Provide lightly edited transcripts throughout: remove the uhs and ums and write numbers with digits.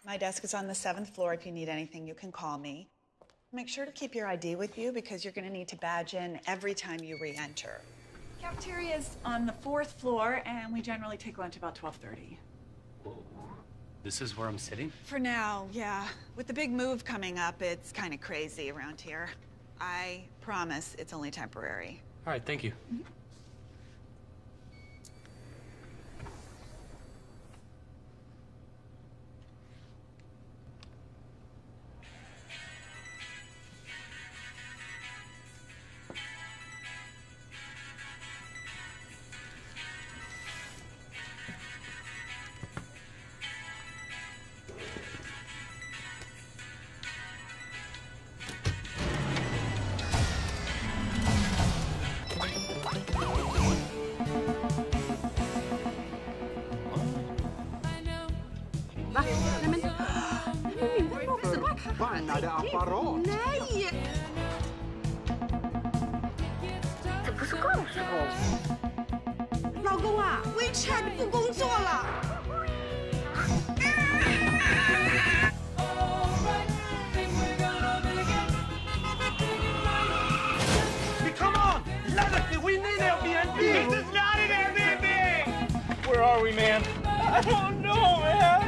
My desk is on the 7th floor. If you need anything, you can call me. Make sure to keep your ID with you because you're going to need to badge in every time you re-enter. Cafeteria is on the 4th floor, and we generally take lunch about 12:30. Whoa. This is where I'm sitting? For now, yeah. With the big move coming up, it's kind of crazy around here. I promise it's only temporary. All right, thank you. Mm-hmm. Fan är det apparat? Nej!这不是告诉我。老公啊 ，WeChat 不工作了。Come on! Let we need Airbnb! This is not an Airbnb! Where are we, man? I don't know, man!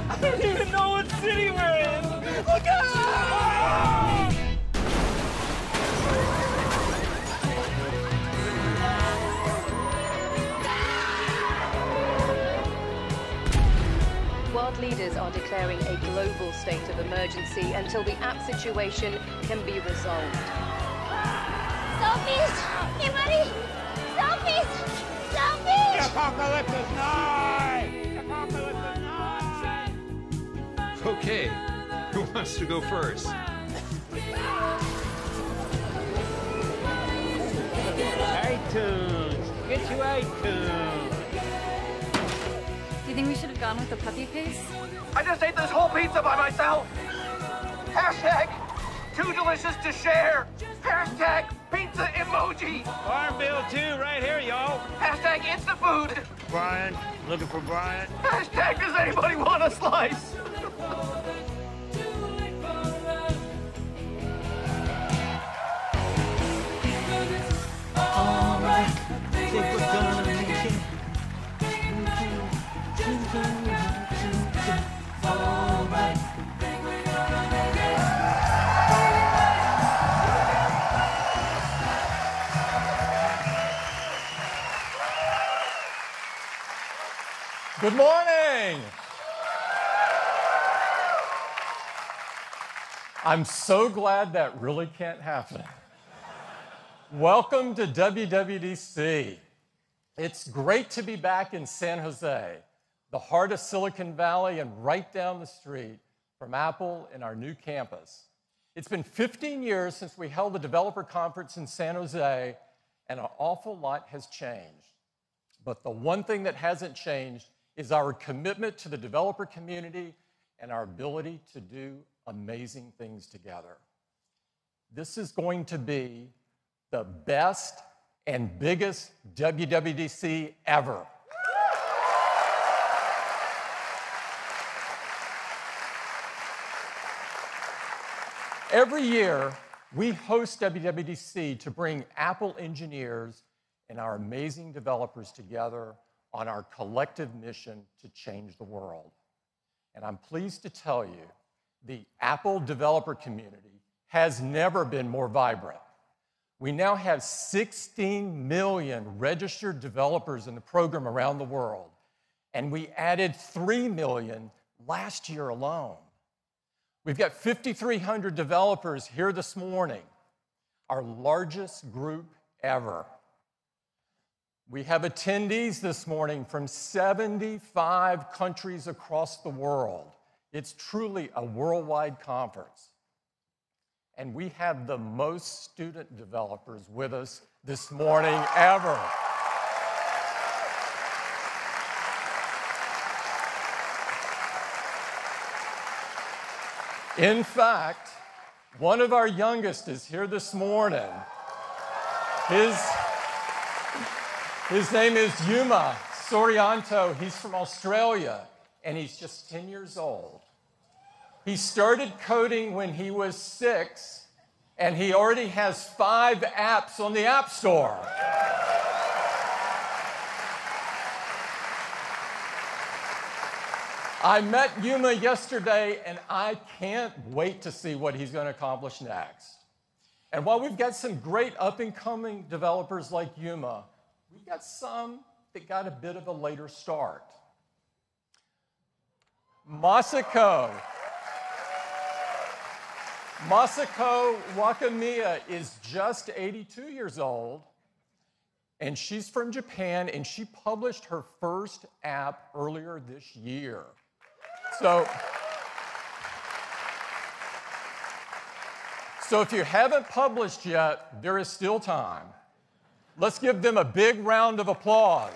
I don't even know what city we're in! Look out! World leaders are declaring a global state of emergency until the app situation can be resolved. Selfies! Get ready! Selfies! Selfies! The apocalypse is nigh! The apocalypse is nigh! Okay, who wants to go first? iTunes! Get you iTunes! Do you think we should have gone with the puppy face? I just ate this whole pizza by myself! Hashtag too delicious to share! Hashtag pizza emoji! Farm bill 2 right here, y'all! Hashtag InstaFood! Brian, looking for Brian? Hashtag does anybody want a slice? Alright, think we're gonna make it. Alright, think we're gonna make it. Good morning. I'm so glad that really can't happen. Welcome to WWDC. It's great to be back in San Jose, the heart of Silicon Valley and right down the street from Apple in our new campus. It's been 15 years since we held the developer conference in San Jose, and an awful lot has changed. But the one thing that hasn't changed is our commitment to the developer community and our ability to do amazing things together. This is going to be the best and biggest WWDC ever. Every year, we host WWDC to bring Apple engineers and our amazing developers together on our collective mission to change the world. And I'm pleased to tell you, the Apple developer community has never been more vibrant. We now have 16 million registered developers in the program around the world, and we added 3 million last year alone. We've got 5,300 developers here this morning, our largest group ever. We have attendees this morning from 75 countries across the world. It's truly a worldwide conference. And we have the most student developers with us this morning ever. In fact, one of our youngest is here this morning. His name is Yuma Sorianto. He's from Australia, and he's just 10 years old. He started coding when he was 6, and he already has 5 apps on the App Store. I met Yuma yesterday, and I can't wait to see what he's going to accomplish next. And while we've got some great up-and-coming developers like Yuma, we've got some that got a bit of a later start. Masako Wakamiya is just 82 years old, and she's from Japan, and she published her first app earlier this year. So if you haven't published yet, there is still time. Let's give them a big round of applause.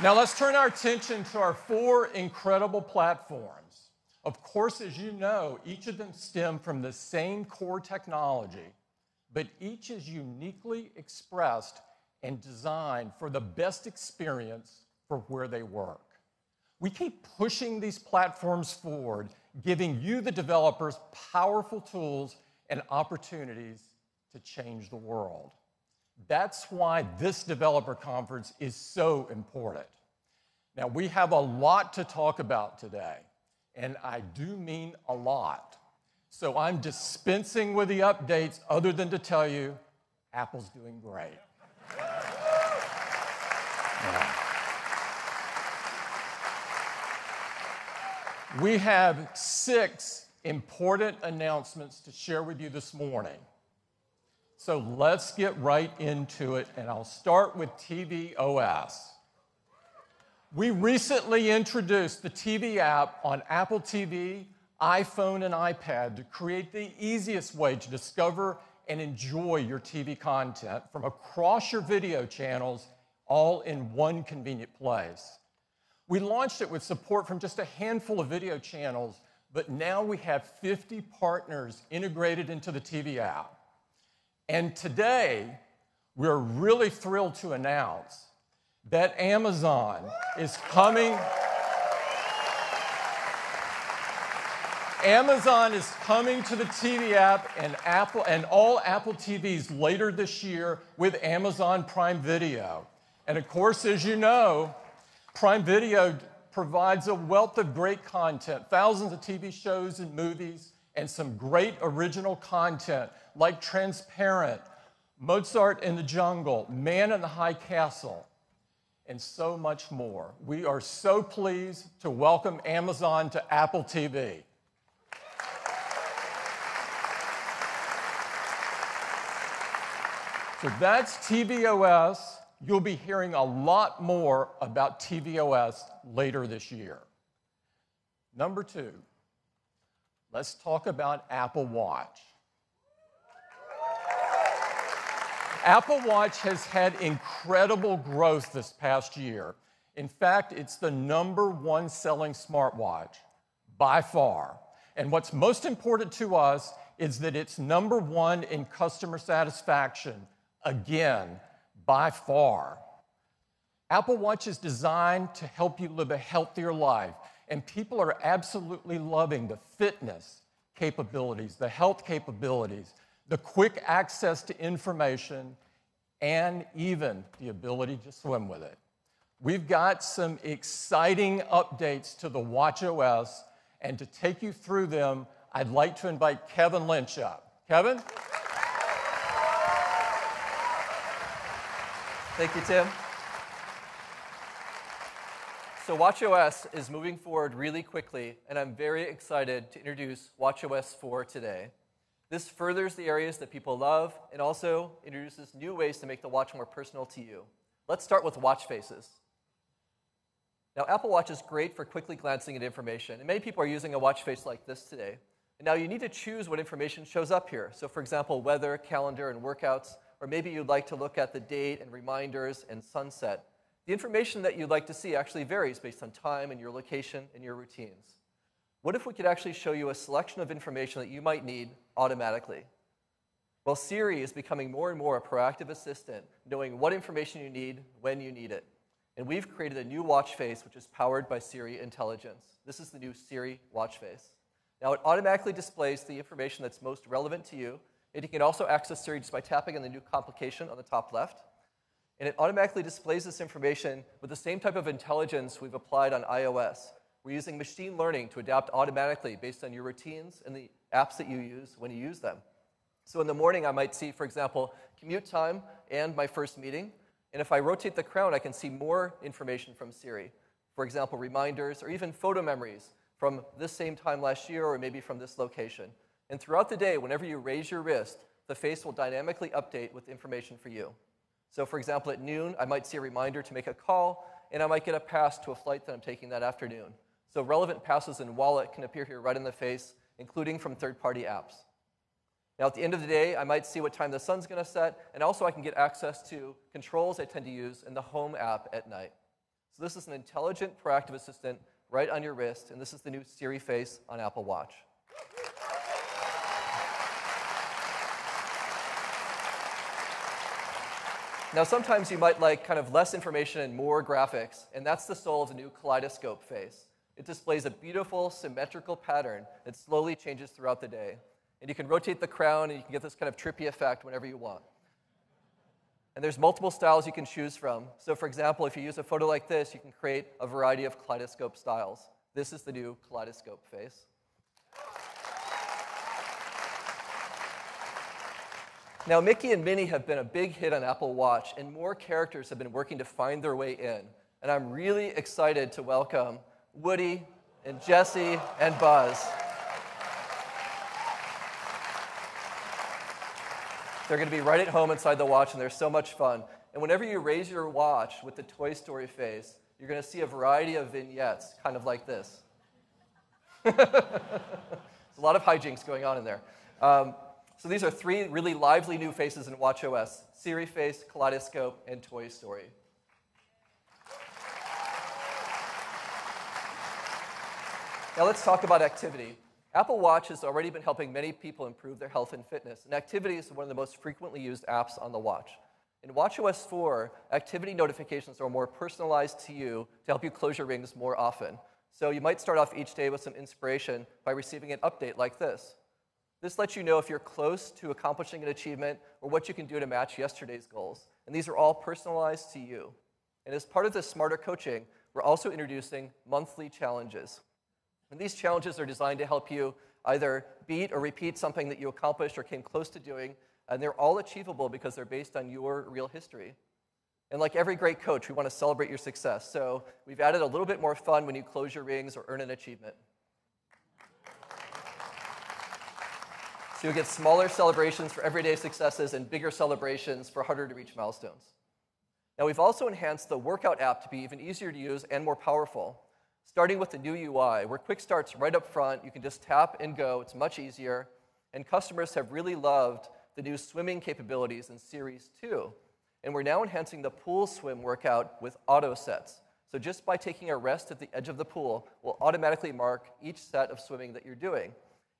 Now let's turn our attention to our 4 incredible platforms. Of course, as you know, each of them stem from the same core technology, but each is uniquely expressed and designed for the best experience for where they work. We keep pushing these platforms forward, giving you, the developers, powerful tools and opportunities to change the world. That's why this developer conference is so important. Now, we have a lot to talk about today, and I do mean a lot. So I'm dispensing with the updates other than to tell you Apple's doing great. Yeah. We have 6 important announcements to share with you this morning. So let's get right into it, and I'll start with tvOS. We recently introduced the TV app on Apple TV, iPhone, and iPad to create the easiest way to discover and enjoy your TV content from across your video channels, all in one convenient place. We launched it with support from just a handful of video channels, but now we have 50 partners integrated into the TV app. And today, we're really thrilled to announce that Amazon is coming. Amazon is coming to the TV app and all Apple TVs later this year with Amazon Prime Video. And of course, as you know, Prime Video provides a wealth of great content, thousands of TV shows and movies, and some great original content like Transparent, Mozart in the Jungle, Man in the High Castle, and so much more. We are so pleased to welcome Amazon to Apple TV. So that's tvOS. You'll be hearing a lot more about tvOS later this year. Number 2, let's talk about Apple Watch. Apple Watch has had incredible growth this past year. In fact, it's the #1 selling smartwatch by far. And what's most important to us is that it's #1 in customer satisfaction, again, by far. Apple Watch is designed to help you live a healthier life, and people are absolutely loving the fitness capabilities, the health capabilities, the quick access to information, and even the ability to swim with it. We've got some exciting updates to the watchOS, and to take you through them, I'd like to invite Kevin Lynch up. Kevin? Thank you, Tim. So watchOS is moving forward really quickly, and I'm very excited to introduce watchOS 4 today. This furthers the areas that people love and also introduces new ways to make the watch more personal to you. Let's start with watch faces. Now, Apple Watch is great for quickly glancing at information, and many people are using a watch face like this today. And now you need to choose what information shows up here. So for example, weather, calendar, and workouts, or maybe you'd like to look at the date and reminders and sunset. The information that you'd like to see actually varies based on time and your location and your routines. What if we could actually show you a selection of information that you might need automatically? Well, Siri is becoming more and more a proactive assistant, knowing what information you need when you need it. And we've created a new watch face which is powered by Siri intelligence. This is the new Siri watch face. Now it automatically displays the information that's most relevant to you, and you can also access Siri just by tapping on the new complication on the top left. And it automatically displays this information with the same type of intelligence we've applied on iOS. We're using machine learning to adapt automatically based on your routines and the apps that you use when you use them. So in the morning, I might see, for example, commute time and my first meeting. And if I rotate the crown, I can see more information from Siri. For example, reminders or even photo memories from this same time last year or maybe from this location. And throughout the day, whenever you raise your wrist, the face will dynamically update with information for you. So for example, at noon, I might see a reminder to make a call, and I might get a pass to a flight that I'm taking that afternoon. So relevant passes in Wallet can appear here right in the face, including from third-party apps. Now, at the end of the day, I might see what time the sun's going to set, and also I can get access to controls I tend to use in the Home app at night. So this is an intelligent, proactive assistant right on your wrist, and this is the new Siri face on Apple Watch. Now, sometimes you might like kind of less information and more graphics, and that's the soul of the new Kaleidoscope face. It displays a beautiful, symmetrical pattern that slowly changes throughout the day. And you can rotate the crown, and you can get this kind of trippy effect whenever you want. And there's multiple styles you can choose from. So for example, if you use a photo like this, you can create a variety of kaleidoscope styles. This is the new Kaleidoscope face. Now, Mickey and Minnie have been a big hit on Apple Watch, and more characters have been working to find their way in. And I'm really excited to welcome Woody and Jessie and Buzz. They're going to be right at home inside the watch, and they're so much fun. And whenever you raise your watch with the Toy Story face, you're going to see a variety of vignettes, kind of like this. There's a lot of hijinks going on in there. So these are three really lively new faces in watchOS: Siri face, Kaleidoscope, and Toy Story. Now let's talk about activity. Apple Watch has already been helping many people improve their health and fitness, and activity is one of the most frequently used apps on the watch. In watchOS 4, activity notifications are more personalized to you to help you close your rings more often. So you might start off each day with some inspiration by receiving an update like this. This lets you know if you're close to accomplishing an achievement or what you can do to match yesterday's goals. And these are all personalized to you. And as part of this smarter coaching, we're also introducing monthly challenges. And these challenges are designed to help you either beat or repeat something that you accomplished or came close to doing, and they're all achievable because they're based on your real history. And like every great coach, we want to celebrate your success, so we've added a little bit more fun when you close your rings or earn an achievement. So you'll get smaller celebrations for everyday successes and bigger celebrations for harder to reach milestones. Now we've also enhanced the workout app to be even easier to use and more powerful. Starting with the new UI, where quick start's right up front, you can just tap and go, it's much easier, and customers have really loved the new swimming capabilities in Series 2. And we're now enhancing the pool swim workout with auto sets. So just by taking a rest at the edge of the pool, we'll automatically mark each set of swimming that you're doing.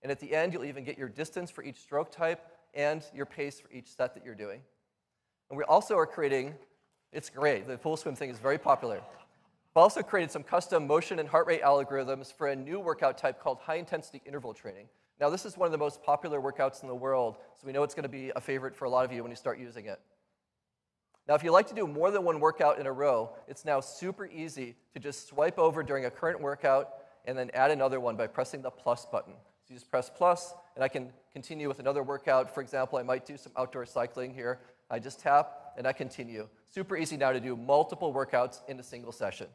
And at the end, you'll even get your distance for each stroke type and your pace for each set that you're doing. And we also are creating, it's great, the pool swim thing is very popular. We've also created some custom motion and heart rate algorithms for a new workout type called high-intensity interval training. Now, this is one of the most popular workouts in the world, so we know it's going to be a favorite for a lot of you when you start using it. Now, if you like to do more than one workout in a row, it's now super easy to just swipe over during a current workout and then add another one by pressing the plus button. So you just press plus, and I can continue with another workout. For example, I might do some outdoor cycling here. I just tap, and I continue. Super easy now to do multiple workouts in a single session.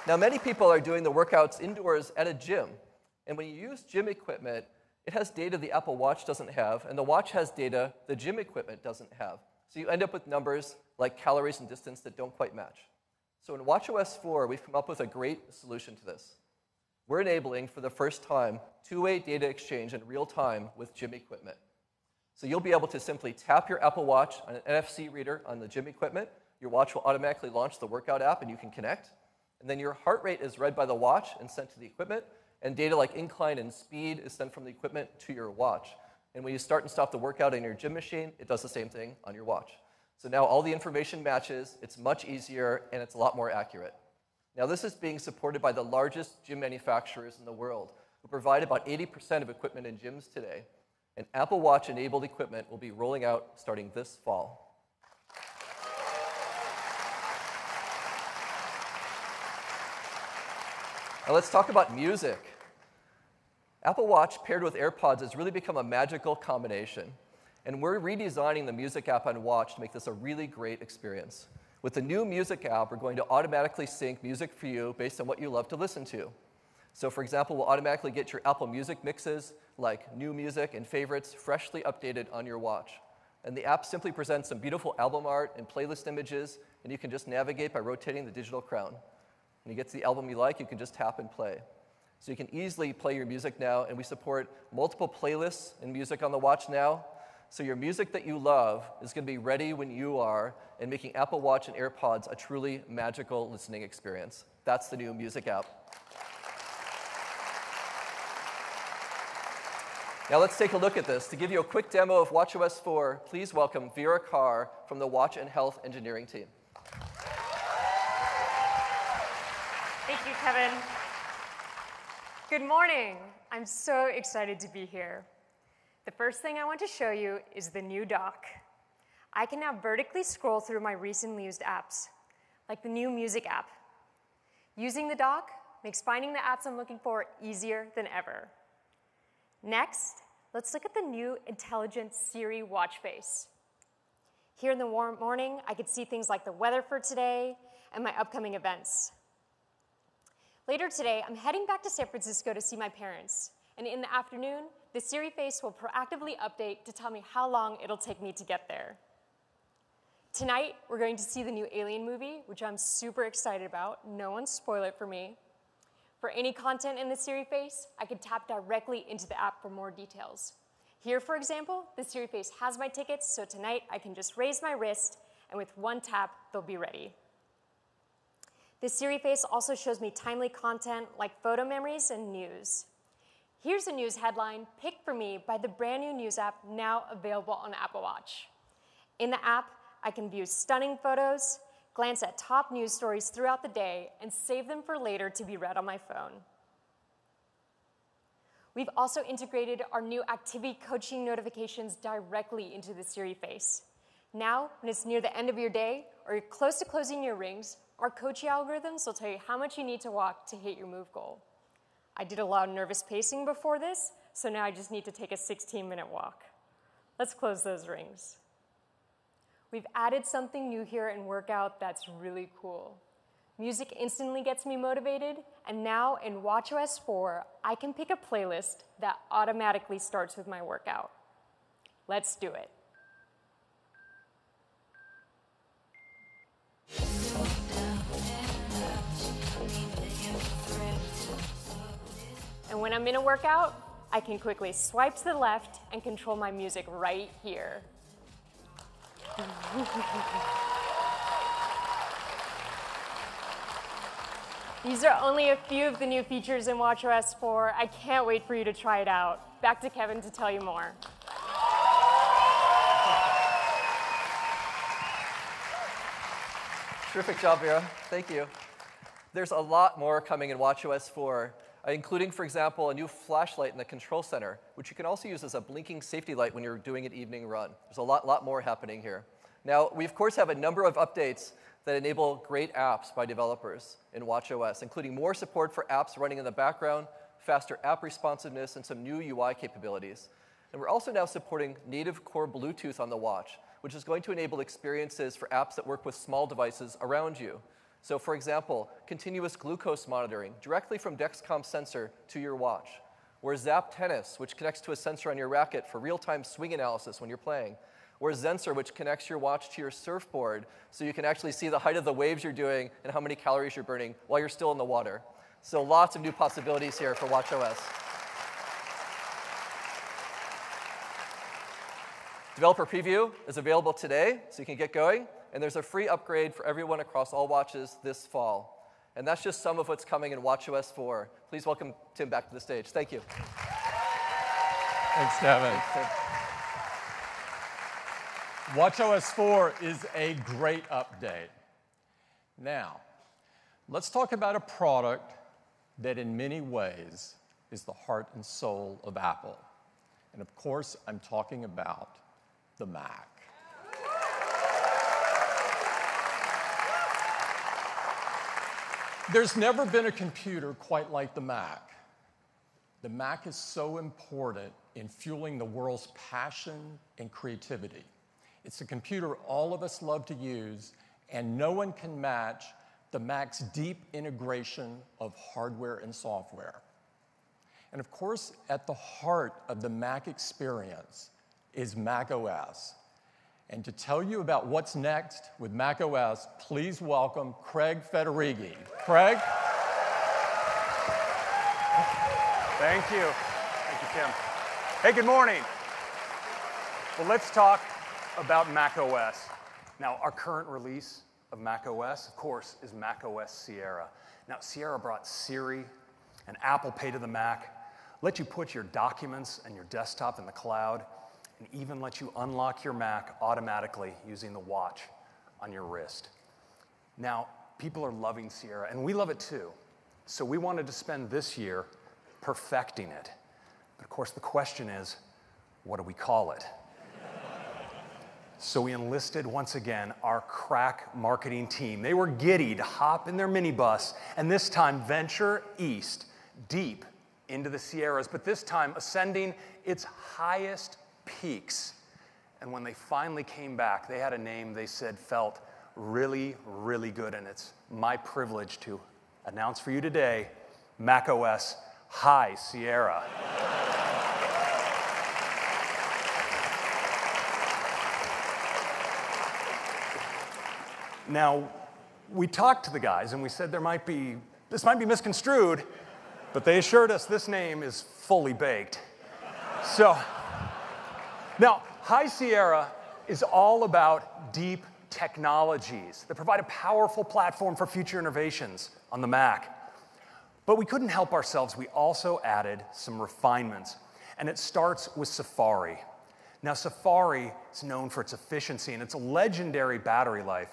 Now, many people are doing the workouts indoors at a gym. And when you use gym equipment, it has data the Apple Watch doesn't have, and the watch has data the gym equipment doesn't have. So you end up with numbers like calories and distance that don't quite match. So in watchOS 4, we've come up with a great solution to this. We're enabling, for the first time, two-way data exchange in real time with gym equipment. So you'll be able to simply tap your Apple Watch on an NFC reader on the gym equipment. Your watch will automatically launch the workout app, and you can connect. And then your heart rate is read by the watch and sent to the equipment, and data like incline and speed is sent from the equipment to your watch. And when you start and stop the workout in your gym machine, it does the same thing on your watch. So now all the information matches, it's much easier, and it's a lot more accurate. Now this is being supported by the largest gym manufacturers in the world, who provide about 80% of equipment in gyms today. And Apple Watch-enabled equipment will be rolling out starting this fall. Now let's talk about music. Apple Watch paired with AirPods has really become a magical combination. And we're redesigning the music app on Watch to make this a really great experience. With the new music app, we're going to automatically sync music for you based on what you love to listen to. So for example, we'll automatically get your Apple Music mixes, like new music and favorites, freshly updated on your watch. And the app simply presents some beautiful album art and playlist images, and you can just navigate by rotating the digital crown. When you get to the album you like, you can just tap and play. So you can easily play your music now, and we support multiple playlists and music on the watch now. So your music that you love is going to be ready when you are, and making Apple Watch and AirPods a truly magical listening experience. That's the new music app. Now let's take a look at this. To give you a quick demo of watchOS 4, please welcome Vera Carr from the Watch and Health engineering team. Thank you, Kevin. Good morning. I'm so excited to be here. The first thing I want to show you is the new dock. I can now vertically scroll through my recently used apps, like the new music app. Using the dock makes finding the apps I'm looking for easier than ever. Next, let's look at the new intelligent Siri watch face. Here in the warm morning, I could see things like the weather for today and my upcoming events. Later today, I'm heading back to San Francisco to see my parents, and in the afternoon, the Siri face will proactively update to tell me how long it'll take me to get there. Tonight, we're going to see the new Alien movie, which I'm super excited about. No one spoil it for me. For any content in the Siri face, I can tap directly into the app for more details. Here, for example, the Siri face has my tickets, so tonight I can just raise my wrist, and with one tap, they'll be ready. The Siri face also shows me timely content like photo memories and news. Here's a news headline picked for me by the brand new news app now available on Apple Watch. In the app, I can view stunning photos, glance at top news stories throughout the day, and save them for later to be read on my phone. We've also integrated our new activity coaching notifications directly into the Siri face. Now, when it's near the end of your day or you're close to closing your rings, our coaching algorithms will tell you how much you need to walk to hit your move goal. I did a lot of nervous pacing before this, so now I just need to take a 16-minute walk. Let's close those rings. We've added something new here in Workout that's really cool. Music instantly gets me motivated, and now in watchOS 4, I can pick a playlist that automatically starts with my workout. Let's do it. And when I'm in a workout, I can quickly swipe to the left and control my music right here. These are only a few of the new features in watchOS 4. I can't wait for you to try it out. Back to Kevin to tell you more. Terrific job, Vera. Thank you. There's a lot more coming in watchOS 4. Including, for example, a new flashlight in the control center, which you can also use as a blinking safety light when you're doing an evening run. There's a lot more happening here. Now, we, of course, have a number of updates that enable great apps by developers in watchOS, including more support for apps running in the background, faster app responsiveness, and some new UI capabilities. And we're also now supporting native core Bluetooth on the watch, which is going to enable experiences for apps that work with small devices around you. So for example, continuous glucose monitoring directly from Dexcom's sensor to your watch. Or Zap Tennis, which connects to a sensor on your racket for real-time swing analysis when you're playing. Or Zensor, which connects your watch to your surfboard so you can actually see the height of the waves you're doing and how many calories you're burning while you're still in the water. So lots of new possibilities here for watchOS. Developer Preview is available today, so you can get going. And there's a free upgrade for everyone across all watches this fall. And that's just some of what's coming in watchOS 4. Please welcome Tim back to the stage. Thank you. Thanks, Kevin. Thanks, Tim. WatchOS 4 is a great update. Now, let's talk about a product that in many ways is the heart and soul of Apple. And of course, I'm talking about the Mac. There's never been a computer quite like the Mac. The Mac is so important in fueling the world's passion and creativity. It's a computer all of us love to use, and no one can match the Mac's deep integration of hardware and software. And of course, at the heart of the Mac experience is macOS. And to tell you about what's next with macOS, please welcome Craig Federighi. Craig? Thank you. Thank you, Tim. Hey, good morning. Well, let's talk about macOS. Now, our current release of macOS, of course, is macOS Sierra. Now, Sierra brought Siri and Apple Pay to the Mac, let you put your documents and your desktop in the cloud, and even let you unlock your Mac automatically using the watch on your wrist. Now, people are loving Sierra, and we love it too. So we wanted to spend this year perfecting it. But of course, the question is, what do we call it? So we enlisted, once again, our crack marketing team. They were giddy to hop in their minibus, and this time venture east, deep into the Sierras, but this time ascending its highest peaks. And when they finally came back, they had a name they said felt really, really good, and it's my privilege to announce for you today, macOS High Sierra. Now, we talked to the guys and we said this might be misconstrued, but they assured us this name is fully baked. So, now, High Sierra is all about deep technologies that provide a powerful platform for future innovations on the Mac. But we couldn't help ourselves. We also added some refinements, and it starts with Safari. Now, Safari is known for its efficiency and its legendary battery life,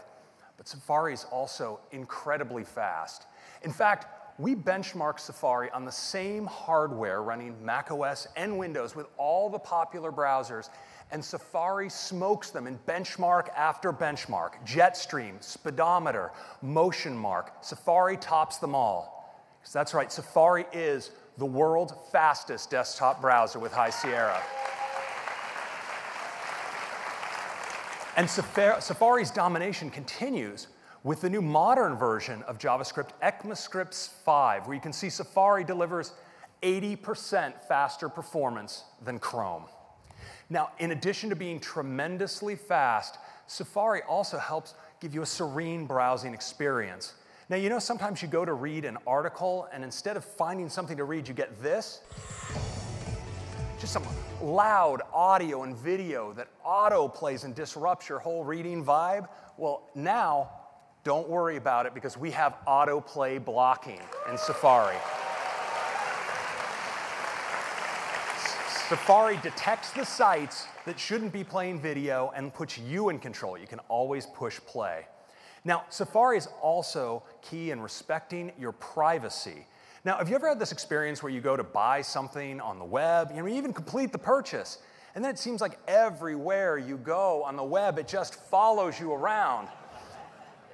but Safari is also incredibly fast. In fact, we benchmarked Safari on the same hardware running macOS and Windows with all the popular browsers, and Safari smokes them in benchmark after benchmark. Jetstream, speedometer, motion mark. Safari tops them all. Because that's right, Safari is the world's fastest desktop browser with High Sierra. And Safari's domination continues with the new modern version of JavaScript, ECMAScript 5, where you can see Safari delivers 80% faster performance than Chrome. Now, in addition to being tremendously fast, Safari also helps give you a serene browsing experience. Now, you know, sometimes you go to read an article, and instead of finding something to read, you get this. Just some loud audio and video that auto-plays and disrupts your whole reading vibe. Well, now, don't worry about it because we have autoplay blocking in Safari. Safari detects the sites that shouldn't be playing video and puts you in control. You can always push play. Now, Safari is also key in respecting your privacy. Now, have you ever had this experience where you go to buy something on the web, you even complete the purchase, and then it seems like everywhere you go on the web, it just follows you around?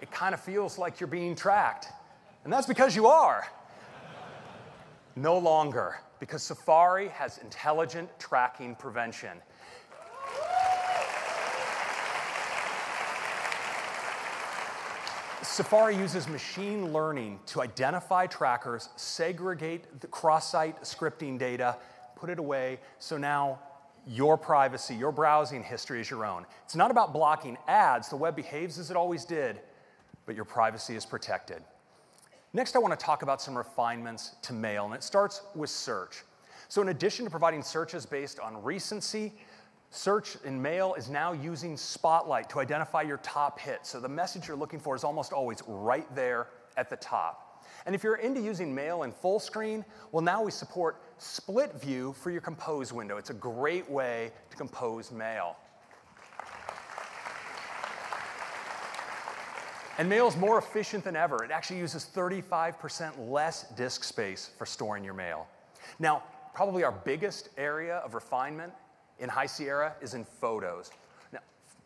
It kind of feels like you're being tracked. And that's because you are. No longer, because Safari has intelligent tracking prevention. Safari uses machine learning to identify trackers, segregate the cross-site scripting data, put it away, so now your privacy, your browsing history is your own. It's not about blocking ads. The web behaves as it always did, but your privacy is protected. Next, I want to talk about some refinements to Mail, and it starts with search. So in addition to providing searches based on recency, search in Mail is now using Spotlight to identify your top hits. So the message you're looking for is almost always right there at the top. And if you're into using Mail in full screen, well, now we support split view for your Compose window. It's a great way to compose Mail. And mail's more efficient than ever. It actually uses 35% less disk space for storing your mail. Now, probably our biggest area of refinement in High Sierra is in photos. Now,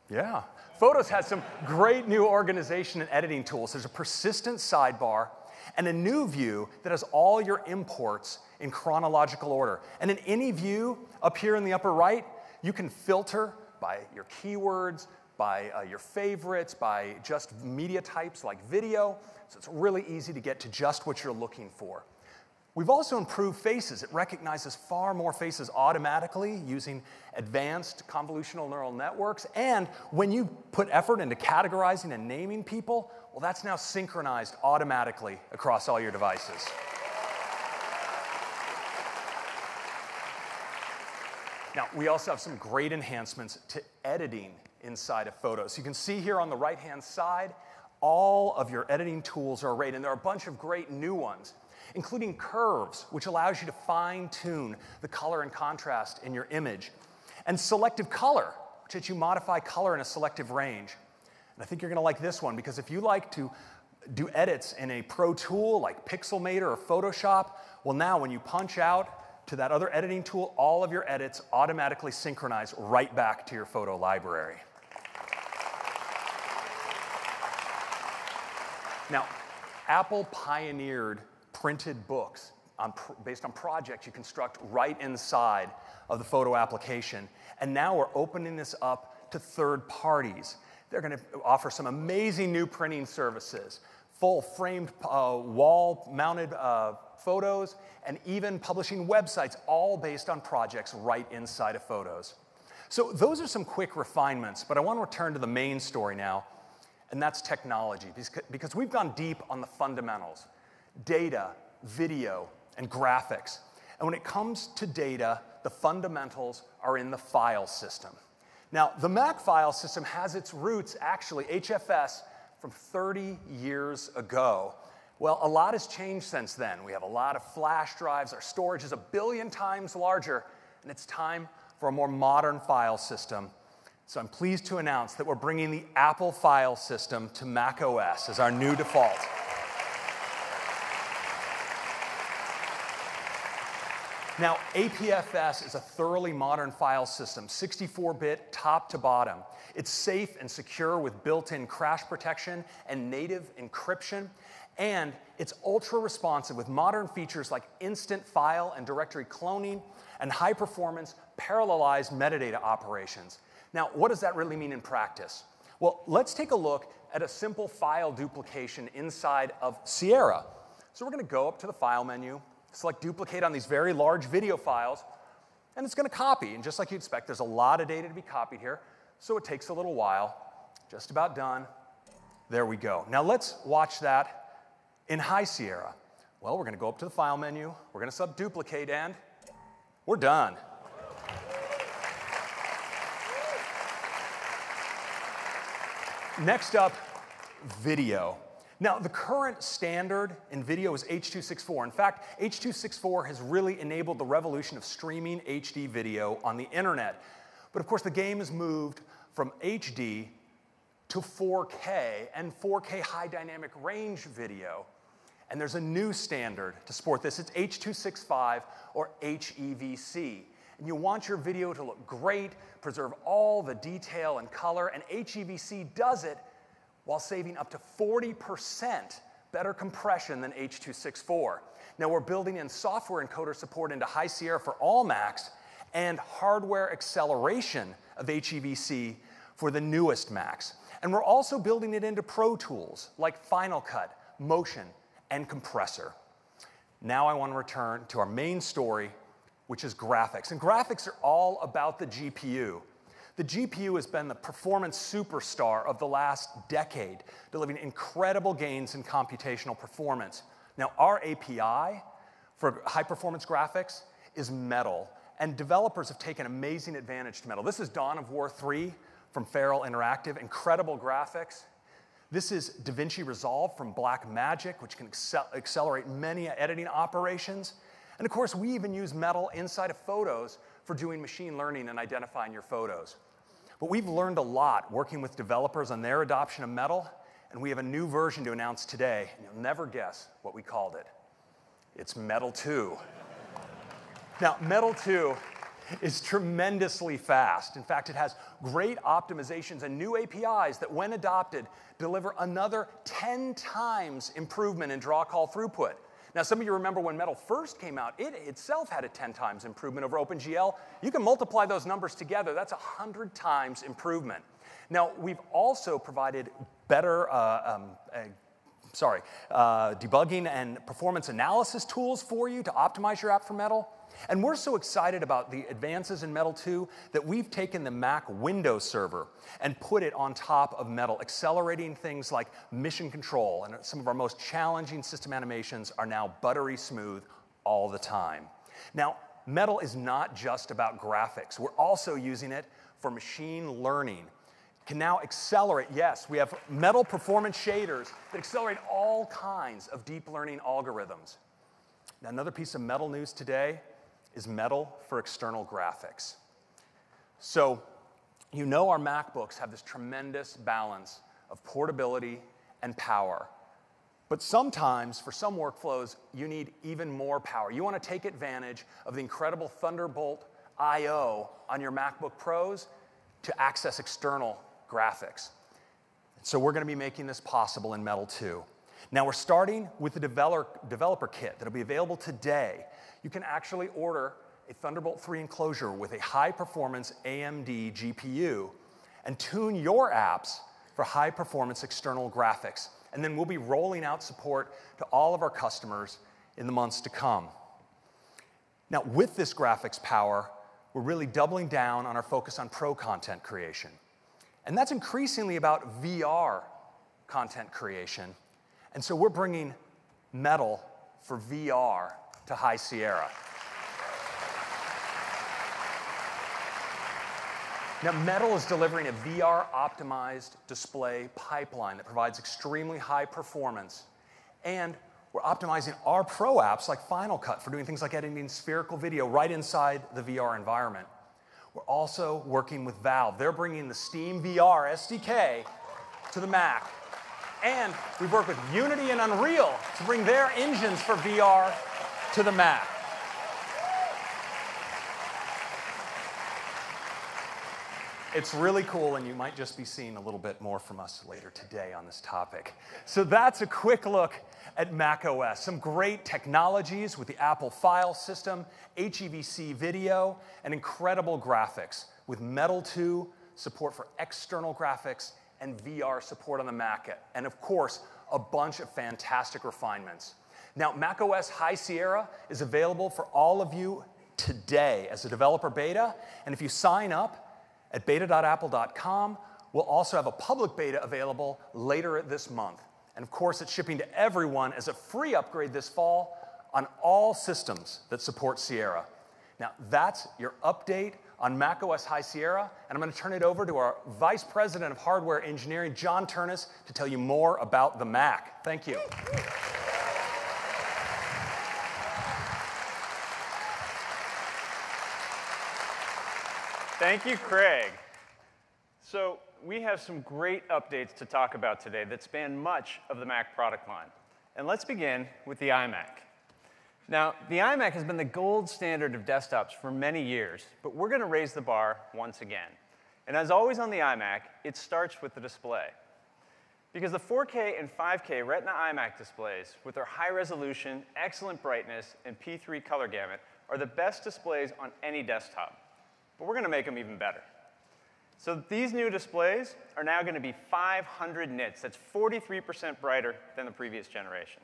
yeah, Photos has some great new organization and editing tools. There's a persistent sidebar and a new view that has all your imports in chronological order. And in any view up here in the upper right, you can filter by your keywords, by your favorites, by just media types like video. So it's really easy to get to just what you're looking for. We've also improved faces. It recognizes far more faces automatically using advanced convolutional neural networks. And when you put effort into categorizing and naming people, well, that's now synchronized automatically across all your devices. Now, we also have some great enhancements to editing inside of Photos. You can see here on the right-hand side, all of your editing tools are arrayed, and there are a bunch of great new ones, including curves, which allows you to fine-tune the color and contrast in your image, and selective color, which lets you modify color in a selective range. And I think you're going to like this one, because if you like to do edits in a pro tool like Pixelmator or Photoshop, well, now when you punch out to that other editing tool, all of your edits automatically synchronize right back to your photo library. Now, Apple pioneered printed books based on projects you construct right inside of the photo application. And now we're opening this up to third parties. They're going to offer some amazing new printing services, full framed wall-mounted photos, and even publishing websites, all based on projects right inside of Photos. So those are some quick refinements, but I want to return to the main story now, and that's technology, because we've gone deep on the fundamentals. Data, video, and graphics. And when it comes to data, the fundamentals are in the file system. Now, the Mac file system has its roots, actually, HFS, from 30 years ago. Well, a lot has changed since then. We have a lot of flash drives. Our storage is 1 billion times larger, and it's time for a more modern file system. So I'm pleased to announce that we're bringing the Apple file system to Mac OS as our new default. Now, APFS is a thoroughly modern file system, 64-bit top to bottom. It's safe and secure with built-in crash protection and native encryption, and it's ultra-responsive with modern features like instant file and directory cloning and high-performance parallelized metadata operations. Now, what does that really mean in practice? Well, let's take a look at a simple file duplication inside of Sierra. So we're going to go up to the File menu, select Duplicate on these very large video files, and it's going to copy. And just like you'd expect, there's a lot of data to be copied here, so it takes a little while. Just about done. There we go. Now let's watch that in High Sierra. Well, we're going to go up to the File menu, we're going to select Duplicate, and we're done. Next up, video. Now, the current standard in video is H.264. In fact, H.264 has really enabled the revolution of streaming HD video on the internet. But of course, the game has moved from HD to 4K and 4K high dynamic range video. And there's a new standard to support this. It's H.265 or HEVC. And you want your video to look great, preserve all the detail and color, and HEVC does it while saving up to 40% better compression than H.264. Now, we're building in software encoder support into High Sierra for all Macs and hardware acceleration of HEVC for the newest Macs. And we're also building it into Pro Tools like Final Cut, Motion, and Compressor. Now I want to return to our main story, which is graphics. And graphics are all about the GPU. The GPU has been the performance superstar of the last decade, delivering incredible gains in computational performance. Now, our API for high-performance graphics is Metal, and developers have taken amazing advantage to Metal. This is Dawn of War 3 from Feral Interactive, incredible graphics. This is DaVinci Resolve from Blackmagic, which can accelerate many editing operations. And of course, we even use Metal inside of Photos for doing machine learning and identifying your photos. But we've learned a lot working with developers on their adoption of Metal, and we have a new version to announce today, and you'll never guess what we called it. It's Metal 2. Now, Metal 2 is tremendously fast. In fact, it has great optimizations and new APIs that, when adopted, deliver another 10 times improvement in draw call throughput. Now, some of you remember when Metal first came out, it itself had a 10 times improvement over OpenGL. You can multiply those numbers together. That's 100 times improvement. Now, we've also provided better debugging and performance analysis tools for you to optimize your app for Metal. And we're so excited about the advances in Metal 2 that we've taken the Mac Windows server and put it on top of Metal, accelerating things like mission control. And some of our most challenging system animations are now buttery smooth all the time. Now, Metal is not just about graphics. We're also using it for machine learning. It can now accelerate. Yes, we have Metal performance shaders that accelerate all kinds of deep learning algorithms. Now, another piece of Metal news today is Metal for external graphics. So, you know our MacBooks have this tremendous balance of portability and power. But sometimes, for some workflows, you need even more power. You want to take advantage of the incredible Thunderbolt I/O on your MacBook Pros to access external graphics. So we're going to be making this possible in Metal 2. Now, we're starting with the developer kit that'll be available today. You can actually order a Thunderbolt 3 enclosure with a high-performance AMD GPU and tune your apps for high-performance external graphics. And then we'll be rolling out support to all of our customers in the months to come. Now, with this graphics power, we're really doubling down on our focus on pro content creation. And that's increasingly about VR content creation. And so we're bringing Metal for VR to High Sierra. Now, Metal is delivering a VR-optimized display pipeline that provides extremely high performance. And we're optimizing our pro apps like Final Cut for doing things like editing spherical video right inside the VR environment. We're also working with Valve. They're bringing the Steam VR SDK to the Mac. And we've worked with Unity and Unreal to bring their engines for VR to the Mac. It's really cool, and you might just be seeing a little bit more from us later today on this topic. So that's a quick look at macOS. Some great technologies with the Apple file system, HEVC video, and incredible graphics with Metal 2, support for external graphics, and VR support on the Mac. And of course, a bunch of fantastic refinements. Now, macOS High Sierra is available for all of you today as a developer beta. And if you sign up at beta.apple.com, we'll also have a public beta available later this month. And of course, it's shipping to everyone as a free upgrade this fall on all systems that support Sierra. Now, that's your update on macOS High Sierra, and I'm going to turn it over to our Vice President of Hardware Engineering, John Turnus, to tell you more about the Mac. Thank you. Thank you, Craig. So we have some great updates to talk about today that span much of the Mac product line. And let's begin with the iMac. Now, the iMac has been the gold standard of desktops for many years, but we're going to raise the bar once again. And as always on the iMac, it starts with the display. Because the 4K and 5K Retina iMac displays, with their high resolution, excellent brightness, and P3 color gamut, are the best displays on any desktop. But we're going to make them even better. So these new displays are now going to be 500 nits. That's 43% brighter than the previous generation.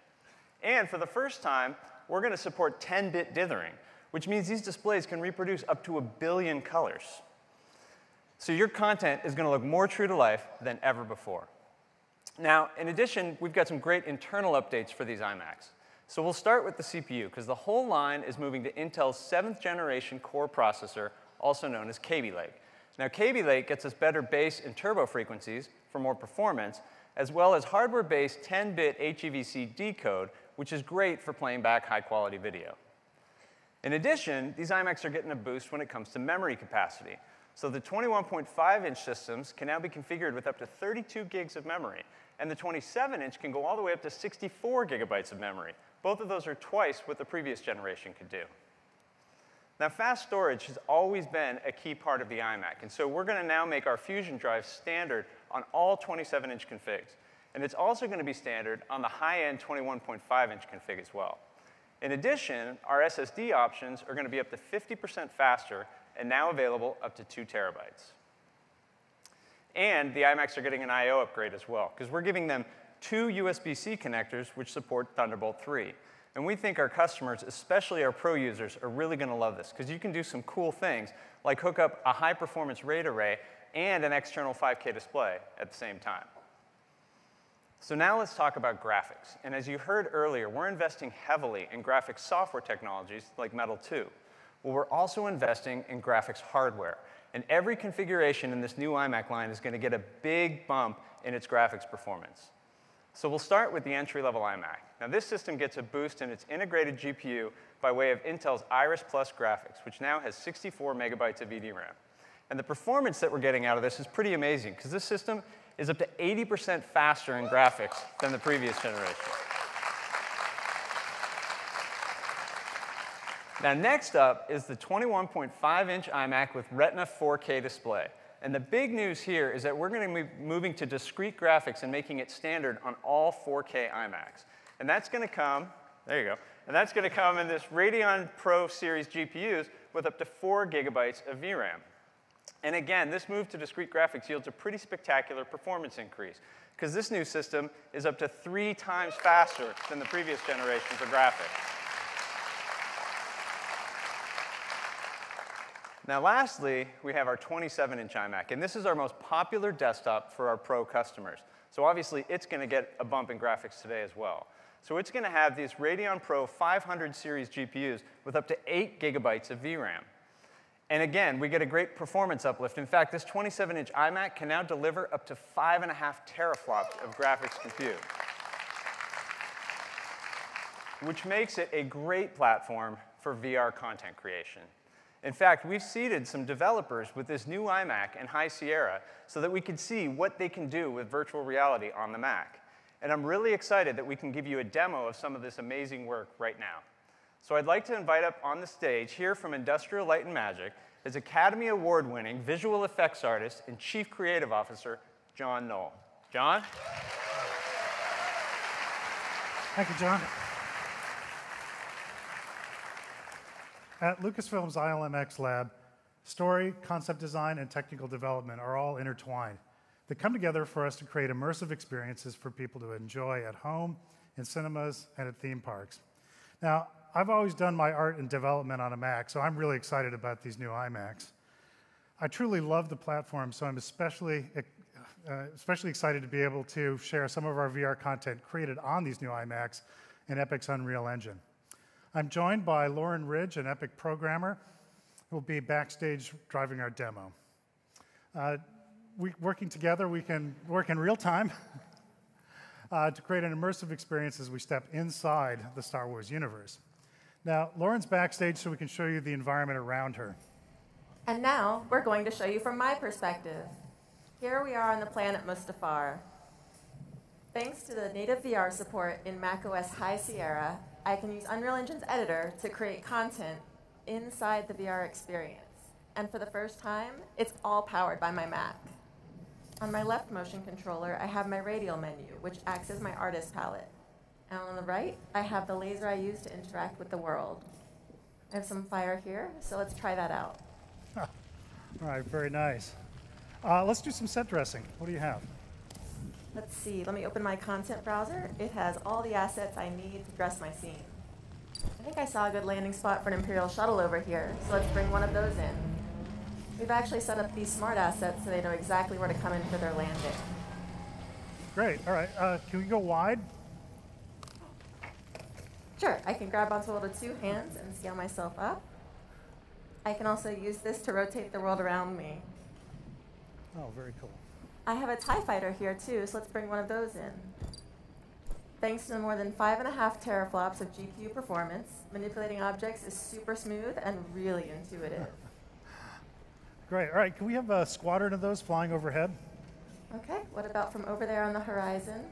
And for the first time, we're going to support 10-bit dithering, which means these displays can reproduce up to 1 billion colors. So your content is going to look more true to life than ever before. Now, in addition, we've got some great internal updates for these iMacs. So we'll start with the CPU, because the whole line is moving to Intel's 7th generation core processor, also known as Kaby Lake. Now, Kaby Lake gets us better base and turbo frequencies for more performance, as well as hardware-based 10-bit HEVC decode, which is great for playing back high-quality video. In addition, these iMacs are getting a boost when it comes to memory capacity. So the 21.5-inch systems can now be configured with up to 32 gigs of memory, and the 27-inch can go all the way up to 64 gigabytes of memory. Both of those are twice what the previous generation could do. Now, fast storage has always been a key part of the iMac, and so we're going to now make our Fusion drive standard on all 27-inch configs. And it's also going to be standard on the high-end 21.5-inch config as well. In addition, our SSD options are going to be up to 50% faster and now available up to 2 terabytes. And the iMacs are getting an I/O upgrade as well, because we're giving them 2 USB-C connectors which support Thunderbolt 3. And we think our customers, especially our pro users, are really going to love this, because you can do some cool things, like hook up a high-performance RAID array and an external 5K display at the same time. So now let's talk about graphics. And as you heard earlier, we're investing heavily in graphics software technologies like Metal 2. Well, we're also investing in graphics hardware. And every configuration in this new iMac line is going to get a big bump in its graphics performance. So we'll start with the entry-level iMac. Now, this system gets a boost in its integrated GPU by way of Intel's Iris Plus graphics, which now has 64 megabytes of EDRAM. And the performance that we're getting out of this is pretty amazing, because this system is up to 80% faster in graphics than the previous generation. Now, next up is the 21.5-inch iMac with Retina 4K display. And the big news here is that we're going to be moving to discrete graphics and making it standard on all 4K iMacs. And that's going to come, there you go, and that's going to come in this Radeon Pro series GPUs with up to 4 gigabytes of VRAM. And again, this move to discrete graphics yields a pretty spectacular performance increase, because this new system is up to 3 times faster than the previous generation for graphics. Now, lastly, we have our 27-inch iMac, and this is our most popular desktop for our pro customers. So obviously, it's going to get a bump in graphics today as well. So it's going to have these Radeon Pro 500 series GPUs with up to 8 gigabytes of VRAM. And again, we get a great performance uplift. In fact, this 27-inch iMac can now deliver up to 5.5 teraflops of graphics compute, which makes it a great platform for VR content creation. In fact, we've seeded some developers with this new iMac and High Sierra so that we could see what they can do with virtual reality on the Mac. And I'm really excited that we can give you a demo of some of this amazing work right now. So I'd like to invite up on the stage here from Industrial Light and Magic is Academy Award-winning visual effects artist and Chief Creative Officer, John Knoll. John? Thank you, John. At Lucasfilm's ILMX lab, story, concept design, and technical development are all intertwined. They come together for us to create immersive experiences for people to enjoy at home, in cinemas, and at theme parks. Now, I've always done my art and development on a Mac, so I'm really excited about these new iMacs. I truly love the platform, so I'm especially excited to be able to share some of our VR content created on these new iMacs in Epic's Unreal Engine. I'm joined by Lauren Ridge, an Epic programmer, who will be backstage driving our demo. Working together, we can work in real time to create an immersive experience as we step inside the Star Wars universe. Now, Lauren's backstage so we can show you the environment around her. And now, we're going to show you from my perspective. Here we are on the planet Mustafar. Thanks to the native VR support in macOS High Sierra, I can use Unreal Engine's editor to create content inside the VR experience. And for the first time, it's all powered by my Mac. On my left motion controller, I have my radial menu, which acts as my artist palette. And on the right, I have the laser I use to interact with the world. I have some fire here, so let's try that out. All right, very nice. Let's do some set dressing. What do you have? Let's see, let me open my content browser. It has all the assets I need to dress my scene. I think I saw a good landing spot for an Imperial shuttle over here, so let's bring one of those in. We've actually set up these smart assets so they know exactly where to come in for their landing. Great, all right, can we go wide? Sure, I can grab onto it with 2 hands and scale myself up. I can also use this to rotate the world around me. Oh, very cool. I have a TIE fighter here too, so let's bring one of those in. Thanks to more than 5.5 teraflops of GPU performance, manipulating objects is super smooth and really intuitive. Great. All right, can we have a squadron of those flying overhead? Okay, what about from over there on the horizon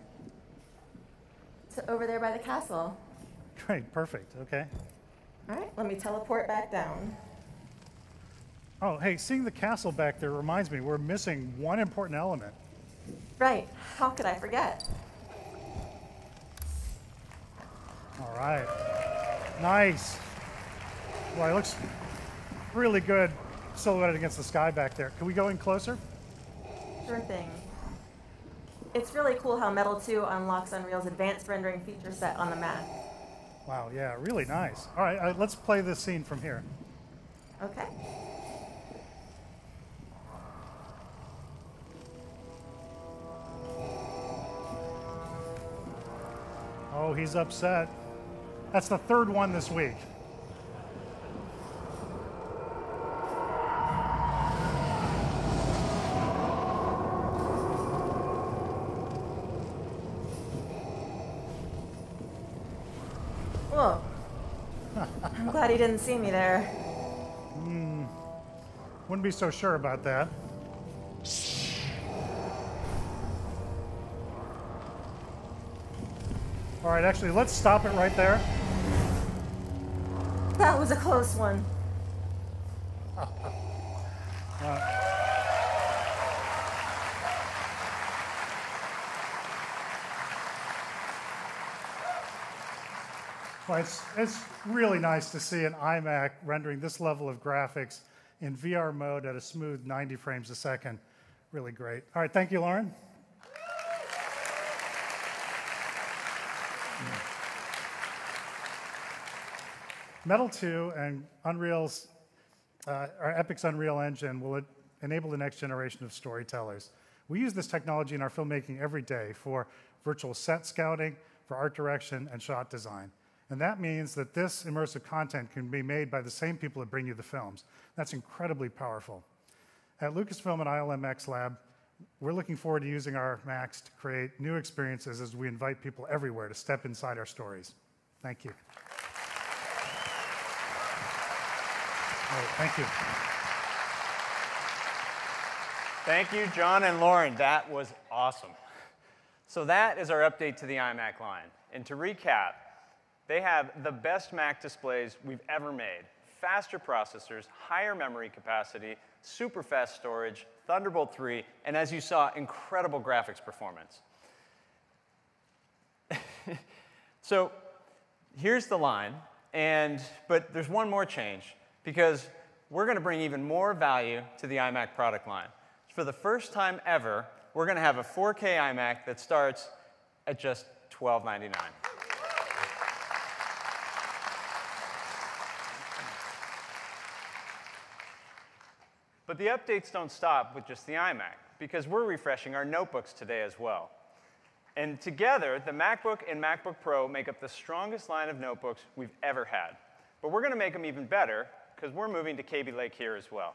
to over there by the castle? Great, perfect, okay. All right, let me teleport back down. Oh, hey, seeing the castle back there reminds me we're missing one important element. Right, how could I forget? All right, nice. Boy, it looks really good silhouetted against the sky back there. Can we go in closer? Sure thing. It's really cool how Metal 2 unlocks Unreal's advanced rendering feature set on the Mac. Wow, yeah, really nice. All right, let's play this scene from here. Okay. Oh, he's upset. That's the third one this week. Whoa. I'm glad he didn't see me there. Wouldn't be so sure about that. All right, actually, let's stop it right there. That was a close one. Well, it's really nice to see an iMac rendering this level of graphics in VR mode at a smooth 90 frames a second. Really great. All right, thank you, Lauren. Metal 2 and Unreal's, our Epic's Unreal Engine will enable the next generation of storytellers. We use this technology in our filmmaking every day for virtual set scouting, for art direction, and shot design. And that means that this immersive content can be made by the same people that bring you the films. That's incredibly powerful. At Lucasfilm and ILMX Lab, we're looking forward to using our Macs to create new experiences as we invite people everywhere to step inside our stories. Thank you. All right, thank you. Thank you, John and Lauren. That was awesome. So that is our update to the iMac line. And to recap, they have the best Mac displays we've ever made. Faster processors, higher memory capacity, super fast storage, Thunderbolt 3, and as you saw, incredible graphics performance. So here's the line, but there's one more change, because we're going to bring even more value to the iMac product line. For the first time ever, we're going to have a 4K iMac that starts at just $12.99. But the updates don't stop with just the iMac, because we're refreshing our notebooks today as well. And together, the MacBook and MacBook Pro make up the strongest line of notebooks we've ever had. But we're going to make them even better, because we're moving to Kaby Lake here as well.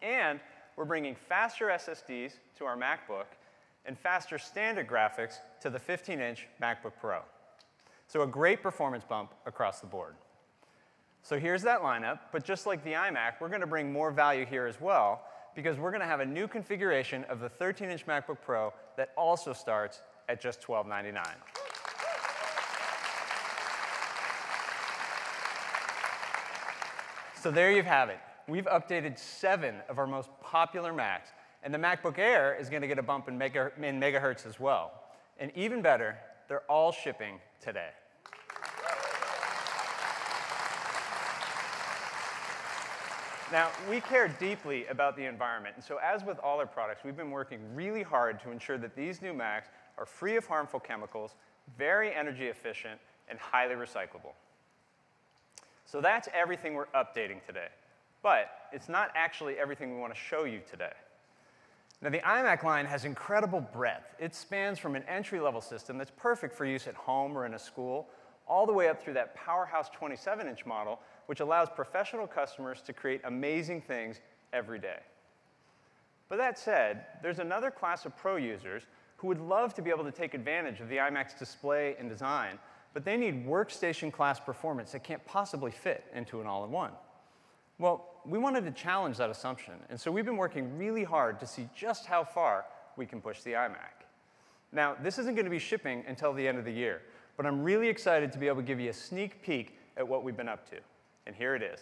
And we're bringing faster SSDs to our MacBook and faster standard graphics to the 15-inch MacBook Pro. So a great performance bump across the board. So here's that lineup, but just like the iMac, we're going to bring more value here as well, because we're going to have a new configuration of the 13-inch MacBook Pro that also starts at just $12.99. So there you have it. We've updated 7 of our most popular Macs, and the MacBook Air is going to get a bump in megahertz as well. And even better, they're all shipping today. Now, we care deeply about the environment, and so as with all our products, we've been working really hard to ensure that these new Macs are free of harmful chemicals, very energy efficient, and highly recyclable. So that's everything we're updating today. But it's not actually everything we want to show you today. Now, the iMac line has incredible breadth. It spans from an entry-level system that's perfect for use at home or in a school, all the way up through that powerhouse 27-inch model, which allows professional customers to create amazing things every day. But that said, there's another class of pro users who would love to be able to take advantage of the iMac's display and design, but they need workstation-class performance that can't possibly fit into an all-in-one. Well, we wanted to challenge that assumption. And so we've been working really hard to see just how far we can push the iMac. Now, this isn't going to be shipping until the end of the year, but I'm really excited to be able to give you a sneak peek at what we've been up to. And here it is.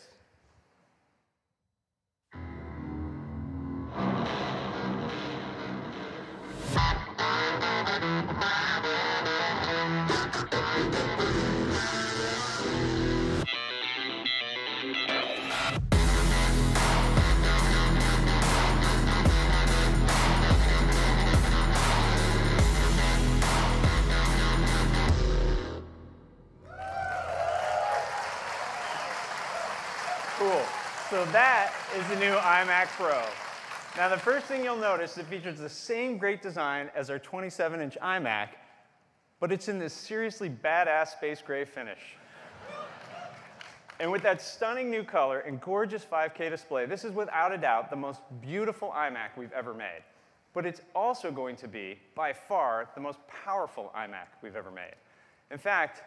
Cool. So that is the new iMac Pro. Now, the first thing you'll notice is it features the same great design as our 27-inch iMac, but it's in this seriously badass space gray finish. And with that stunning new color and gorgeous 5K display, this is without a doubt the most beautiful iMac we've ever made. But it's also going to be, by far, the most powerful iMac we've ever made. In fact,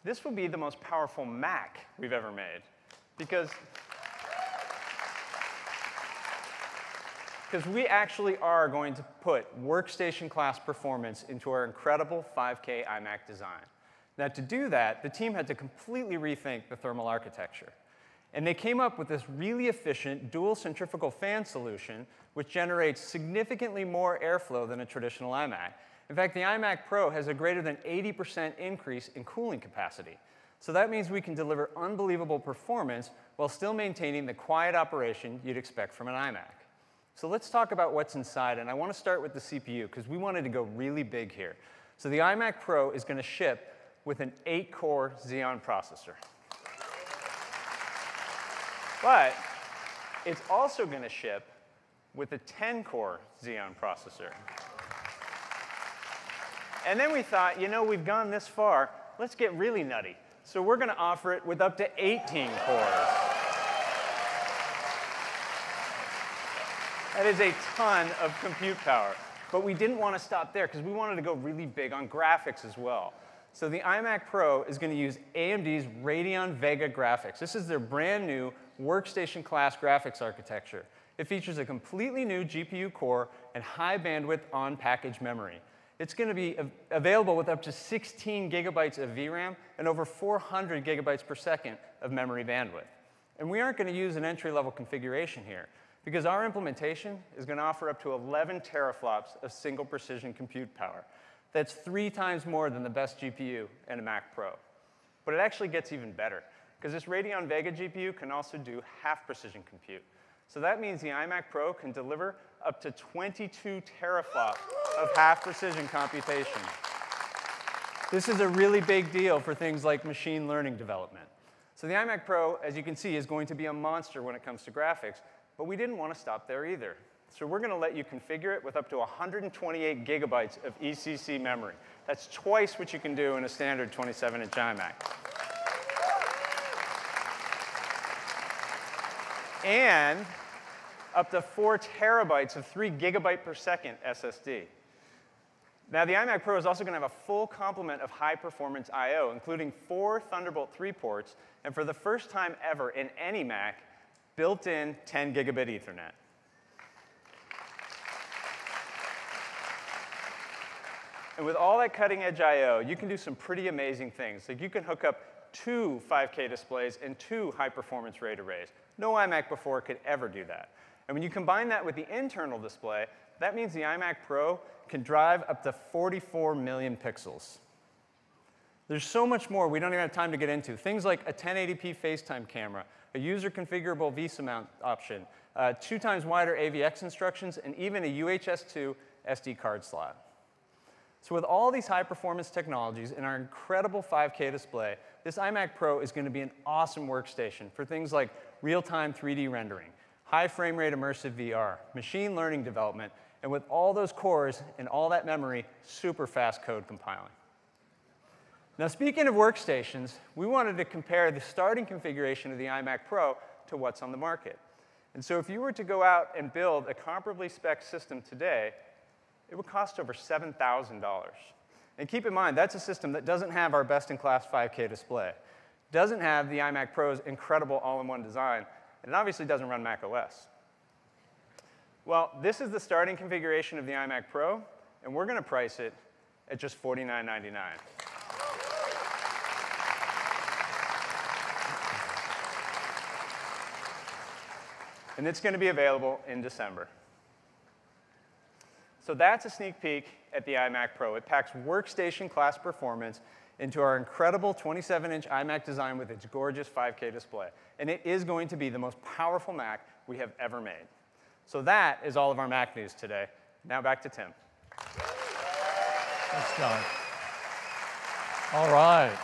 this will be the most powerful Mac we've ever made. Because we actually are going to put workstation-class performance into our incredible 5K iMac design. Now, to do that, the team had to completely rethink the thermal architecture. And they came up with this really efficient dual centrifugal fan solution, which generates significantly more airflow than a traditional iMac. In fact, the iMac Pro has a greater than 80% increase in cooling capacity. So that means we can deliver unbelievable performance while still maintaining the quiet operation you'd expect from an iMac. So let's talk about what's inside, and I want to start with the CPU, because we wanted to go really big here. So the iMac Pro is going to ship with an 8-core Xeon processor. But it's also going to ship with a 10-core Xeon processor. And then we thought, you know, we've gone this far, let's get really nutty. So we're going to offer it with up to 18 cores. That is a ton of compute power. But we didn't want to stop there, because we wanted to go really big on graphics as well. So the iMac Pro is going to use AMD's Radeon Vega graphics. This is their brand new workstation-class graphics architecture. It features a completely new GPU core and high bandwidth on-package memory. It's going to be available with up to 16 gigabytes of VRAM and over 400 gigabytes per second of memory bandwidth. And we aren't going to use an entry-level configuration here, because our implementation is going to offer up to 11 teraflops of single precision compute power. That's 3 times more than the best GPU in a Mac Pro. But it actually gets even better, because this Radeon Vega GPU can also do half-precision compute. So that means the iMac Pro can deliver up to 22 teraflops of half-precision computation. This is a really big deal for things like machine learning development. So the iMac Pro, as you can see, is going to be a monster when it comes to graphics, but we didn't want to stop there either. So we're going to let you configure it with up to 128 gigabytes of ECC memory. That's twice what you can do in a standard 27-inch iMac. And up to 4 terabytes of 3 gigabyte per second SSD. Now, the iMac Pro is also going to have a full complement of high-performance I/O, including 4 Thunderbolt 3 ports, and for the first time ever in any Mac, built-in 10 gigabit Ethernet. And with all that cutting-edge I/O, you can do some pretty amazing things. Like you can hook up 2 5K displays and 2 high-performance RAID arrays. No iMac before could ever do that. And when you combine that with the internal display, that means the iMac Pro can drive up to 44 million pixels. There's so much more we don't even have time to get into. Things like a 1080p FaceTime camera, a user-configurable VESA mount option, 2 times wider AVX instructions, and even a UHS-2 SD card slot. So with all these high-performance technologies and our incredible 5K display, this iMac Pro is going to be an awesome workstation for things like real-time 3D rendering, high frame rate immersive VR, machine learning development, and with all those cores and all that memory, super fast code compiling. Now, speaking of workstations, we wanted to compare the starting configuration of the iMac Pro to what's on the market. And so if you were to go out and build a comparably spec system today, it would cost over $7,000. And keep in mind, that's a system that doesn't have our best-in-class 5K display, doesn't have the iMac Pro's incredible all-in-one design, and it obviously doesn't run Mac OS. Well, this is the starting configuration of the iMac Pro, and we're going to price it at just $49.99. And it's going to be available in December. So that's a sneak peek at the iMac Pro. It packs workstation-class performance into our incredible 27-inch iMac design with its gorgeous 5K display. And it is going to be the most powerful Mac we have ever made. So that is all of our Mac news today. Now back to Tim. Thanks, John. All right.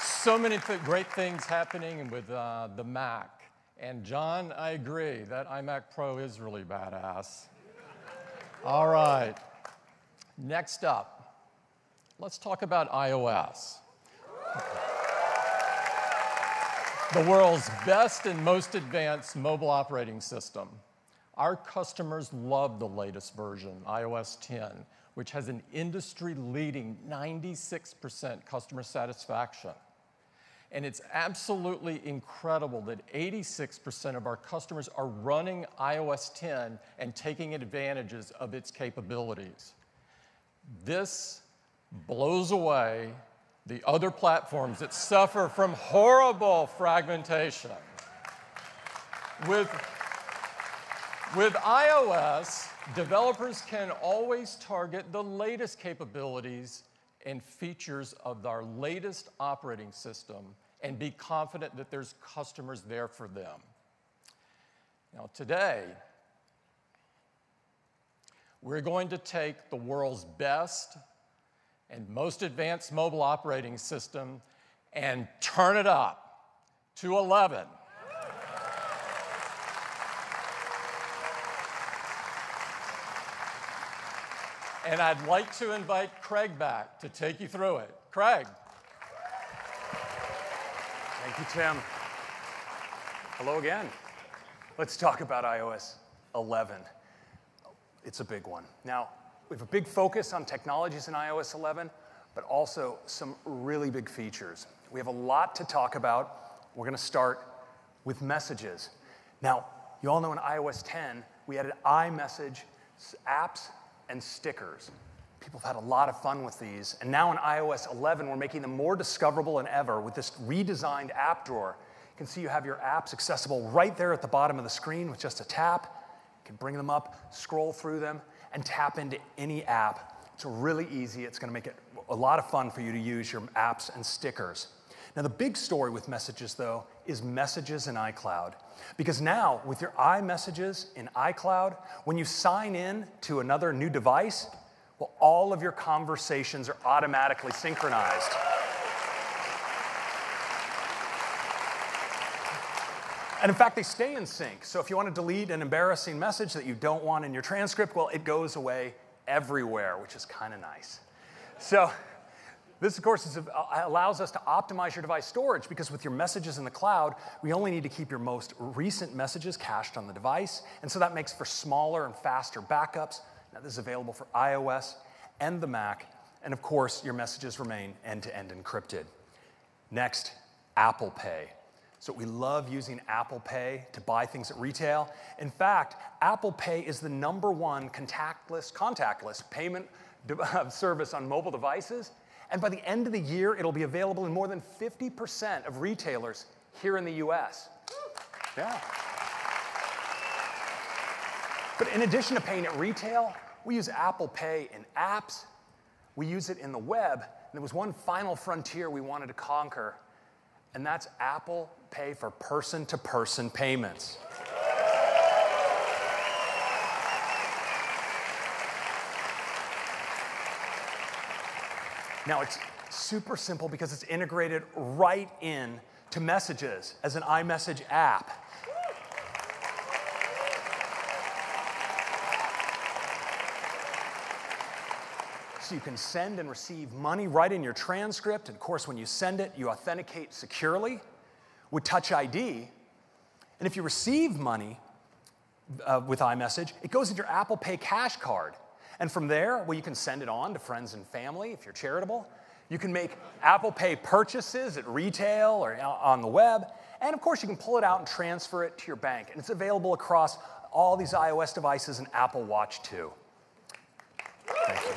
So many great things happening with the Mac. And John, I agree, that iMac Pro is really badass. All right. Next up, let's talk about iOS. The world's best and most advanced mobile operating system. Our customers love the latest version, iOS 10, which has an industry-leading 96% customer satisfaction. And it's absolutely incredible that 86% of our customers are running iOS 10 and taking advantages of its capabilities. This blows away the other platforms that suffer from horrible fragmentation. With iOS, developers can always target the latest capabilities and features of our latest operating system and be confident that there's customers there for them. Now today, we're going to take the world's best and most advanced mobile operating system and turn it up to 11. And I'd like to invite Craig back to take you through it. Craig. Thank you, Tim. Hello again. Let's talk about iOS 11. It's a big one. Now, we have a big focus on technologies in iOS 11, but also some really big features. We have a lot to talk about. We're going to start with messages. Now, you all know in iOS 10, we added iMessage apps and stickers. People have had a lot of fun with these. And now in iOS 11, we're making them more discoverable than ever with this redesigned app drawer. You can see you have your apps accessible right there at the bottom of the screen with just a tap. You can bring them up, scroll through them, and tap into any app. It's really easy. It's going to make it a lot of fun for you to use your apps and stickers. Now, the big story with messages, though, is messages in iCloud. Because now, with your iMessages in iCloud, when you sign in to another new device, well, all of your conversations are automatically synchronized. And in fact, they stay in sync. So if you want to delete an embarrassing message that you don't want in your transcript, well, it goes away everywhere, which is kind of nice. So this, of course, allows us to optimize your device storage because with your messages in the cloud, we only need to keep your most recent messages cached on the device. And so that makes for smaller and faster backups. Now, this is available for iOS and the Mac. And of course, your messages remain end-to-end encrypted. Next, Apple Pay. So we love using Apple Pay to buy things at retail. In fact, Apple Pay is the #1 contactless payment service on mobile devices. And by the end of the year, it'll be available in more than 50% of retailers here in the US. Yeah. But in addition to paying at retail, we use Apple Pay in apps. We use it in the web. And there was one final frontier we wanted to conquer, and that's Apple Pay for person-to-person payments. Now, it's super simple because it's integrated right in to Messages as an iMessage app. So you can send and receive money right in your transcript. And of course, when you send it, you authenticate securely with Touch ID. And if you receive money with iMessage, it goes into your Apple Pay cash card. And from there, well, you can send it on to friends and family if you're charitable. You can make Apple Pay purchases at retail or on the web. And of course, you can pull it out and transfer it to your bank. And it's available across all these iOS devices and Apple Watch too. Thank you.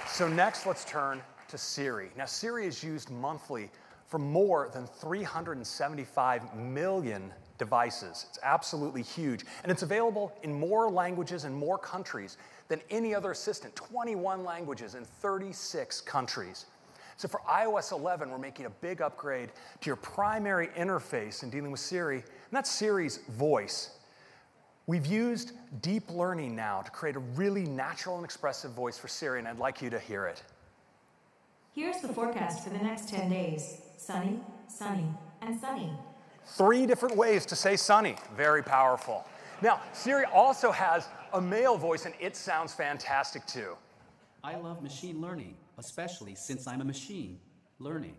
So next, let's turn to Siri. Now, Siri is used monthly for more than 375 million devices. It's absolutely huge. And it's available in more languages and more countries than any other assistant, 21 languages in 36 countries. So for iOS 11, we're making a big upgrade to your primary interface in dealing with Siri, and that's Siri's voice. We've used deep learning now to create a really natural and expressive voice for Siri, and I'd like you to hear it. Here's the forecast for the next 10 days. Sunny, sunny, and sunny. 3 different ways to say sunny. Very powerful. Now, Siri also has a male voice, and it sounds fantastic too. I love machine learning, especially since I'm a machine learning.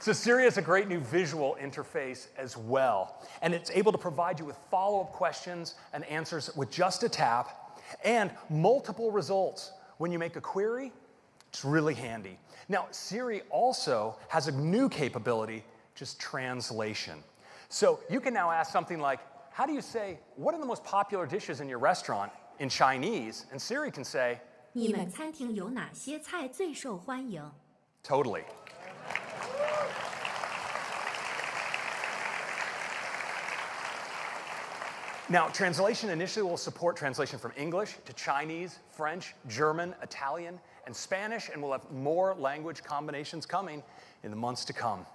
So Siri has a great new visual interface as well, and it's able to provide you with follow-up questions and answers with just a tap, and multiple results. When you make a query, it's really handy. Now, Siri also has a new capability, just translation. So you can now ask something like, how do you say, what are the most popular dishes in your restaurant in Chinese? And Siri can say, 你们餐厅有哪些菜最受欢迎? Totally. Now, translation initially will support translation from English to Chinese, French, German, Italian, and Spanish, and we'll have more language combinations coming in the months to come.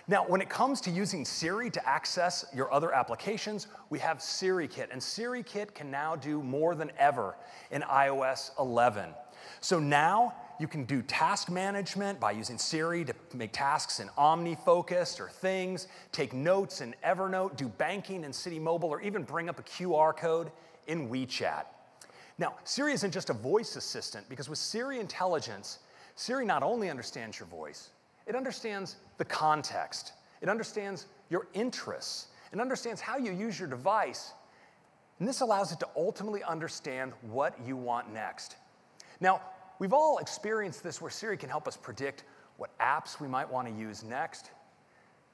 Now, when it comes to using Siri to access your other applications, we have SiriKit, and SiriKit can now do more than ever in iOS 11. So now you can do task management by using Siri to make tasks in OmniFocus or Things, take notes in Evernote, do banking in City Mobile, or even bring up a QR code in WeChat. Now, Siri isn't just a voice assistant, because with Siri Intelligence, Siri not only understands your voice, it understands the context, it understands your interests, it understands how you use your device, and this allows it to ultimately understand what you want next. Now, we've all experienced this where Siri can help us predict what apps we might want to use next,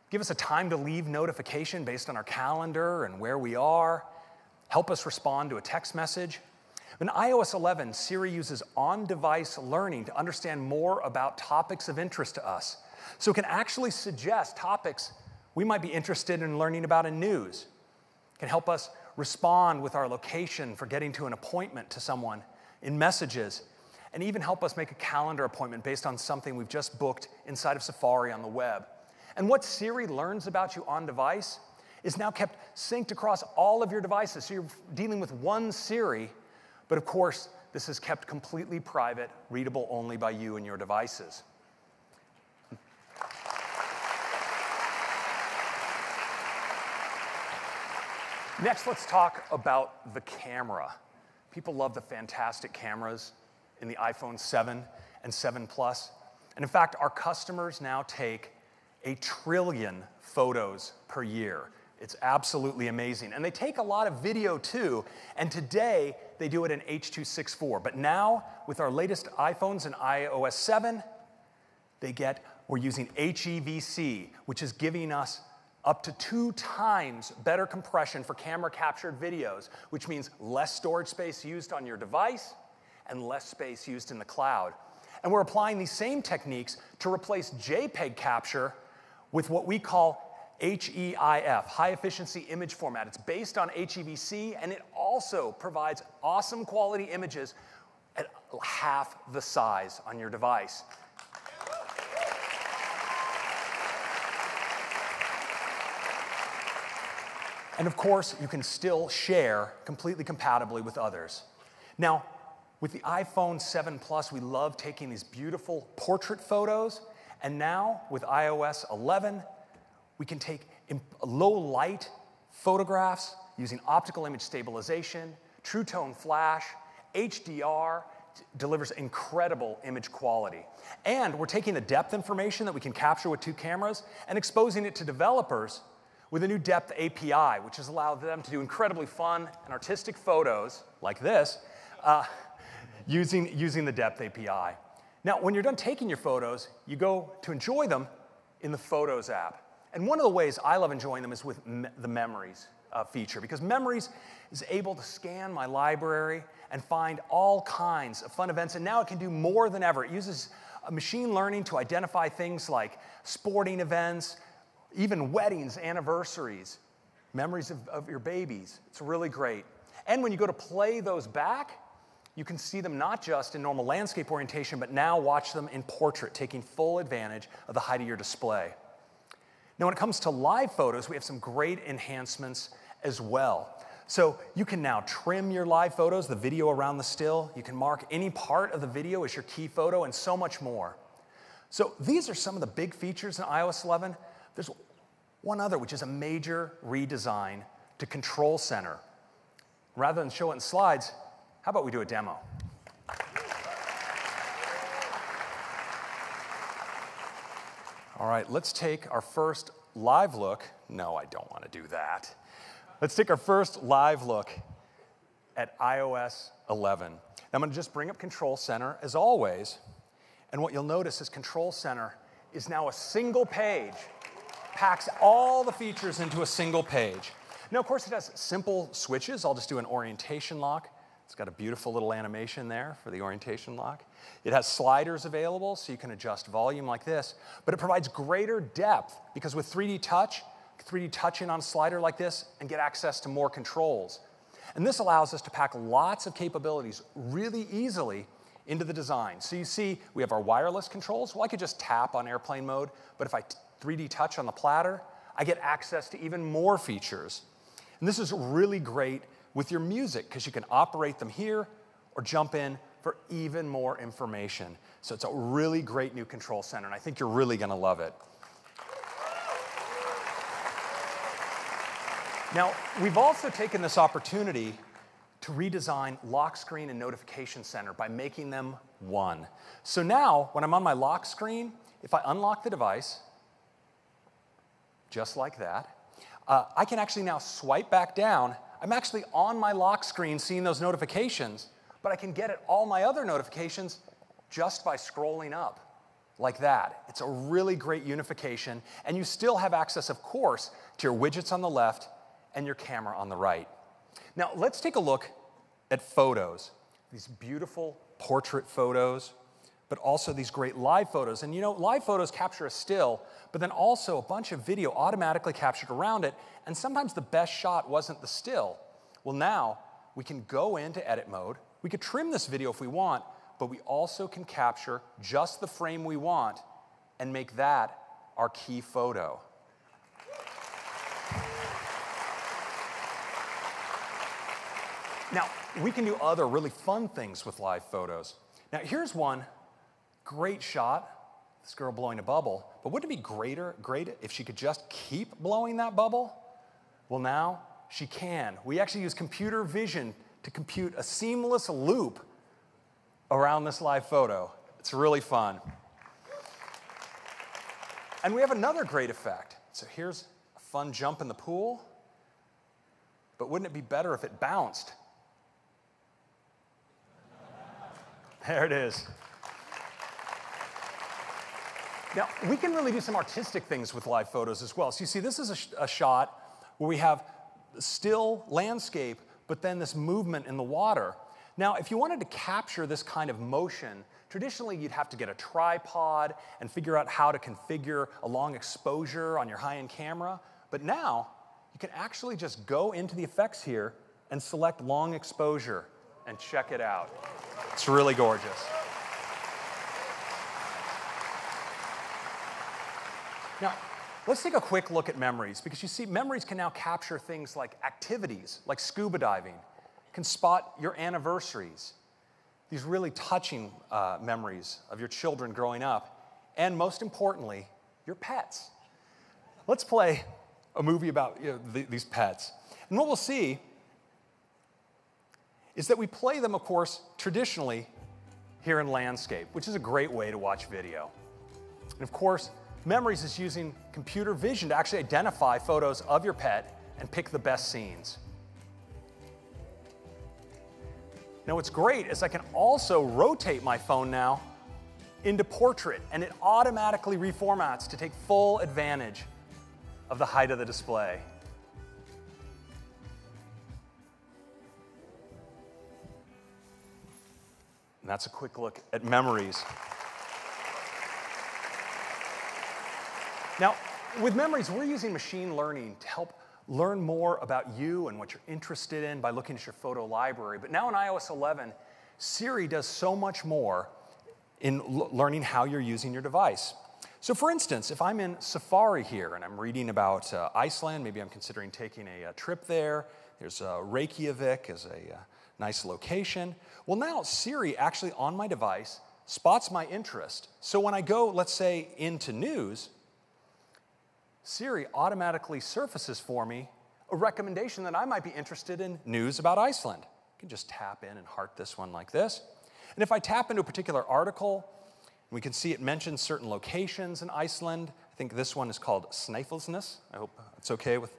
give us a time to leave notification based on our calendar and where we are, help us respond to a text message. In iOS 11, Siri uses on-device learning to understand more about topics of interest to us. So it can actually suggest topics we might be interested in learning about in news. It can help us respond with our location for getting to an appointment to someone in messages, and even help us make a calendar appointment based on something we've just booked inside of Safari on the web. And what Siri learns about you on device is now kept synced across all of your devices. So you're dealing with one Siri, but of course, this is kept completely private, readable only by you and your devices. Next, let's talk about the camera. People love the fantastic cameras in the iPhone 7 and 7 Plus. And in fact, our customers now take 1 trillion photos per year. It's absolutely amazing. And they take a lot of video too, and today they do it in H.264. But now, with our latest iPhones and iOS 7, we're using HEVC, which is giving us up to 2 times better compression for camera-captured videos, which means less storage space used on your device and less space used in the cloud. And we're applying these same techniques to replace JPEG capture with what we call HEIF, High Efficiency Image Format. It's based on HEVC, and it also provides awesome quality images at half the size on your device. And of course, you can still share completely compatibly with others. Now, with the iPhone 7 Plus, we love taking these beautiful portrait photos, and now with iOS 11, we can take low light photographs using optical image stabilization, True Tone Flash, HDR, delivers incredible image quality. And we're taking the depth information that we can capture with 2 cameras and exposing it to developers with a new depth API, which has allowed them to do incredibly fun and artistic photos like this using the Depth API. Now, when you're done taking your photos, you go to enjoy them in the Photos app. And one of the ways I love enjoying them is with the Memories feature, because Memories is able to scan my library and find all kinds of fun events, and now it can do more than ever. It uses machine learning to identify things like sporting events, even weddings, anniversaries, memories of your babies. It's really great. And when you go to play those back, you can see them not just in normal landscape orientation, but now watch them in portrait, taking full advantage of the height of your display. Now, when it comes to live photos, we have some great enhancements as well. So you can now trim your live photos, the video around the still. You can mark any part of the video as your key photo, and so much more. So these are some of the big features in iOS 11. There's one other, which is a major redesign to Control Center. Rather than show it in slides, how about we do a demo? All right, let's take our first live look. No, I don't want to do that. Let's take our first live look at iOS 11. I'm going to just bring up Control Center as always, and what you'll notice is Control Center is now a single page, packs all the features into a single page. Now, of course, it has simple switches. I'll just do an orientation lock. It's got a beautiful little animation there for the orientation lock. It has sliders available, so you can adjust volume like this, but it provides greater depth because with 3D touch in on a slider like this and get access to more controls. And this allows us to pack lots of capabilities really easily into the design. So you see, we have our wireless controls. Well, I could just tap on airplane mode, but if I 3D touch on the platter, I get access to even more features. And this is really great with your music, because you can operate them here or jump in for even more information. So it's a really great new Control Center, and I think you're really going to love it. Now, we've also taken this opportunity to redesign Lock Screen and Notification Center by making them one. So now, when I'm on my lock screen, if I unlock the device, just like that, I can actually now swipe back down. I'm actually on my lock screen seeing those notifications, but I can get at all my other notifications just by scrolling up, like that. It's a really great unification, and you still have access, of course, to your widgets on the left and your camera on the right. Now, let's take a look at photos. These beautiful portrait photos, but also these great live photos. And you know, live photos capture a still, but then also a bunch of video automatically captured around it, and sometimes the best shot wasn't the still. Well, now we can go into edit mode. We could trim this video if we want, but we also can capture just the frame we want and make that our key photo. Now, we can do other really fun things with live photos. Now, here's one great shot, this girl blowing a bubble, but wouldn't it be great if she could just keep blowing that bubble? Well, now she can. We actually use computer vision to compute a seamless loop around this live photo. It's really fun. And we have another great effect. So here's a fun jump in the pool, but wouldn't it be better if it bounced? There it is. Now, we can really do some artistic things with live photos as well. So you see, this is a shot where we have still landscape, but then this movement in the water. Now, if you wanted to capture this kind of motion, traditionally you'd have to get a tripod and figure out how to configure a long exposure on your high-end camera. But now, you can actually just go into the effects here and select long exposure and check it out. It's really gorgeous. Now, let's take a quick look at memories, because you see, memories can now capture things like activities, like scuba diving, can spot your anniversaries, these really touching memories of your children growing up, and most importantly, your pets. Let's play a movie about these pets. And what we'll see is that we play them, of course, traditionally here in landscape, which is a great way to watch video. And of course, Memories is using computer vision to actually identify photos of your pet and pick the best scenes. Now what's great is I can also rotate my phone now into portrait, and it automatically reformats to take full advantage of the height of the display. And that's a quick look at memories. Now, with memories, we're using machine learning to help learn more about you and what you're interested in by looking at your photo library. But now in iOS 11, Siri does so much more in learning how you're using your device. So for instance, if I'm in Safari here and I'm reading about Iceland, maybe I'm considering taking a trip there. There's Reykjavik as a nice location. Well, now Siri actually on my device spots my interest. So when I go, let's say, into news, Siri automatically surfaces for me a recommendation that I might be interested in news about Iceland. I can just tap in and heart this one like this. And if I tap into a particular article, we can see it mentions certain locations in Iceland. I think this one is called Snæfellsnes. I hope it's okay with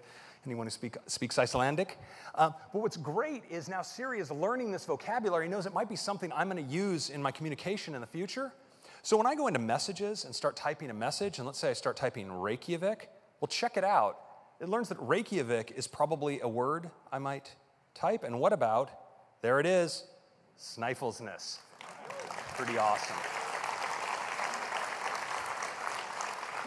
anyone who speaks Icelandic. But what's great is now Siri is learning this vocabulary. It knows it might be something I'm going to use in my communication in the future. So when I go into messages and start typing a message, and let's say I start typing Reykjavik, well, check it out. It learns that Reykjavik is probably a word I might type. And what about, there it is, Snæfellsnes. Pretty awesome.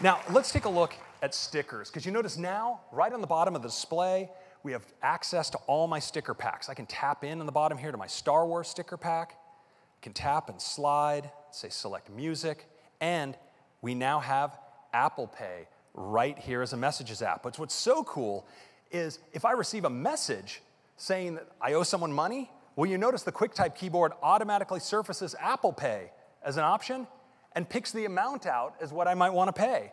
Now, let's take a look at stickers, because you notice now, right on the bottom of the display, we have access to all my sticker packs. I can tap in on the bottom here to my Star Wars sticker pack. I can tap and slide, say select music, and we now have Apple Pay right here as a messages app. But what's so cool is if I receive a message saying that I owe someone money, well, you notice the QuickType keyboard automatically surfaces Apple Pay as an option and picks the amount out as what I might want to pay.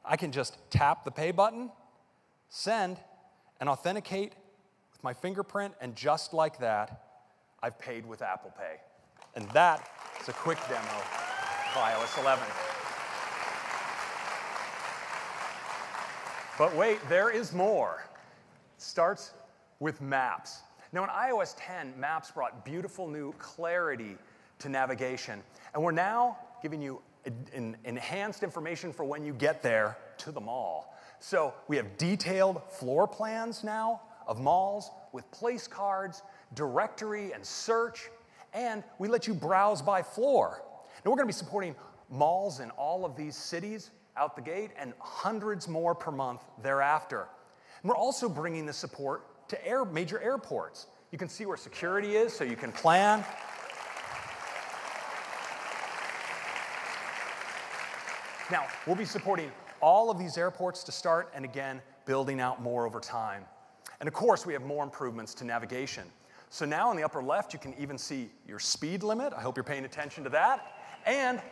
I can just tap the pay button, send, and authenticate with my fingerprint, and just like that, I've paid with Apple Pay. And that is a quick demo of iOS 11. But wait, there is more. It starts with Maps. Now in iOS 10, Maps brought beautiful new clarity to navigation. And we're now giving you enhanced information for when you get there to the mall. So we have detailed floor plans now of malls with place cards, directory and search, and we let you browse by floor. Now we're going to be supporting malls in all of these cities out the gate and hundreds more per month thereafter. And we're also bringing this support to major airports. You can see where security is so you can plan. Now, we'll be supporting all of these airports to start, and again, building out more over time. And of course, we have more improvements to navigation. So now in the upper left, you can even see your speed limit. I hope you're paying attention to that. And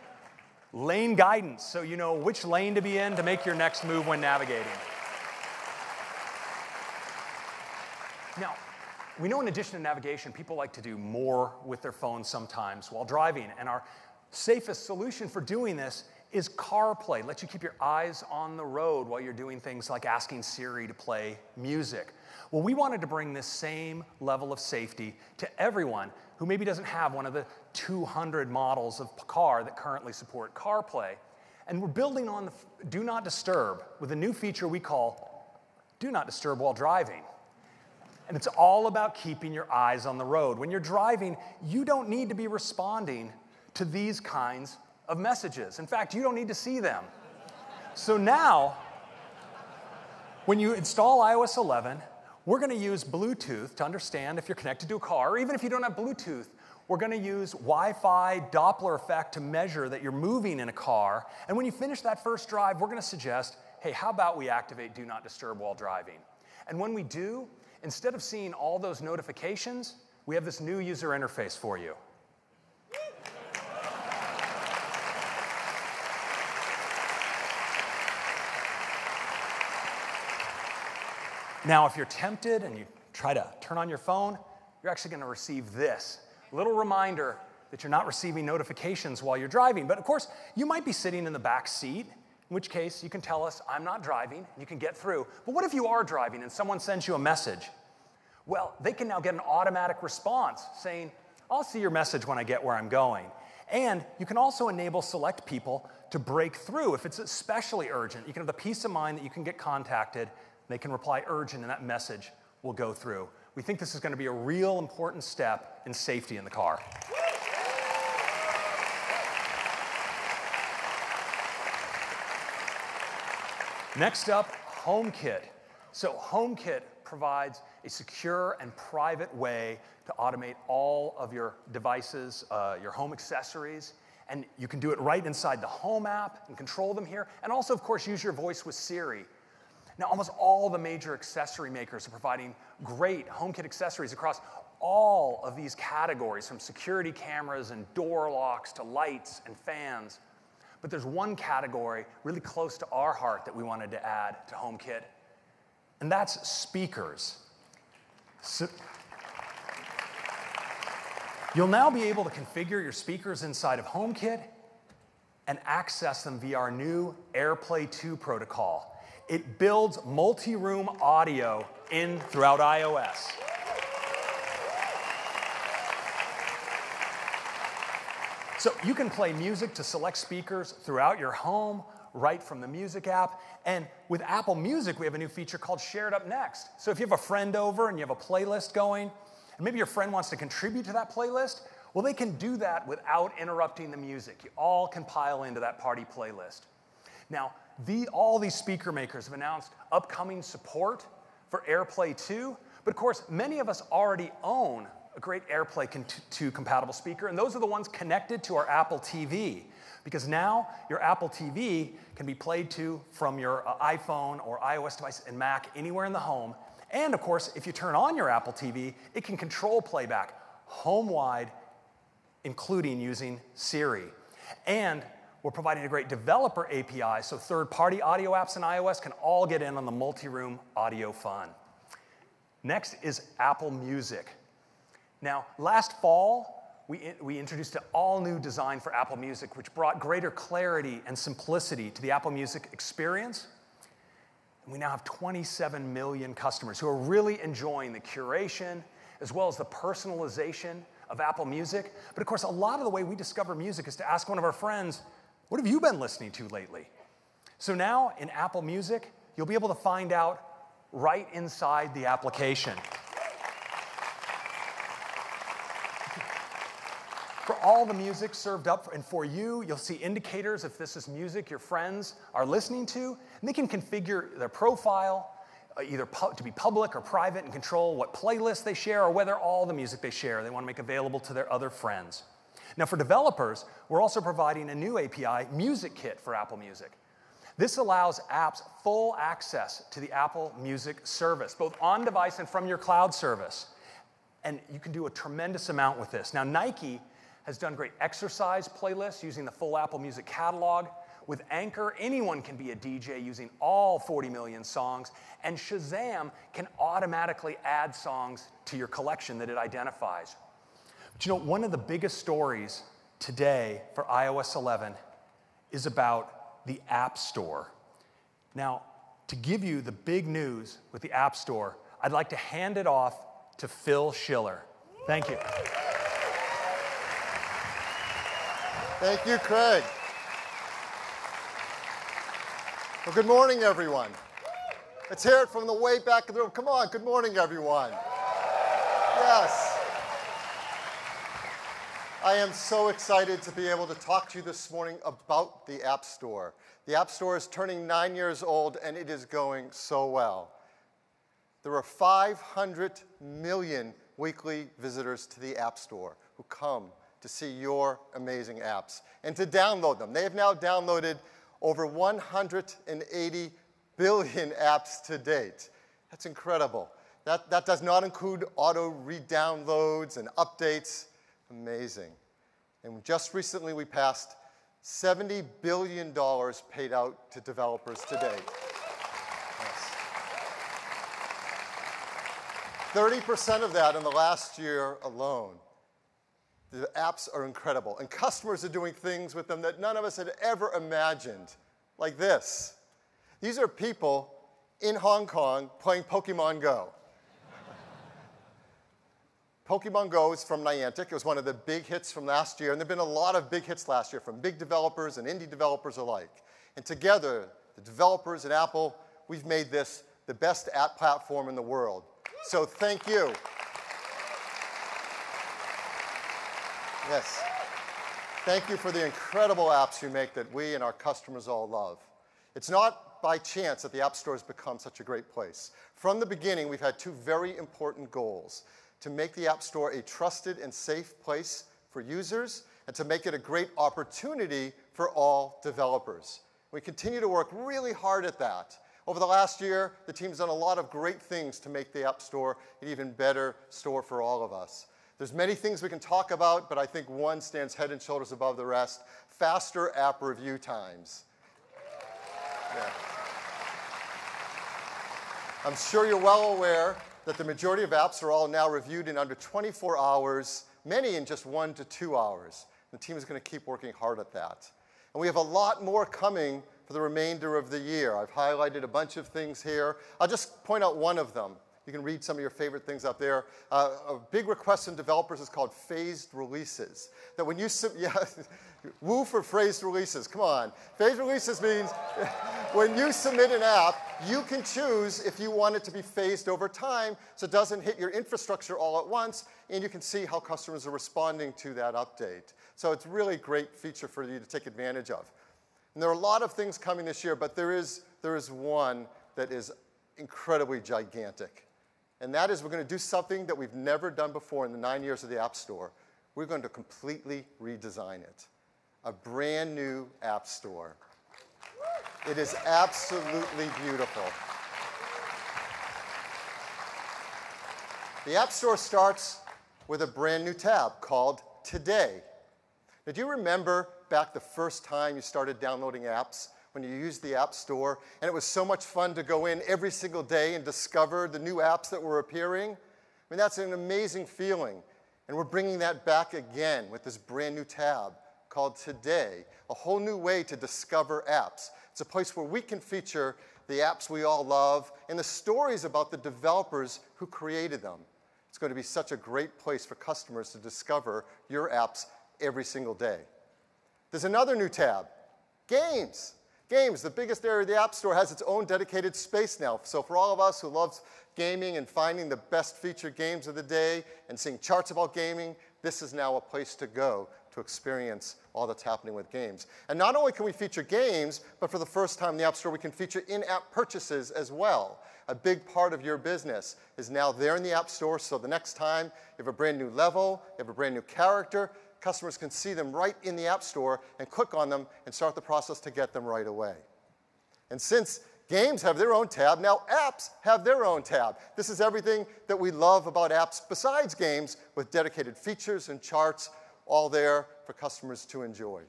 lane guidance, so you know which lane to be in to make your next move when navigating. Now, we know in addition to navigation, people like to do more with their phones sometimes while driving, and our safest solution for doing this is CarPlay. It lets you keep your eyes on the road while you're doing things like asking Siri to play music. Well, we wanted to bring this same level of safety to everyone who maybe doesn't have one of the 200 models of car that currently support CarPlay. And we're building on the Do Not Disturb with a new feature we call Do Not Disturb While Driving. And it's all about keeping your eyes on the road. When you're driving, you don't need to be responding to these kinds of messages. In fact, you don't need to see them. So now, when you install iOS 11, we're going to use Bluetooth to understand if you're connected to a car, or even if you don't have Bluetooth, we're going to use Wi-Fi Doppler effect to measure that you're moving in a car. And when you finish that first drive, we're going to suggest, hey, how about we activate Do Not Disturb while driving? And when we do, instead of seeing all those notifications, we have this new user interface for you. Now, if you're tempted and you try to turn on your phone, you're actually going to receive this little reminder that you're not receiving notifications while you're driving. But of course, you might be sitting in the back seat, in which case you can tell us, I'm not driving, and you can get through. But what if you are driving and someone sends you a message? Well, they can now get an automatic response saying, I'll see your message when I get where I'm going. And you can also enable select people to break through if it's especially urgent. You can have the peace of mind that you can get contacted, they can reply urgent, and that message will go through. We think this is going to be a real important step in safety in the car. Next up, HomeKit. So HomeKit provides a secure and private way to automate all of your devices, your home accessories, and you can do it right inside the Home app and control them here, and also, of course, use your voice with Siri. Now, almost all the major accessory makers are providing great HomeKit accessories across all of these categories, from security cameras and door locks to lights and fans. But there's one category really close to our heart that we wanted to add to HomeKit, and that's speakers. So, you'll now be able to configure your speakers inside of HomeKit and access them via our new AirPlay 2 protocol. It builds multi-room audio in throughout iOS. So you can play music to select speakers throughout your home, right from the Music app. And with Apple Music, we have a new feature called Shared Up Next. So if you have a friend over and you have a playlist going, and maybe your friend wants to contribute to that playlist, well, they can do that without interrupting the music. You all can pile into that party playlist. Now, all these speaker makers have announced upcoming support for AirPlay 2, but of course, many of us already own a great AirPlay 2 compatible speaker, and those are the ones connected to our Apple TV, because now your Apple TV can be played to from your iPhone or iOS device and Mac anywhere in the home. And of course, if you turn on your Apple TV, it can control playback home-wide, including using Siri. And we're providing a great developer API, so third-party audio apps in iOS can all get in on the multi-room audio fun. Next is Apple Music. Now, last fall, we introduced an all-new design for Apple Music, which brought greater clarity and simplicity to the Apple Music experience. And we now have 27 million customers who are really enjoying the curation as well as the personalization of Apple Music. But of course, a lot of the way we discover music is to ask one of our friends, what have you been listening to lately? So now in Apple Music, you'll be able to find out right inside the application. For all the music served up, and for you, you'll see indicators if this is music your friends are listening to, and they can configure their profile, either to be public or private, and control what playlists they share or whether all the music they share they want to make available to their other friends. Now for developers, we're also providing a new API, Music Kit for Apple Music. This allows apps full access to the Apple Music service, both on device and from your cloud service. And you can do a tremendous amount with this. Now Nike has done great exercise playlists using the full Apple Music catalog. With Anchor, anyone can be a DJ using all 40 million songs, and Shazam can automatically add songs to your collection that it identifies. But you know, one of the biggest stories today for iOS 11 is about the App Store. Now, to give you the big news with the App Store, I'd like to hand it off to Phil Schiller. Thank you. Thank you, Craig. Well, good morning, everyone. Let's hear it from the way back of the room. Come on, good morning, everyone. Yes. I am so excited to be able to talk to you this morning about the App Store. The App Store is turning 9 years old, and it is going so well. There are 500 million weekly visitors to the App Store who come to see your amazing apps and to download them. They have now downloaded over 180 billion apps to date. That's incredible. That does not include auto re-downloads and updates. Amazing. And just recently we passed $70 billion paid out to developers to date. Yes. 30% of that in the last year alone. The apps are incredible, and customers are doing things with them that none of us had ever imagined, like this. These are people in Hong Kong playing Pokemon Go. Pokemon Go is from Niantic. It was one of the big hits from last year, and there have been a lot of big hits last year from big developers and indie developers alike. And together, the developers and Apple, we've made this the best app platform in the world. So thank you. Yes. Thank you for the incredible apps you make that we and our customers all love. It's not by chance that the App Store has become such a great place. From the beginning, we've had two very important goals: to make the App Store a trusted and safe place for users, and to make it a great opportunity for all developers. We continue to work really hard at that. Over the last year, the team's done a lot of great things to make the App Store an even better store for all of us. There's many things we can talk about, but I think one stands head and shoulders above the rest: faster app review times. Yeah. I'm sure you're well aware that the majority of apps are all now reviewed in under 24 hours, many in just 1 to 2 hours. The team is going to keep working hard at that. And we have a lot more coming for the remainder of the year. I've highlighted a bunch of things here. I'll just point out one of them. You can read some of your favorite things up there. A big request from developers is called phased releases. That when you, woo for phased releases, come on. Phased releases means when you submit an app, you can choose if you want it to be phased over time so it doesn't hit your infrastructure all at once, and you can see how customers are responding to that update. So it's really a great feature for you to take advantage of. And there are a lot of things coming this year, but there is one that is incredibly gigantic. And that is, we're going to do something that we've never done before in the 9 years of the App Store. We're going to completely redesign it. A brand new App Store. It is absolutely beautiful. The App Store starts with a brand new tab called Today. Now, do you remember back the first time you started downloading apps, when you used the App Store, and it was so much fun to go in every single day and discover the new apps that were appearing? I mean, that's an amazing feeling. And we're bringing that back again with this brand new tab called Today, a whole new way to discover apps. It's a place where we can feature the apps we all love and the stories about the developers who created them. It's going to be such a great place for customers to discover your apps every single day. There's another new tab, Games. Games, the biggest area of the App Store, has its own dedicated space now. So for all of us who love gaming and finding the best featured games of the day and seeing charts about gaming, this is now a place to go to experience all that's happening with games. And not only can we feature games, but for the first time in the App Store, we can feature in-app purchases as well. A big part of your business is now there in the App Store, so the next time you have a brand new level, you have a brand new character, customers can see them right in the App Store and click on them and start the process to get them right away. And since games have their own tab, now apps have their own tab. This is everything that we love about apps besides games, with dedicated features and charts all there for customers to enjoy.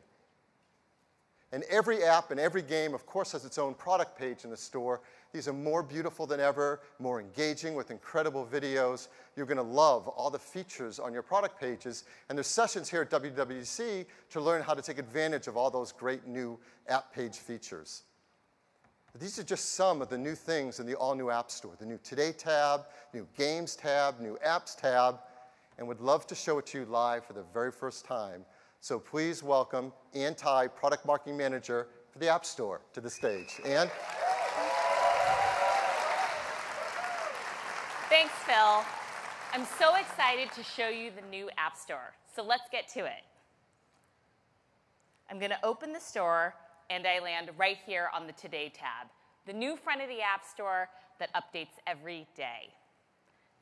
And every app and every game, of course, has its own product page in the store. These are more beautiful than ever, more engaging with incredible videos. You're going to love all the features on your product pages. And there's sessions here at WWDC to learn how to take advantage of all those great new app page features. But these are just some of the new things in the all-new App Store. The new Today tab, new Games tab, new Apps tab, and would love to show it to you live for the very first time. So please welcome Ann Ty, Product Marketing Manager for the App Store, to the stage. Ann? Thanks, Phil. I'm so excited to show you the new App Store. So let's get to it. I'm going to open the store, and I land right here on the Today tab, the new front of the App Store that updates every day.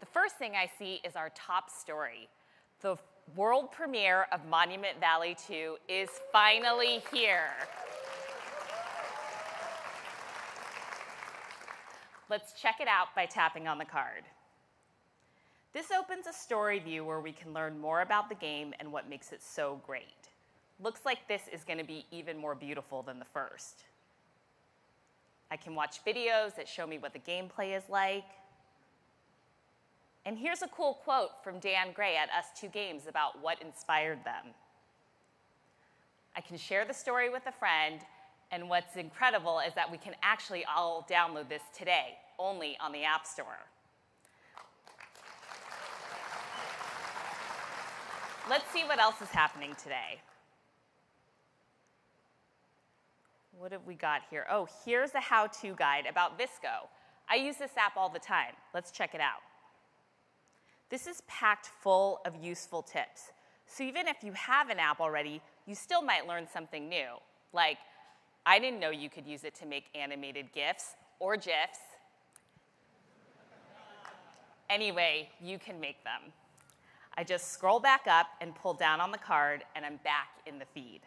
The first thing I see is our top story. The world premiere of Monument Valley 2 is finally here. Let's check it out by tapping on the card. This opens a story view where we can learn more about the game and what makes it so great. Looks like this is going to be even more beautiful than the first. I can watch videos that show me what the gameplay is like. And here's a cool quote from Dan Gray at Us2 Games about what inspired them. I can share the story with a friend, and what's incredible is that we can actually all download this today, only on the App Store. let's see what else is happening today. What have we got here? Oh, here's a how-to guide about Visco. I use this app all the time. Let's check it out. This is packed full of useful tips. So even if you have an app already, you still might learn something new. Like, I didn't know you could use it to make animated GIFs or GIFs. Anyway, you can make them. I just scroll back up and pull down on the card, and I'm back in the feed.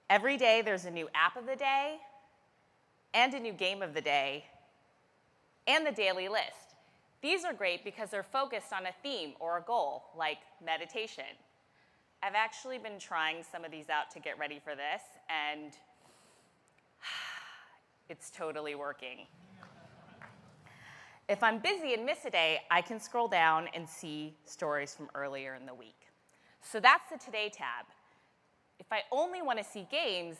Every day, there's a new app of the day, and a new game of the day, and the daily list. These are great because they're focused on a theme or a goal, like meditation. I've actually been trying some of these out to get ready for this, and it's totally working. If I'm busy and miss a day, I can scroll down and see stories from earlier in the week. So that's the Today tab. If I only want to see games,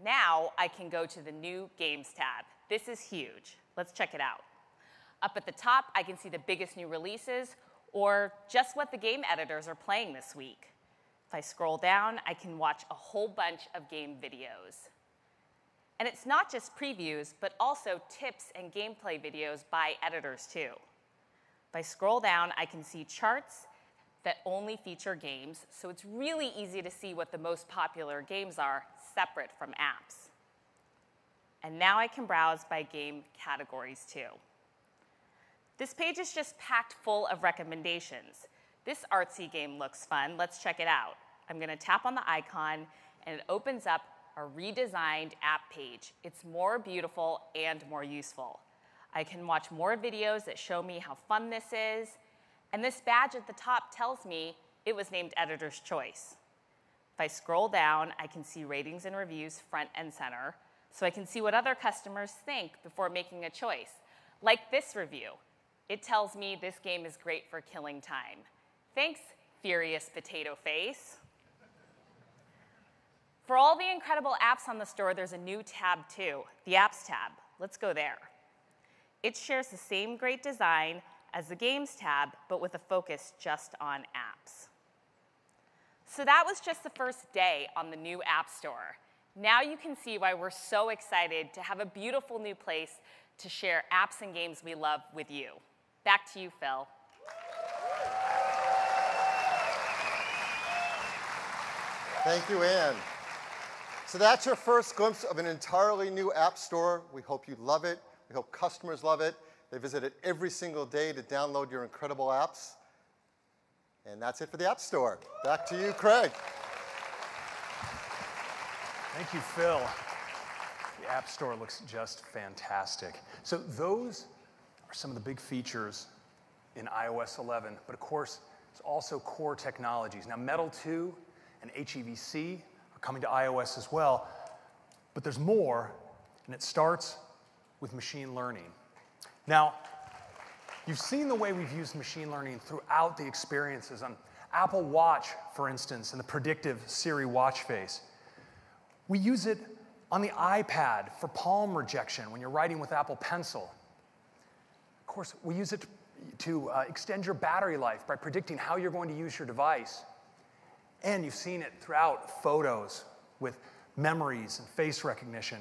now I can go to the New Games tab. This is huge. Let's check it out. Up at the top, I can see the biggest new releases or just what the game editors are playing this week. If I scroll down, I can watch a whole bunch of game videos. And it's not just previews, but also tips and gameplay videos by editors too. If I scroll down, I can see charts that only feature games, so it's really easy to see what the most popular games are separate from apps. And now I can browse by game categories too. This page is just packed full of recommendations. This artsy game looks fun. Let's check it out. I'm going to tap on the icon, and it opens up a redesigned app page. It's more beautiful and more useful. I can watch more videos that show me how fun this is, and this badge at the top tells me it was named Editor's Choice. If I scroll down, I can see ratings and reviews front and center, so I can see what other customers think before making a choice. Like this review. It tells me this game is great for killing time. Thanks, Furious Potato Face. For all the incredible apps on the store, there's a new tab too, the Apps tab. Let's go there. It shares the same great design as the Games tab, but with a focus just on apps. So that was just the first day on the new App Store. Now you can see why we're so excited to have a beautiful new place to share apps and games we love with you. Back to you, Phil. Thank you, Anne. So that's your first glimpse of an entirely new app store. We hope you love it. We hope customers love it. They visit it every single day to download your incredible apps. And that's it for the App Store. Back to you, Craig. Thank you, Phil. The App Store looks just fantastic. So those are some of the big features in iOS 11. But of course, it's also core technologies. Now, Metal 2 and HEVC are coming to iOS as well. But there's more, and it starts with machine learning. Now, you've seen the way we've used machine learning throughout the experiences on Apple Watch, for instance, and the predictive Siri watch face. We use it on the iPad for palm rejection when you're writing with Apple Pencil. Of course, we use it to extend your battery life by predicting how you're going to use your device. And you've seen it throughout photos with memories and face recognition.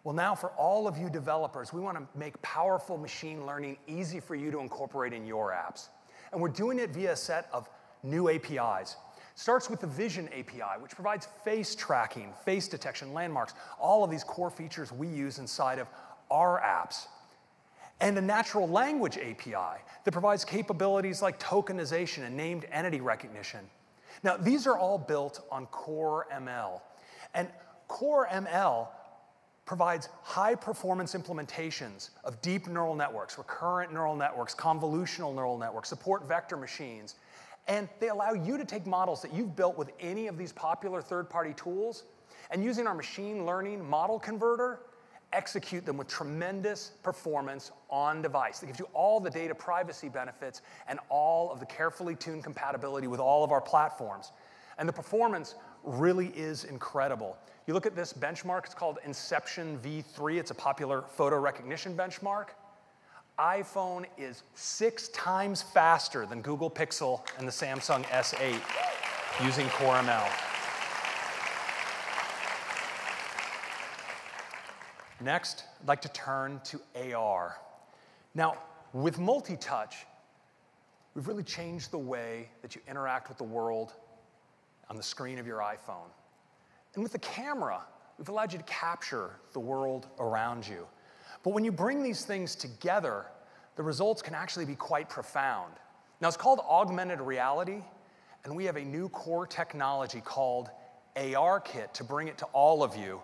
Well, now for all of you developers, we want to make powerful machine learning easy for you to incorporate in your apps. And we're doing it via a set of new APIs. It starts with the Vision API, which provides face tracking, face detection, landmarks, all of these core features we use inside of our apps. And a natural language API that provides capabilities like tokenization and named entity recognition. Now, these are all built on Core ML. And Core ML provides high-performance implementations of deep neural networks, recurrent neural networks, convolutional neural networks, support vector machines, and they allow you to take models that you've built with any of these popular third-party tools, and using our machine learning model converter, execute them with tremendous performance on device. That gives you all the data privacy benefits and all of the carefully tuned compatibility with all of our platforms. And the performance really is incredible. You look at this benchmark, it's called Inception V3. It's a popular photo recognition benchmark. iPhone is 6 times faster than Google Pixel and the Samsung S8. using Core ML. Next, I'd like to turn to AR. Now, with multi-touch, we've really changed the way that you interact with the world on the screen of your iPhone. And with the camera, we've allowed you to capture the world around you. But when you bring these things together, the results can actually be quite profound. Now, it's called augmented reality, and we have a new core technology called ARKit to bring it to all of you.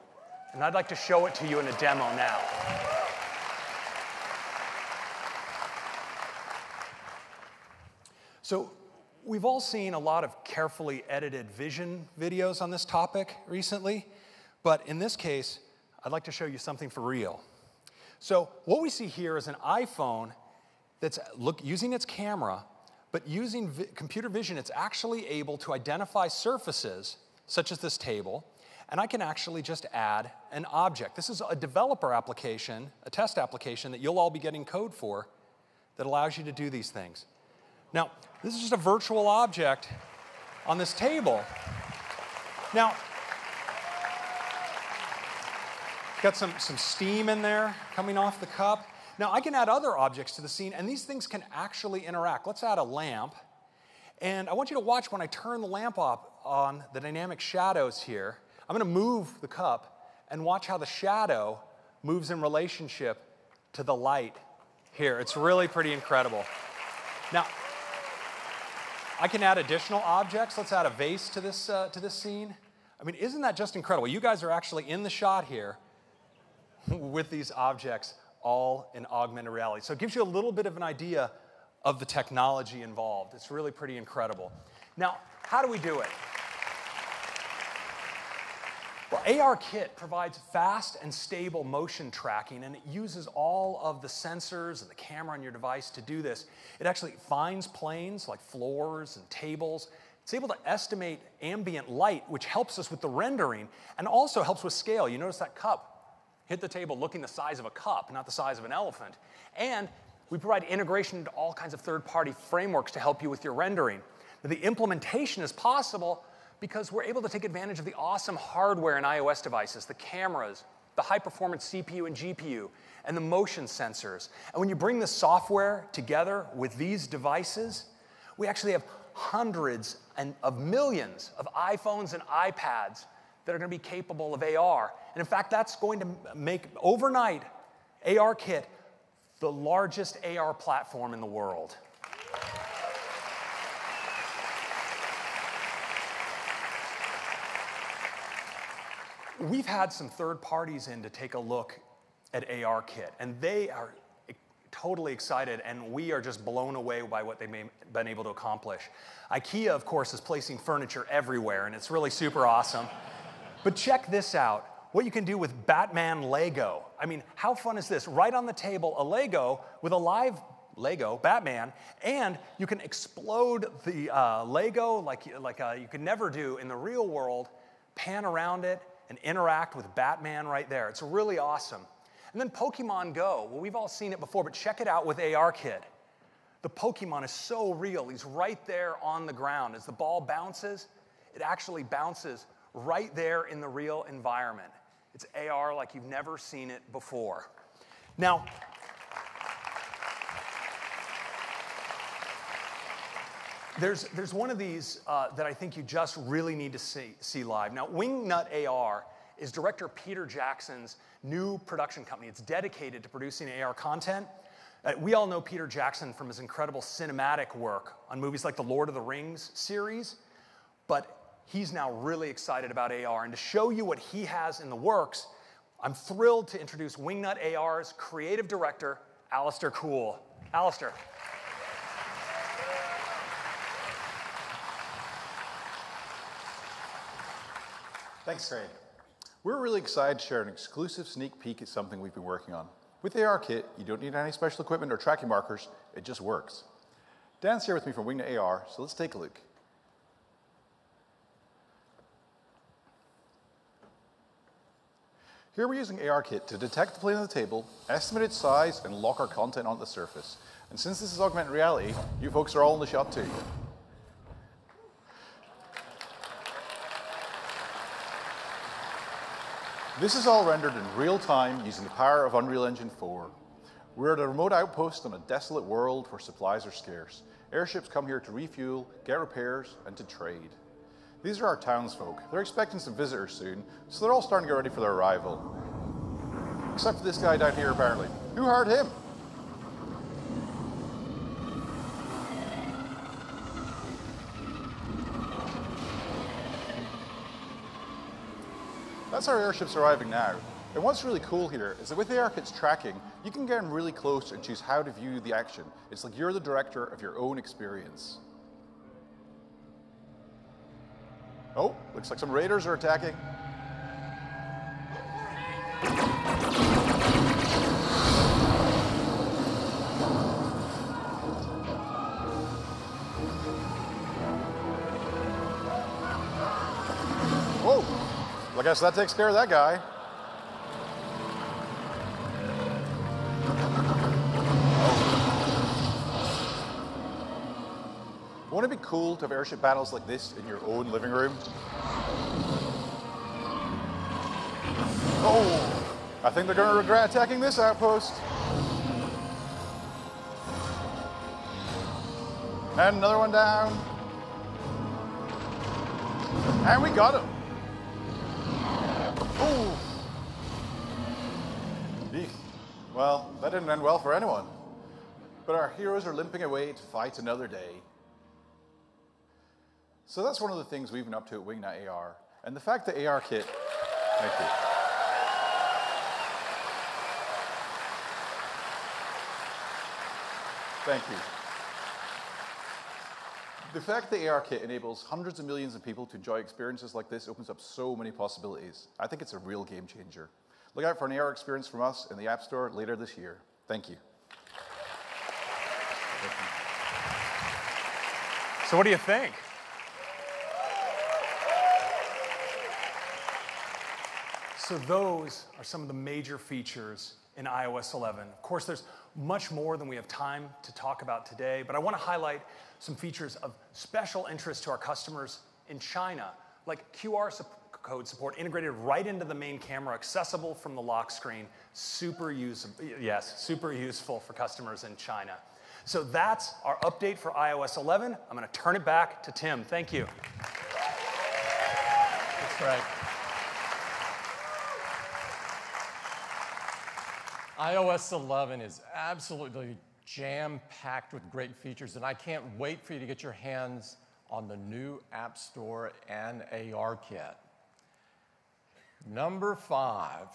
And I'd like to show it to you in a demo now. So we've all seen a lot of carefully edited vision videos on this topic recently, but in this case, I'd like to show you something for real. So what we see here is an iPhone that's using its camera, but using computer vision, it's actually able to identify surfaces, such as this table, and I can actually just add an object. This is a developer application, a test application that you'll all be getting code for that allows you to do these things. Now, this is just a virtual object on this table. Now, got some steam in there coming off the cup. Now, I can add other objects to the scene, and these things can actually interact. Let's add a lamp. And I want you to watch when I turn the lamp on the dynamic shadows here. I'm going to move the cup and watch how the shadow moves in relationship to the light here. It's really pretty incredible. Now, I can add additional objects. Let's add a vase to this scene. I mean, isn't that just incredible? You guys are actually in the shot here with these objects all in augmented reality. So it gives you a little bit of an idea of the technology involved. It's really pretty incredible. Now, how do we do it? Well, ARKit provides fast and stable motion tracking, and it uses all of the sensors and the camera on your device to do this. It actually finds planes like floors and tables. It's able to estimate ambient light, which helps us with the rendering, and also helps with scale. You notice that cup hit the table looking the size of a cup, not the size of an elephant. And we provide integration into all kinds of third-party frameworks to help you with your rendering. Now, the implementation is possible because we're able to take advantage of the awesome hardware in iOS devices, the cameras, the high-performance CPU and GPU, and the motion sensors. And when you bring the software together with these devices, we actually have hundreds of millions of iPhones and iPads that are going to be capable of AR. And in fact, that's going to make overnight ARKit the largest AR platform in the world. We've had some third parties in to take a look at ARKit, and they are totally excited, and we are just blown away by what they've been able to accomplish. IKEA, of course, is placing furniture everywhere, and it's really super awesome. But check this out, what you can do with Batman Lego. I mean, how fun is this? Right on the table, a Lego with a live Lego, Batman, and you can explode the Lego like you could never do in the real world, pan around it, and interact with Batman right there. It's really awesome. And then Pokemon Go. Well, we've all seen it before, but check it out with ARKit. The Pokemon is so real. He's right there on the ground. As the ball bounces, it actually bounces right there in the real environment. It's AR like you've never seen it before. Now, there's one of these that I think you just really need to see live. Now, Wingnut AR is director Peter Jackson's new production company. It's dedicated to producing AR content. We all know Peter Jackson from his incredible cinematic work on movies like the Lord of the Rings series, but he's now really excited about AR. And to show you what he has in the works, I'm thrilled to introduce Wingnut AR's creative director, Alistair Cool. Alistair. Thanks, Craig. We're really excited to share an exclusive sneak peek at something we've been working on. With ARKit, you don't need any special equipment or tracking markers, it just works. Dan's here with me from Wingnut AR, so let's take a look. Here we're using ARKit to detect the plane of the table, estimate its size, and lock our content onto the surface. And since this is augmented reality, you folks are all in the shot too. This is all rendered in real time using the power of Unreal Engine 4. We're at a remote outpost on a desolate world where supplies are scarce. Airships come here to refuel, get repairs, and to trade. These are our townsfolk. They're expecting some visitors soon, so they're all starting to get ready for their arrival. Except for this guy down here, apparently. Who hired him? That's our airships arriving now. And what's really cool here is that with the ARKit's tracking, you can get in really close and choose how to view the action. It's like you're the director of your own experience. Oh, looks like some raiders are attacking. Whoa, well, I guess that takes care of that guy. Wouldn't it be cool to have airship battles like this in your own living room? Oh, I think they're going to regret attacking this outpost. And another one down. And we got him. Oh. Eek. Well, that didn't end well for anyone. But our heroes are limping away to fight another day. So that's one of the things we've been up to at Wingnut AR. And the fact that ARKit, thank you. Thank you. The fact that ARKit enables hundreds of millions of people to enjoy experiences like this opens up so many possibilities. I think it's a real game changer. Look out for an AR experience from us in the App Store later this year. Thank you. So what do you think? So those are some of the major features in iOS 11. Of course, there's much more than we have time to talk about today, but I want to highlight some features of special interest to our customers in China, like QR code support integrated right into the main camera, accessible from the lock screen. Super useful for customers in China. So that's our update for iOS 11. I'm going to turn it back to Tim. Thank you. That's right. iOS 11 is absolutely jam-packed with great features, and I can't wait for you to get your hands on the new App Store and ARKit. Number 5,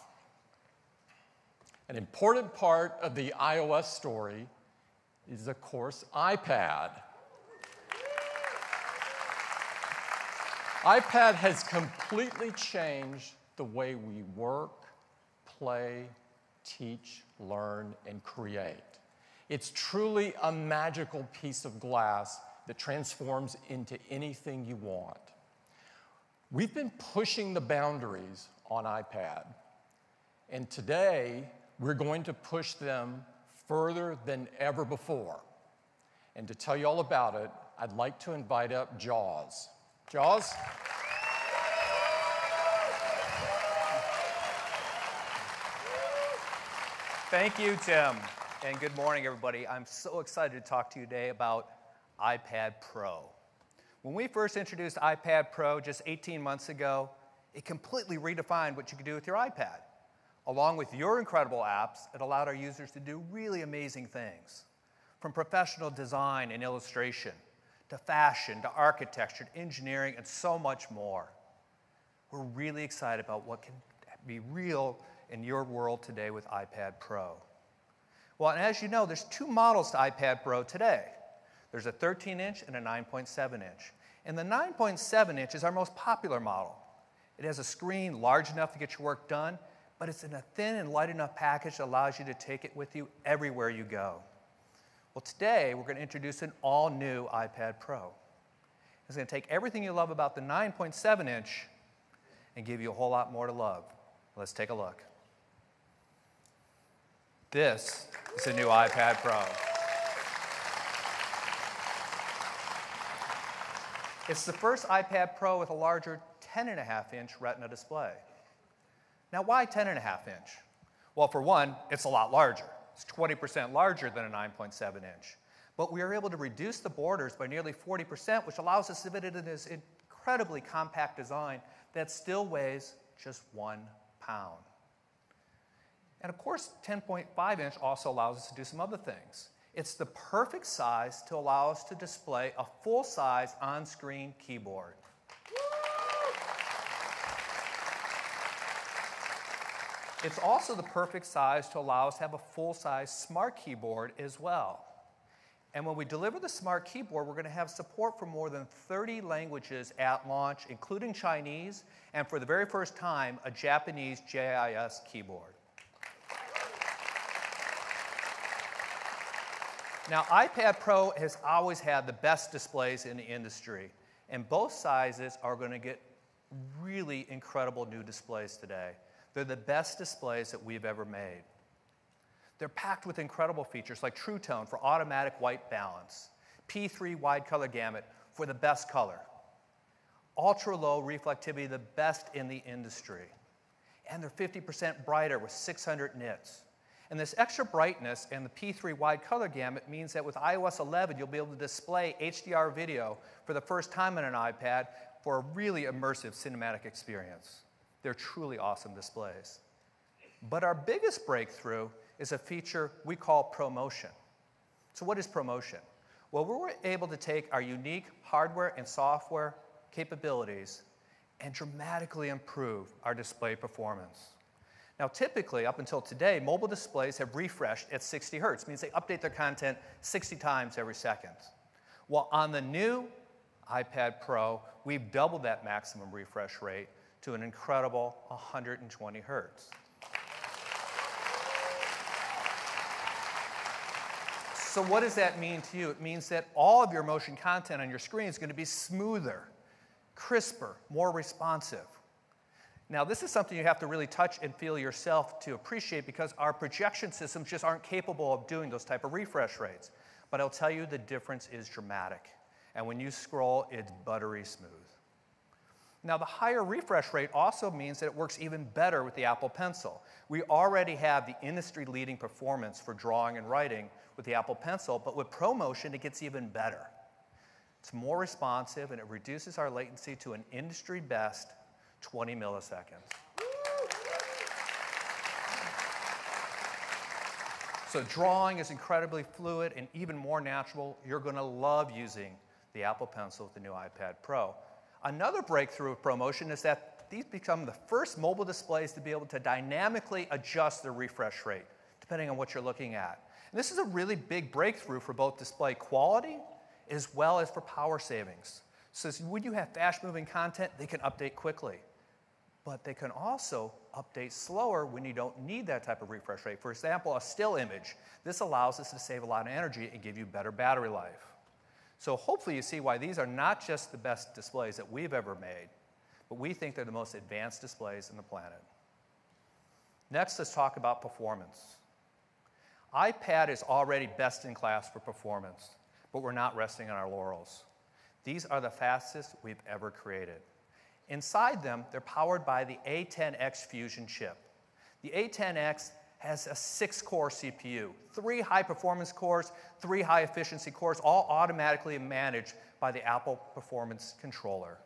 an important part of the iOS story is, of course, iPad. iPad has completely changed the way we work, play, teach, learn, and create. It's truly a magical piece of glass that transforms into anything you want. We've been pushing the boundaries on iPad, and today we're going to push them further than ever before. And to tell you all about it, I'd like to invite up Jaws. Jaws? Thank you, Tim, and good morning, everybody. I'm so excited to talk to you today about iPad Pro. When we first introduced iPad Pro just 18 months ago, it completely redefined what you could do with your iPad. Along with your incredible apps, it allowed our users to do really amazing things. From professional design and illustration, to fashion, to architecture, to engineering, and so much more. We're really excited about what can be real in your world today with iPad Pro. Well, and as you know, there's 2 models to iPad Pro today. There's a 13-inch and a 9.7-inch. And the 9.7-inch is our most popular model. It has a screen large enough to get your work done, but it's in a thin and light enough package that allows you to take it with you everywhere you go. Well, today, we're going to introduce an all-new iPad Pro. It's going to take everything you love about the 9.7-inch and give you a whole lot more to love. Let's take a look. This is the new iPad Pro. It's the first iPad Pro with a larger 10.5-inch Retina display. Now, why 10.5 inch? Well, for one, it's a lot larger. It's 20% larger than a 9.7 inch. But we are able to reduce the borders by nearly 40%, which allows us to fit it in this incredibly compact design that still weighs just 1 pound. And of course, 10.5 inch also allows us to do some other things. It's the perfect size to allow us to display a full-size on-screen keyboard. It's also the perfect size to allow us to have a full-size smart keyboard as well. And when we deliver the smart keyboard, we're going to have support for more than 30 languages at launch, including Chinese, and for the very first time, a Japanese JIS keyboard. Now, iPad Pro has always had the best displays in the industry, and both sizes are going to get really incredible new displays today. They're the best displays that we've ever made. They're packed with incredible features like True Tone for automatic white balance, P3 wide color gamut for the best color, ultra-low reflectivity, the best in the industry, and they're 50% brighter with 600 nits. And this extra brightness and the P3 wide color gamut means that with iOS 11, you'll be able to display HDR video for the first time on an iPad for a really immersive cinematic experience. They're truly awesome displays. But our biggest breakthrough is a feature we call ProMotion. So what is ProMotion? Well, we were able to take our unique hardware and software capabilities and dramatically improve our display performance. Now, typically, up until today, mobile displays have refreshed at 60 hertz, means they update their content 60 times every second. Well, on the new iPad Pro, we've doubled that maximum refresh rate to an incredible 120 hertz. So what does that mean to you? It means that all of your motion content on your screen is going to be smoother, crisper, more responsive. Now, this is something you have to really touch and feel yourself to appreciate because our projection systems just aren't capable of doing those type of refresh rates. But I'll tell you the difference is dramatic. And when you scroll, it's buttery smooth. Now, the higher refresh rate also means that it works even better with the Apple Pencil. We already have the industry-leading performance for drawing and writing with the Apple Pencil, but with ProMotion, it gets even better. It's more responsive, and it reduces our latency to an industry-best 20 milliseconds. So drawing is incredibly fluid and even more natural. You're going to love using the Apple Pencil with the new iPad Pro. Another breakthrough with ProMotion is that these become the first mobile displays to be able to dynamically adjust their refresh rate, depending on what you're looking at. And this is a really big breakthrough for both display quality as well as for power savings. So when you have fast-moving content, they can update quickly. But they can also update slower when you don't need that type of refresh rate. For example, a still image. This allows us to save a lot of energy and give you better battery life. So hopefully you see why these are not just the best displays that we've ever made, but we think they're the most advanced displays on the planet. Next, let's talk about performance. iPad is already best in class for performance, but we're not resting on our laurels. These are the fastest we've ever created. Inside them, they're powered by the A10X Fusion chip. The A10X has a 6-core CPU, 3 high-performance cores, 3 high-efficiency cores, all automatically managed by the Apple Performance Controller.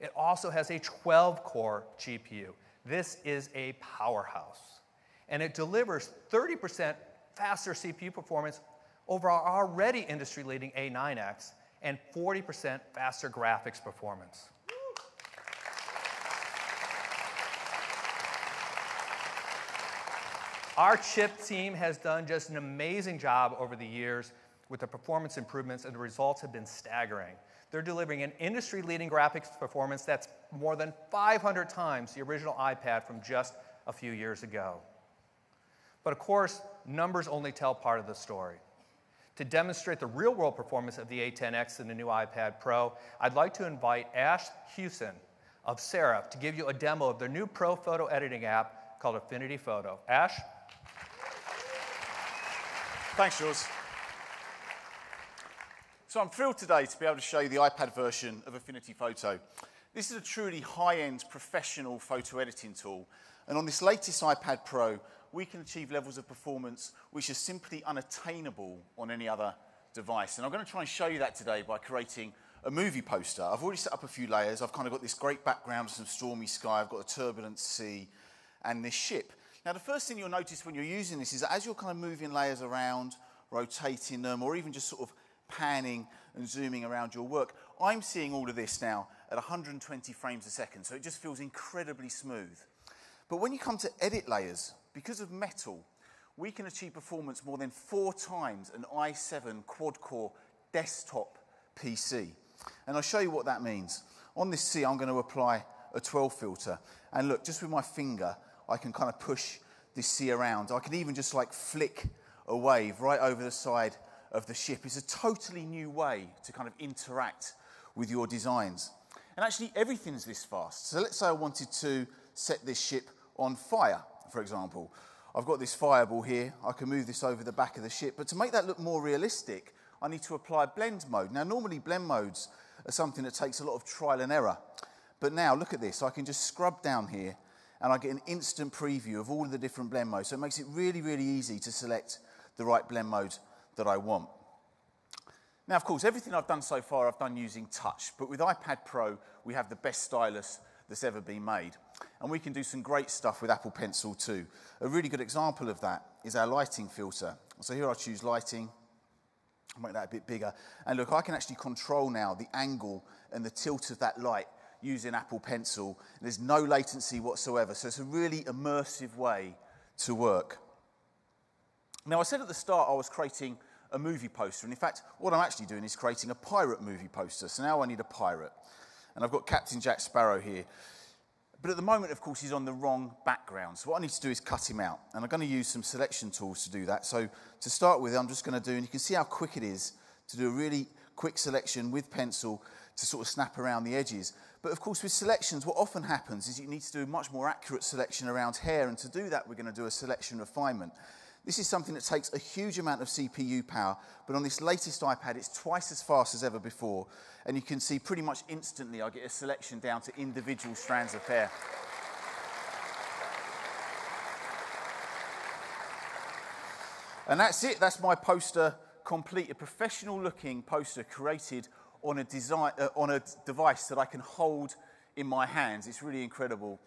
It also has a 12-core GPU. This is a powerhouse. And it delivers 30% faster CPU performance over our already industry-leading A9X and 40% faster graphics performance. Our chip team has done just an amazing job over the years with the performance improvements, and the results have been staggering. They're delivering an industry-leading graphics performance that's more than 500 times the original iPad from just a few years ago. But of course, numbers only tell part of the story. To demonstrate the real-world performance of the A10X and the new iPad Pro, I'd like to invite Ash Hewson of Serif to give you a demo of their new Pro photo editing app called Affinity Photo. Ash? Thanks, Jules. So I'm thrilled today to be able to show you the iPad version of Affinity Photo. This is a truly high-end professional photo editing tool, and on this latest iPad Pro, we can achieve levels of performance which are simply unattainable on any other device. And I'm going to try and show you that today by creating a movie poster. I've already set up a few layers. I've kind of got this great background of some stormy sky. I've got a turbulent sea and this ship. Now, the first thing you'll notice when you're using this is that as you're kind of moving layers around, rotating them, or even just sort of panning and zooming around your work, I'm seeing all of this now at 120 frames a second, so it just feels incredibly smooth. But when you come to edit layers, because of metal, we can achieve performance more than 4 times an i7 quad-core desktop PC. And I'll show you what that means. On this C, I'm going to apply a 12 filter. And look, just with my finger, I can kind of push this C around. I can even just like flick a wave right over the side of the ship. It's a totally new way to kind of interact with your designs. And actually, everything's this fast. So let's say I wanted to set this ship on fire, for example. I've got this fireball here. I can move this over the back of the ship. But to make that look more realistic, I need to apply blend mode. Now, normally blend modes are something that takes a lot of trial and error. But now, look at this. I can just scrub down here, and I get an instant preview of all of the different blend modes. So it makes it really, really easy to select the right blend mode that I want. Now, of course, everything I've done so far, I've done using touch. But with iPad Pro, we have the best stylus that's ever been made. And we can do some great stuff with Apple Pencil too. A really good example of that is our lighting filter. So here I choose lighting. I'll make that a bit bigger. And look, I can actually control now the angle and the tilt of that light using Apple Pencil. There's no latency whatsoever. So it's a really immersive way to work. Now, I said at the start I was creating a movie poster. And in fact, what I'm actually doing is creating a pirate movie poster. So now I need a pirate. And I've got Captain Jack Sparrow here. But at the moment, of course, he's on the wrong background. So what I need to do is cut him out. And I'm going to use some selection tools to do that. So to start with, I'm just going to do, and you can see how quick it is to do a really quick selection with pencil to sort of snap around the edges. But of course, with selections, what often happens is you need to do a much more accurate selection around hair. And to do that, we're going to do a selection refinement. This is something that takes a huge amount of CPU power, but on this latest iPad, it's twice as fast as ever before. And you can see pretty much instantly I get a selection down to individual strands of hair. And that's it. That's my poster complete. A professional-looking poster created on a device that I can hold in my hands. It's really incredible.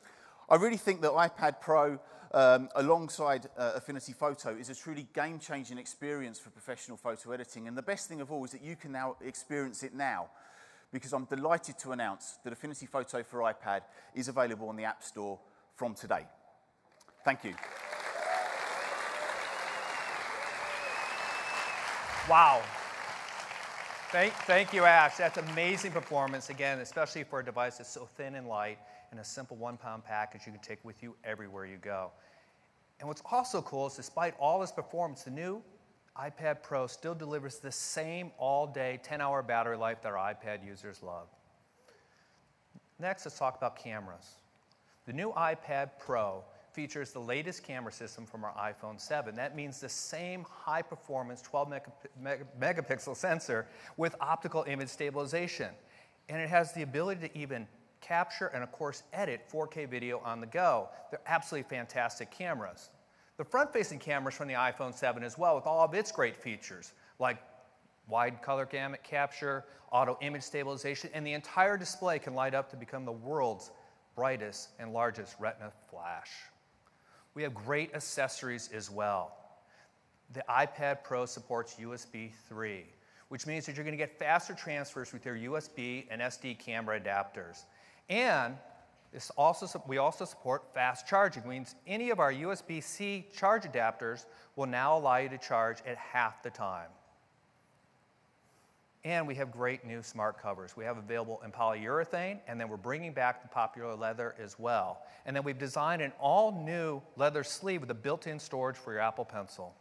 I really think that iPad Pro, alongside Affinity Photo, is a truly game-changing experience for professional photo editing. And the best thing of all is that you can now experience it now, because I'm delighted to announce that Affinity Photo for iPad is available on the App Store from today. Thank you. Wow. Thank you, Ash. That's amazing performance, again, especially for a device that's so thin and light and a simple 1-pound package you can take with you everywhere you go. And what's also cool is despite all this performance, the new iPad Pro still delivers the same all-day 10-hour battery life that our iPad users love. Next, let's talk about cameras. The new iPad Pro features the latest camera system from our iPhone 7. That means the same high-performance 12-megapixel sensor with optical image stabilization. And it has the ability to even capture and, of course, edit 4K video on the go. They're absolutely fantastic cameras. The front-facing cameras from the iPhone 7 as well, with all of its great features, like wide color gamut capture, auto image stabilization, and the entire display can light up to become the world's brightest and largest Retina flash. We have great accessories as well. The iPad Pro supports USB 3, which means that you're going to get faster transfers with your USB and SD camera adapters. And we also support fast charging, which means any of our USB-C charge adapters will now allow you to charge at half the time. And we have great new smart covers. We have available in polyurethane, and then we're bringing back the popular leather as well. And then we've designed an all-new leather sleeve with a built-in storage for your Apple Pencil.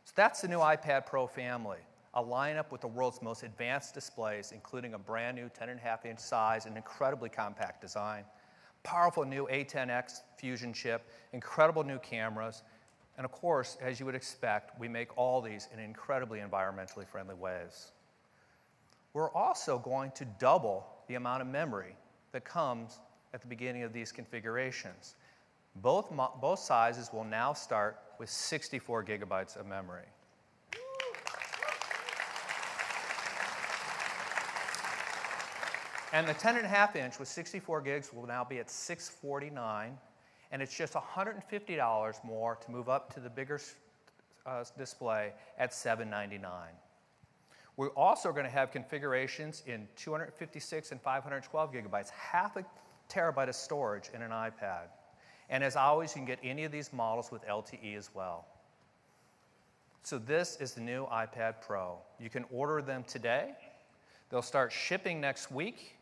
So that's the new iPad Pro family, a lineup with the world's most advanced displays, including a brand new 10.5-inch size and incredibly compact design, powerful new A10X Fusion chip, incredible new cameras, and of course, as you would expect, we make all these in incredibly environmentally friendly ways. We're also going to double the amount of memory that comes at the beginning of these configurations. Both sizes will now start with 64 gigabytes of memory. And the 10.5 inch with 64 gigs will now be at $649, and it's just $150 more to move up to the bigger display at $799. We're also going to have configurations in 256 and 512 gigabytes, half a terabyte of storage in an iPad. And as always, you can get any of these models with LTE as well. So this is the new iPad Pro. You can order them today. They'll start shipping next week.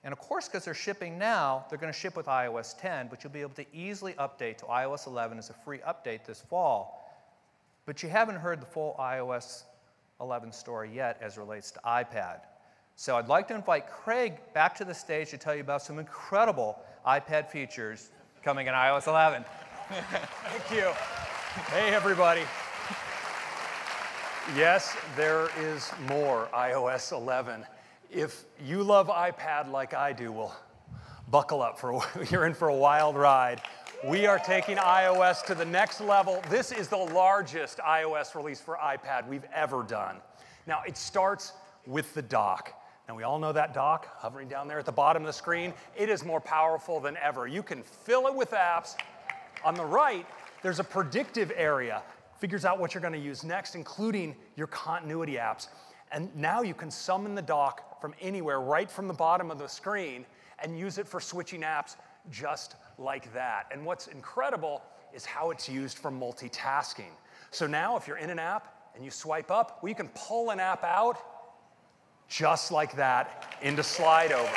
And of course, because they're shipping now, they're going to ship with iOS 10, but you'll be able to easily update to iOS 11 as a free update this fall. But you haven't heard the full iOS 11 story yet as it relates to iPad. So I'd like to invite Craig back to the stage to tell you about some incredible iPad features coming in iOS 11. Thank you. Hey, everybody. Yes, there is more iOS 11. If you love iPad like I do, well, buckle up. You're in for a wild ride. We are taking iOS to the next level. This is the largest iOS release for iPad we've ever done. Now, it starts with the dock. Now, we all know that dock hovering down there at the bottom of the screen. It is more powerful than ever. You can fill it with apps. On the right, there's a predictive area. Figures out what you're going to use next, including your continuity apps. And now you can summon the dock from anywhere, right from the bottom of the screen, and use it for switching apps just like that. And what's incredible is how it's used for multitasking. So now if you're in an app and you swipe up, well, you can pull an app out just like that into Slide Over.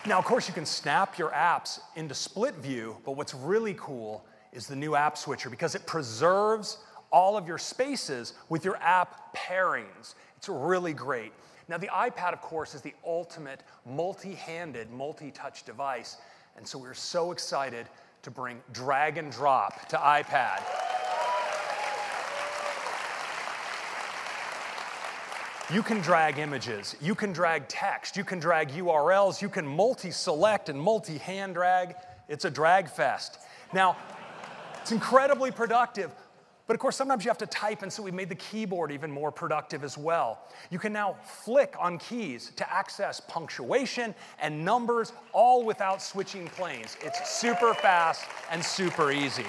Now, of course, you can snap your apps into split view, but what's really cool is the new app switcher because it preserves all of your spaces with your app pairings. It's really great. Now, the iPad, of course, is the ultimate multi-handed, multi-touch device, and so we're so excited to bring drag and drop to iPad. You can drag images, you can drag text, you can drag URLs, you can multi-select and multi-hand drag. It's a drag fest. Now, it's incredibly productive, but of course sometimes you have to type, and so we made the keyboard even more productive as well. You can now flick on keys to access punctuation and numbers, all without switching planes. It's super fast and super easy.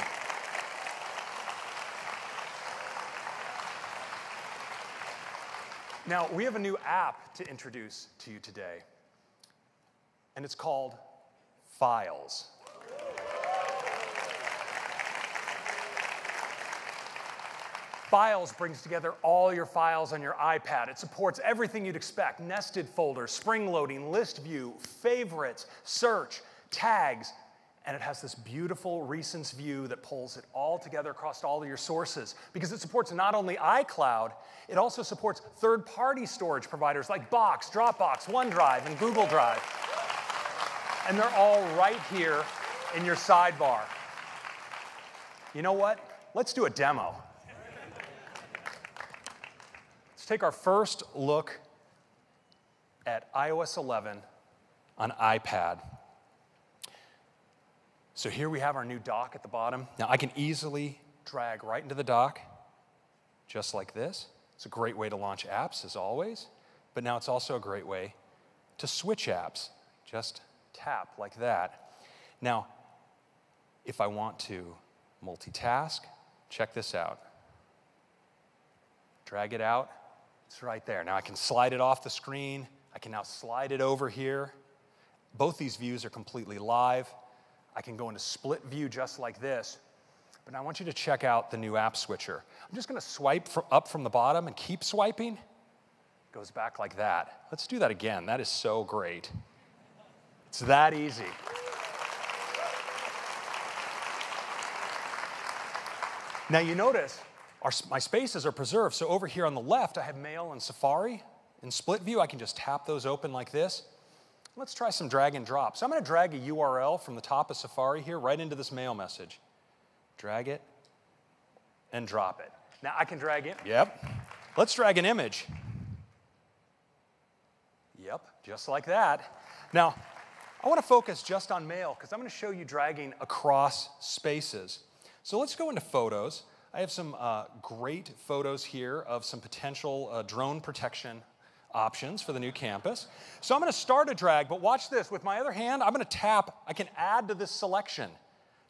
Now, we have a new app to introduce to you today, and it's called Files. Files brings together all your files on your iPad. It supports everything you'd expect: nested folders, spring loading, list view, favorites, search, tags, and it has this beautiful recents view that pulls it all together across all of your sources because it supports not only iCloud, it also supports third-party storage providers like Box, Dropbox, OneDrive, and Google Drive. And they're all right here in your sidebar. You know what? Let's do a demo. Let's take our first look at iOS 11 on iPad. So here we have our new dock at the bottom. Now I can easily drag right into the dock, just like this. It's a great way to launch apps, as always, but now it's also a great way to switch apps. Just tap like that. Now, if I want to multitask, check this out. Drag it out, it's right there. Now I can slide it off the screen. I can now slide it over here. Both these views are completely live. I can go into split view just like this. But now I want you to check out the new app switcher. I'm just going to swipe up from the bottom and keep swiping. It goes back like that. Let's do that again. That is so great. It's that easy. Now you notice my spaces are preserved. So over here on the left, I have Mail and Safari. In split view, I can just tap those open like this. Let's try some drag and drop. So I'm going to drag a URL from the top of Safari here right into this mail message. Drag it and drop it. Now I can drag in. Yep. Let's drag an image. Yep, just like that. Now, I want to focus just on mail because I'm going to show you dragging across spaces. So let's go into photos. I have some great photos here of some potential drone protection options for the new campus. So I'm going to start a drag, but watch this. With my other hand, I'm going to tap. I can add to this selection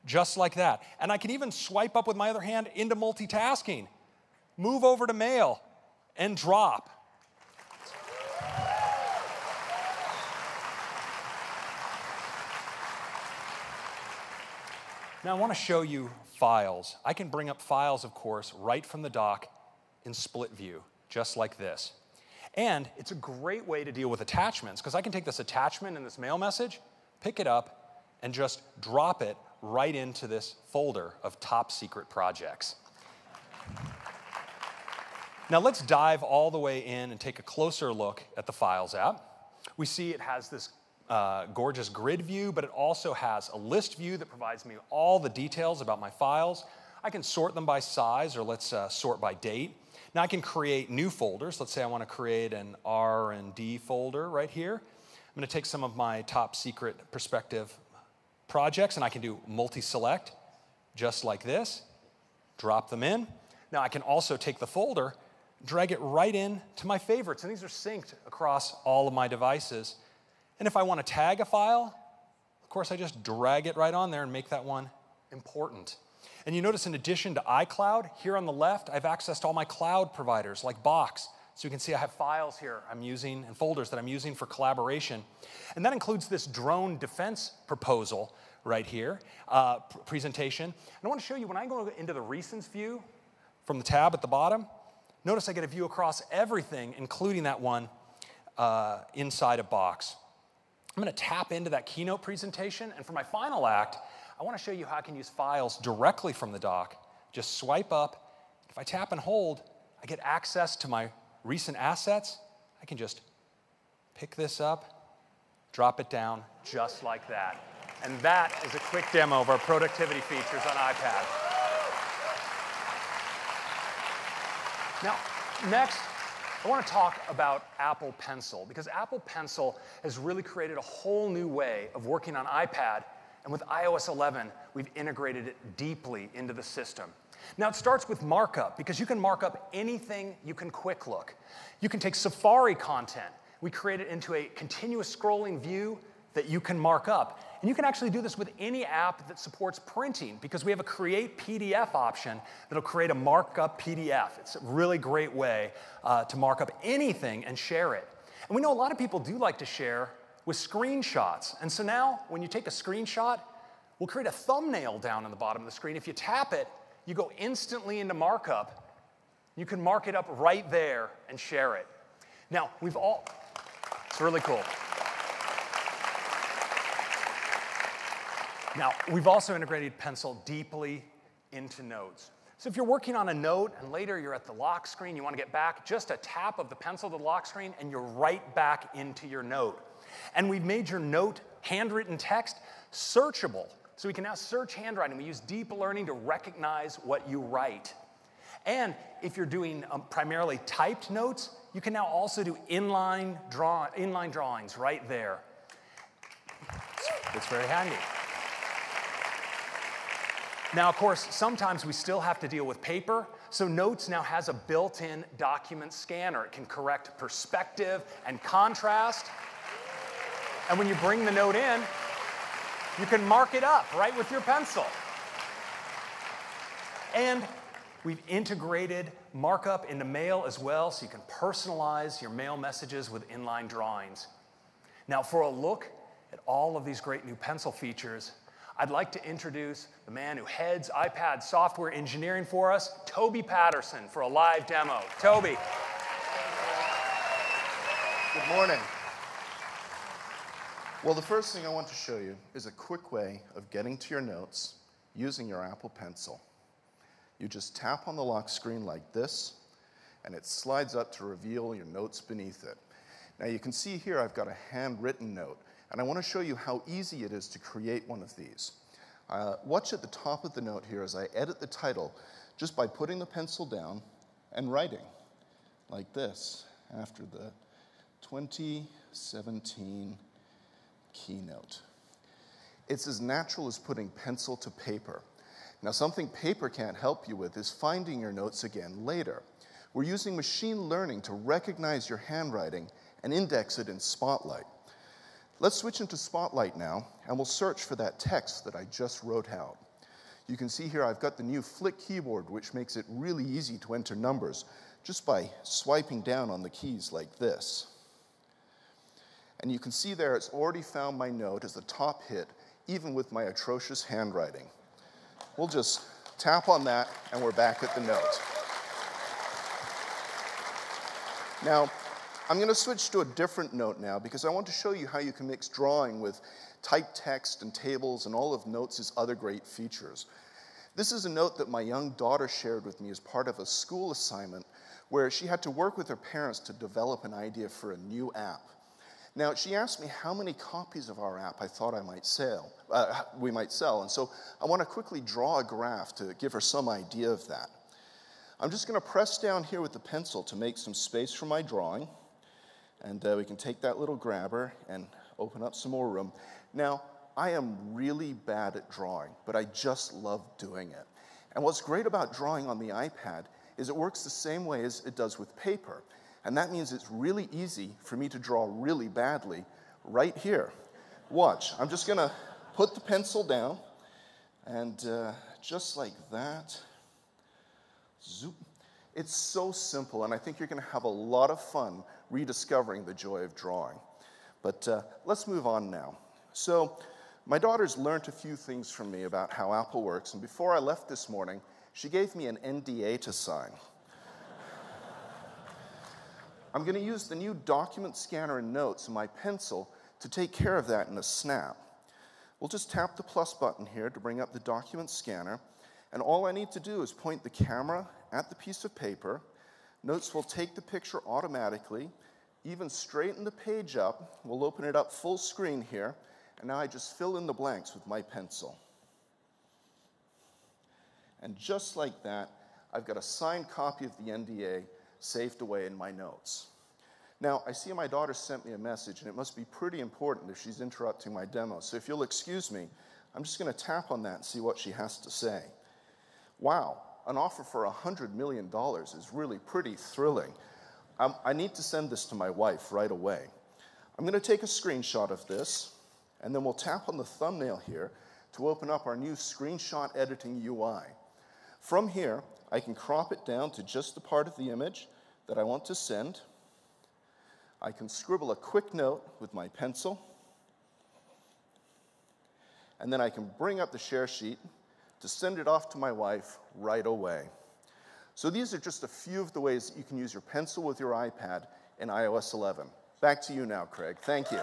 just like that. And I can even swipe up with my other hand into multitasking. Move over to mail and drop. Now I want to show you files. I can bring up files, of course, right from the dock in split view, just like this. And it's a great way to deal with attachments, because I can take this attachment in this mail message, pick it up, and just drop it right into this folder of top secret projects. Now let's dive all the way in and take a closer look at the Files app. We see it has this gorgeous grid view, but it also has a list view that provides me all the details about my files. I can sort them by size, or let's sort by date. Now I can create new folders. Let's say I want to create an R&D folder right here. I'm going to take some of my top secret perspective projects, and I can do multi-select, just like this. Drop them in. Now I can also take the folder, drag it right in to my favorites, and these are synced across all of my devices. And if I want to tag a file, of course I just drag it right on there and make that one important. And you notice in addition to iCloud, here on the left, I have access to all my cloud providers like Box. So you can see I have files here I'm using and folders that I'm using for collaboration. And that includes this drone defense proposal right here, presentation. And I want to show you, when I go into the recents view from the tab at the bottom, notice I get a view across everything, including that one inside a Box. I'm going to tap into that Keynote presentation, and for my final act, I want to show you how I can use files directly from the dock. Just swipe up. If I tap and hold, I get access to my recent assets. I can just pick this up, drop it down, just like that. And that is a quick demo of our productivity features on iPad. Now, next, I want to talk about Apple Pencil, because Apple Pencil has really created a whole new way of working on iPad. And with iOS 11, we've integrated it deeply into the system. Now, it starts with markup, because you can mark up anything you can quick look. You can take Safari content. We create it into a continuous scrolling view that you can mark up. And you can actually do this with any app that supports printing, because we have a Create PDF option that'll create a markup PDF. It's a really great way to mark up anything and share it. And we know a lot of people do like to share with screenshots. And so now, when you take a screenshot, we'll create a thumbnail down on the bottom of the screen. If you tap it, you go instantly into markup. You can mark it up right there and share it. Now, it's really cool. Now, we've also integrated Pencil deeply into Notes. So if you're working on a note and later you're at the lock screen, you want to get back, just a tap of the pencil to the lock screen and you're right back into your note. And we've made your note handwritten text searchable. So we can now search handwriting. We use deep learning to recognize what you write. And if you're doing primarily typed notes, you can now also do inline drawings right there. It's very handy. Now, of course, sometimes we still have to deal with paper, so Notes now has a built-in document scanner. It can correct perspective and contrast. And when you bring the note in, you can mark it up right with your pencil. And we've integrated markup into mail as well, so you can personalize your mail messages with inline drawings. Now, for a look at all of these great new pencil features, I'd like to introduce the man who heads iPad software engineering for us, Toby Patterson, for a live demo. Toby. Good morning. Well, the first thing I want to show you is a quick way of getting to your notes using your Apple Pencil. You just tap on the lock screen like this, and it slides up to reveal your notes beneath it. Now, you can see here I've got a handwritten note. And I want to show you how easy it is to create one of these. Watch at the top of the note here as I edit the title just by putting the pencil down and writing like this after the 2017 Keynote. It's as natural as putting pencil to paper. Now, something paper can't help you with is finding your notes again later. We're using machine learning to recognize your handwriting and index it in Spotlight. Let's switch into Spotlight now, and we'll search for that text that I just wrote out. You can see here I've got the new Flick keyboard, which makes it really easy to enter numbers just by swiping down on the keys like this. And you can see there it's already found my note as the top hit, even with my atrocious handwriting. We'll just tap on that, and we're back at the note. Now, I'm going to switch to a different note now because I want to show you how you can mix drawing with typed text and tables and all of Notes' other great features. This is a note that my young daughter shared with me as part of a school assignment where she had to work with her parents to develop an idea for a new app. Now, she asked me how many copies of our app I thought we might sell, and so I want to quickly draw a graph to give her some idea of that. I'm just going to press down here with the pencil to make some space for my drawing, and we can take that little grabber and open up some more room. Now, I am really bad at drawing, but I just love doing it. And what's great about drawing on the iPad is it works the same way as it does with paper. And that means it's really easy for me to draw really badly right here. Watch, I'm just gonna put the pencil down, and just like that, zoop. It's so simple, and I think you're gonna have a lot of fun rediscovering the joy of drawing. But let's move on now. So, my daughter's learned a few things from me about how Apple works, and before I left this morning, she gave me an NDA to sign. I'm going to use the new document scanner in Notes and my pencil to take care of that in a snap. We'll just tap the plus button here to bring up the document scanner, and all I need to do is point the camera at the piece of paper. Notes will take the picture automatically, even straighten the page up. We'll open it up full screen here, and now I just fill in the blanks with my pencil. And just like that, I've got a signed copy of the NDA saved away in my notes. Now, I see my daughter sent me a message, and it must be pretty important if she's interrupting my demo. So if you'll excuse me, I'm just going to tap on that and see what she has to say. Wow, an offer for $100 million is really pretty thrilling. I need to send this to my wife right away. I'm going to take a screenshot of this, and then we'll tap on the thumbnail here to open up our new screenshot editing UI. From here, I can crop it down to just the part of the image that I want to send. I can scribble a quick note with my pencil. And then I can bring up the share sheet to send it off to my wife right away. So these are just a few of the ways that you can use your pencil with your iPad in iOS 11. Back to you now, Craig. Thank you.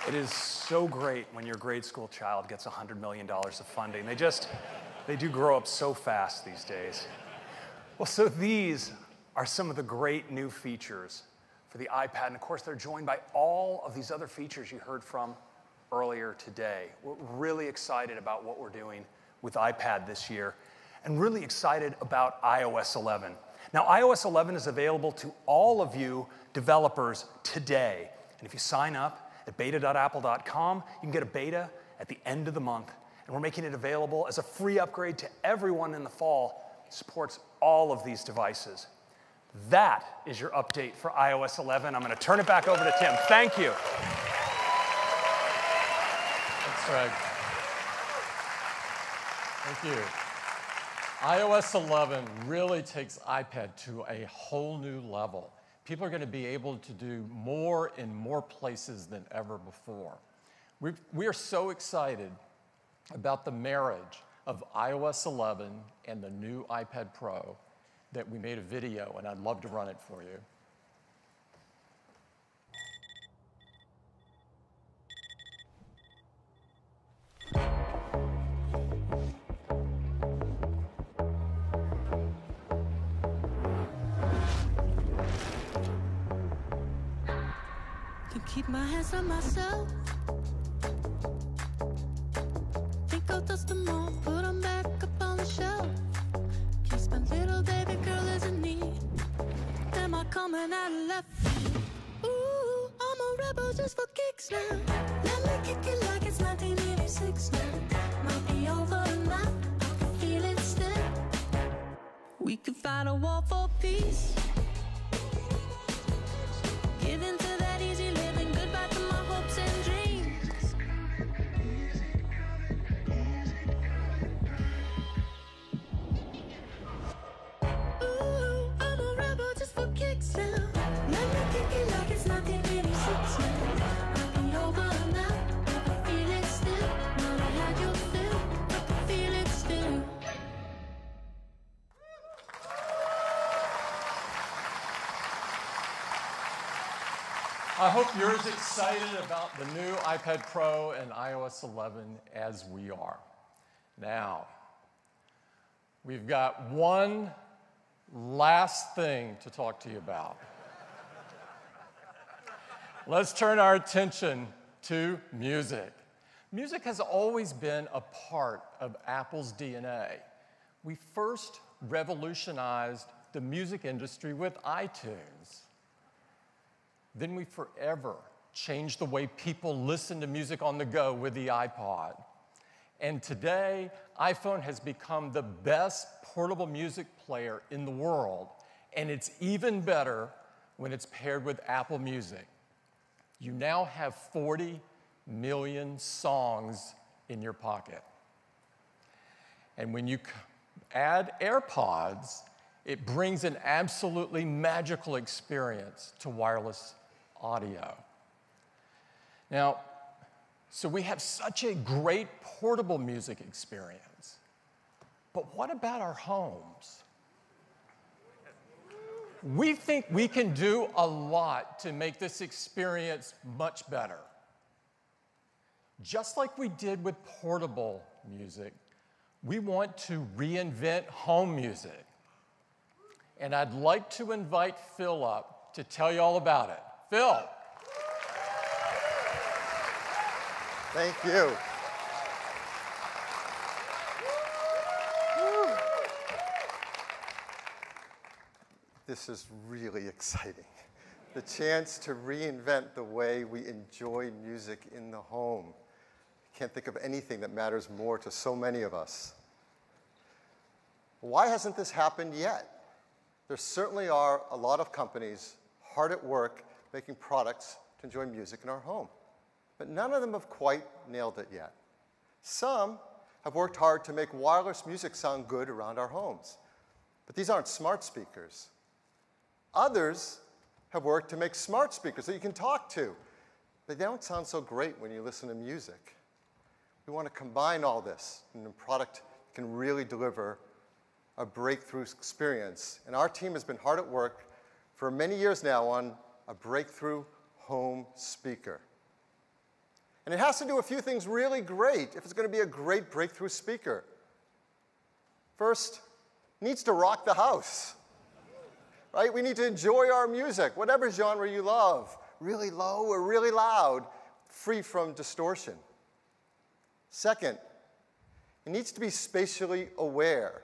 It is so great when your grade school child gets $100 million of funding. They do grow up so fast these days. Well, so these are some of the great new features for the iPad. And of course, they're joined by all of these other features you heard from earlier today. We're really excited about what we're doing with iPad this year, and really excited about iOS 11. Now, iOS 11 is available to all of you developers today. And if you sign up at beta.apple.com, you can get a beta at the end of the month. And we're making it available as a free upgrade to everyone in the fall. It supports all of these devices. That is your update for iOS 11. I'm going to turn it back over to Tim. Thank you. Thanks, Greg. Thank you. iOS 11 really takes iPad to a whole new level. People are going to be able to do more in more places than ever before. We are so excited about the marriage of iOS 11 and the new iPad Pro that we made a video, and I'd love to run it for you. keep my hands on myself. Think I'll dust them off, put them back up on the shelf. Kiss my little baby girl is in need. Am I coming out of left field? Ooh, I'm a rebel just for kicks now. Let me kick it like it's 1986 now. Might be over now, I can feel it still. We could fight a war for peace. Give in to that easy living, goodbye to my hopes and dreams. Ooh, I'm a rebel just for kicks now. Let me kick it like it's 1986 now. I'll be over now, I can feel it still. Now I had your fill, I can feel it still. I hope you're as excited about the new iPad Pro and iOS 11 as we are. Now, we've got one last thing to talk to you about. Let's turn our attention to music. Music has always been a part of Apple's DNA. We first revolutionized the music industry with iTunes. Then we forever changed the way people listen to music on the go with the iPod. And today, iPhone has become the best portable music player in the world. And it's even better when it's paired with Apple Music. You now have 40 million songs in your pocket. And when you add AirPods, it brings an absolutely magical experience to wireless audio. Now, so we have such a great portable music experience, but what about our homes? We think we can do a lot to make this experience much better. Just like we did with portable music, we want to reinvent home music. And I'd like to invite Phil up to tell you all about it. Phil. Thank you. This is really exciting. The chance to reinvent the way we enjoy music in the home. I can't think of anything that matters more to so many of us. Why hasn't this happened yet? There certainly are a lot of companies hard at work making products to enjoy music in our home. But none of them have quite nailed it yet. Some have worked hard to make wireless music sound good around our homes. But these aren't smart speakers. Others have worked to make smart speakers that you can talk to. But they don't sound so great when you listen to music. We want to combine all this in a product that can really deliver a breakthrough experience. And our team has been hard at work for many years now on a breakthrough home speaker. And it has to do a few things really great if it's going to be a great breakthrough speaker. First, it needs to rock the house. Right? We need to enjoy our music, whatever genre you love, really low or really loud, free from distortion. Second, it needs to be spatially aware.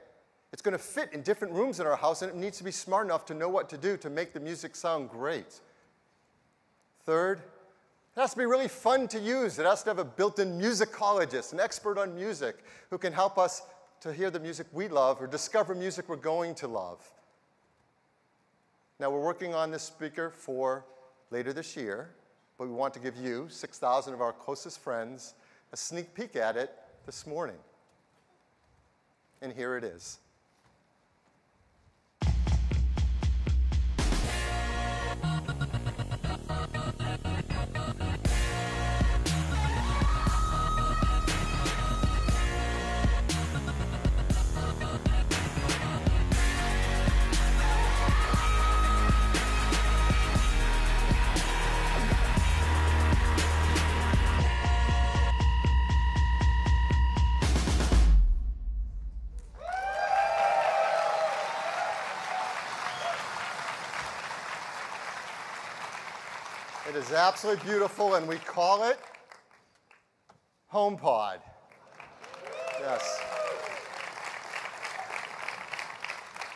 It's going to fit in different rooms in our house, and it needs to be smart enough to know what to do to make the music sound great. Third, it has to be really fun to use. It has to have a built-in musicologist, an expert on music, who can help us to hear the music we love or discover music we're going to love. Now, we're working on this speaker for later this year, but we want to give you, 6,000 of our closest friends, a sneak peek at it this morning. And here it is. It is absolutely beautiful, and we call it HomePod. Yes.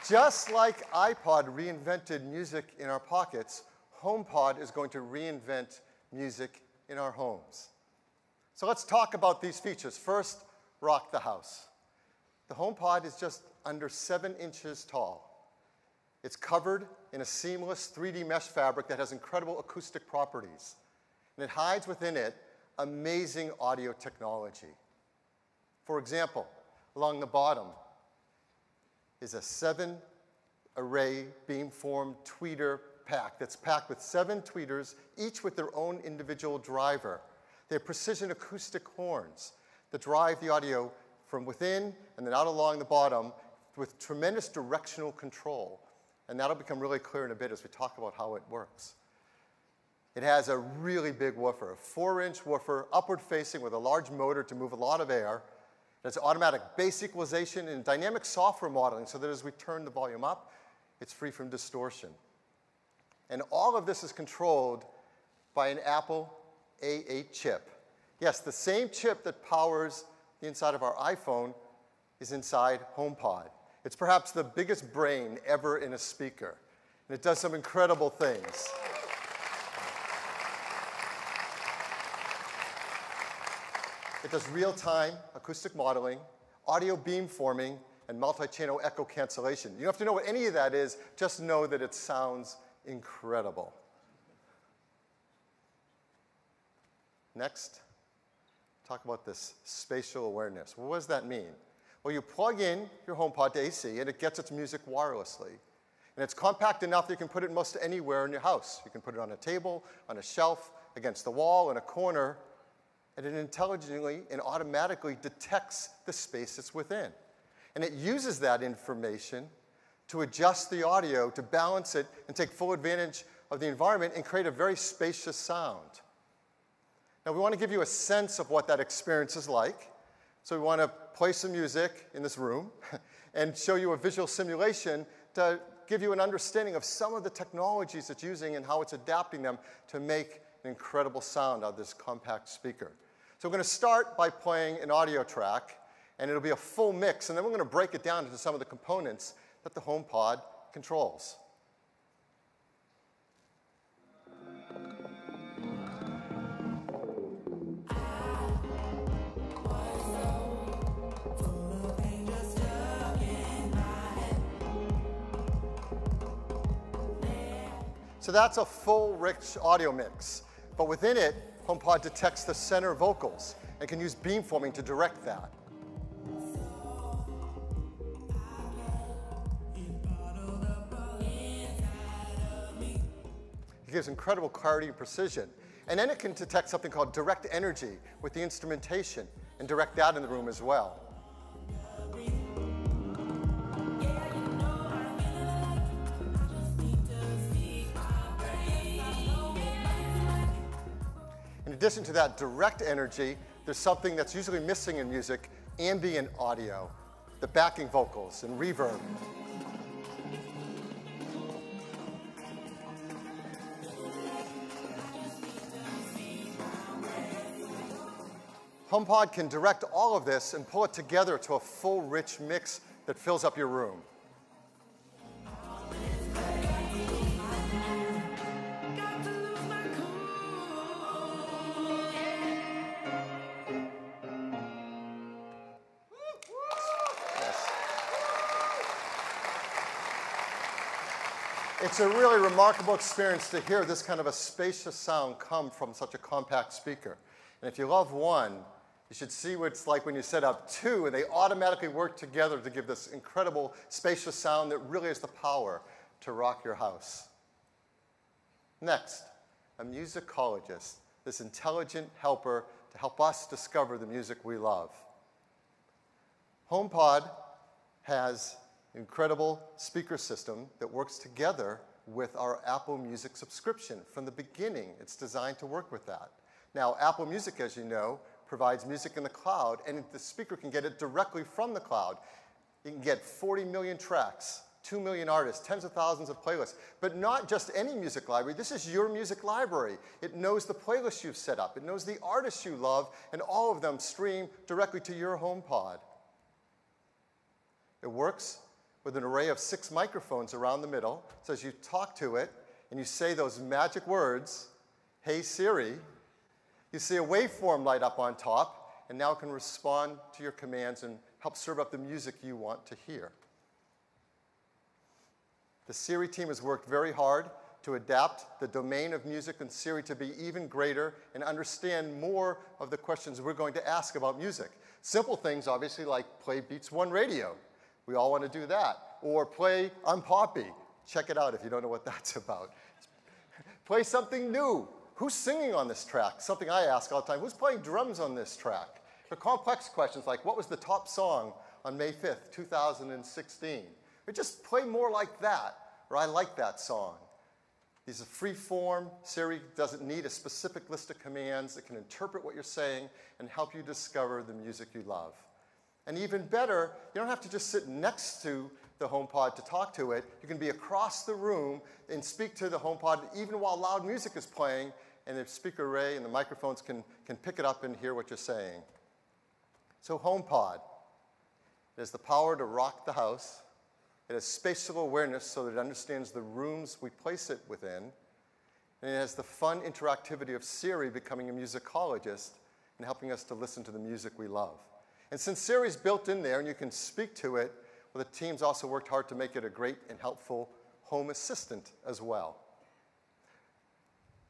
Just like iPod reinvented music in our pockets, HomePod is going to reinvent music in our homes. So let's talk about these features. First, rock the house. The HomePod is just under 7 inches tall. It's covered in a seamless 3D mesh fabric that has incredible acoustic properties. And it hides within it amazing audio technology. For example, along the bottom is a 7-array beamform tweeter pack that's packed with 7 tweeters, each with their own individual driver. They have precision acoustic horns that drive the audio from within and then out along the bottom with tremendous directional control. And that'll become really clear in a bit as we talk about how it works. It has a really big woofer, a 4-inch woofer, upward facing with a large motor to move a lot of air. It has automatic bass equalization and dynamic software modeling so that as we turn the volume up, it's free from distortion. And all of this is controlled by an Apple A8 chip. Yes, the same chip that powers the inside of our iPhone is inside HomePod. It's perhaps the biggest brain ever in a speaker, and it does some incredible things. It does real-time acoustic modeling, audio beamforming, and multi-channel echo cancellation. You don't have to know what any of that is, just know that it sounds incredible. Next, talk about this spatial awareness. Well, what does that mean? Well, you plug in your HomePod to AC, and it gets its music wirelessly. And it's compact enough that you can put it most anywhere in your house. You can put it on a table, on a shelf, against the wall, in a corner, and it intelligently and automatically detects the space it's within. And it uses that information to adjust the audio, to balance it, and take full advantage of the environment and create a very spacious sound. Now, we want to give you a sense of what that experience is like. So we want to play some music in this room and show you a visual simulation to give you an understanding of some of the technologies it's using and how it's adapting them to make an incredible sound out of this compact speaker. So we're going to start by playing an audio track, and it'll be a full mix, and then we're going to break it down into some of the components that the HomePod controls. So that's a full, rich audio mix. But within it, HomePod detects the center vocals and can use beamforming to direct that. It gives incredible clarity and precision. And then it can detect something called direct energy with the instrumentation and direct that in the room as well. In addition to that direct energy, there's something that's usually missing in music, ambient audio, the backing vocals and reverb. HomePod can direct all of this and pull it together to a full, rich mix that fills up your room. It's a really remarkable experience to hear this kind of a spacious sound come from such a compact speaker. And if you love one, you should see what it's like when you set up 2, and they automatically work together to give this incredible spacious sound that really has the power to rock your house. Next, a musicologist, this intelligent helper to help us discover the music we love. HomePod has an incredible speaker system that works together with our Apple Music subscription. From the beginning, it's designed to work with that. Now, Apple Music, as you know, provides music in the cloud, and the speaker can get it directly from the cloud. You can get 40 million tracks, 2 million artists, tens of thousands of playlists, but not just any music library. This is your music library. It knows the playlists you've set up. It knows the artists you love, and all of them stream directly to your HomePod. It works with an array of 6 microphones around the middle. So as you talk to it and you say those magic words, "Hey Siri," you see a waveform light up on top, and now it can respond to your commands and help serve up the music you want to hear. The Siri team has worked very hard to adapt the domain of music and Siri to be even greater and understand more of the questions we're going to ask about music. Simple things, obviously, like play Beats One Radio. We all want to do that. Or play I'm Poppy. Check it out if you don't know what that's about. Play something new. Who's singing on this track? Something I ask all the time. Who's playing drums on this track? For complex questions like, what was the top song on May 5th, 2016? Or just play more like that, or I like that song. These are free form. Siri doesn't need a specific list of commands. It can interpret what you're saying and help you discover the music you love. And even better, you don't have to just sit next to the HomePod to talk to it. You can be across the room and speak to the HomePod even while loud music is playing, and the speaker array and the microphones can pick it up and hear what you're saying. So HomePod, it has the power to rock the house. It has spatial awareness so that it understands the rooms we place it within. And it has the fun interactivity of Siri becoming a musicologist and helping us to listen to the music we love. And since Siri's built in there and you can speak to it, well, the team's also worked hard to make it a great and helpful home assistant as well.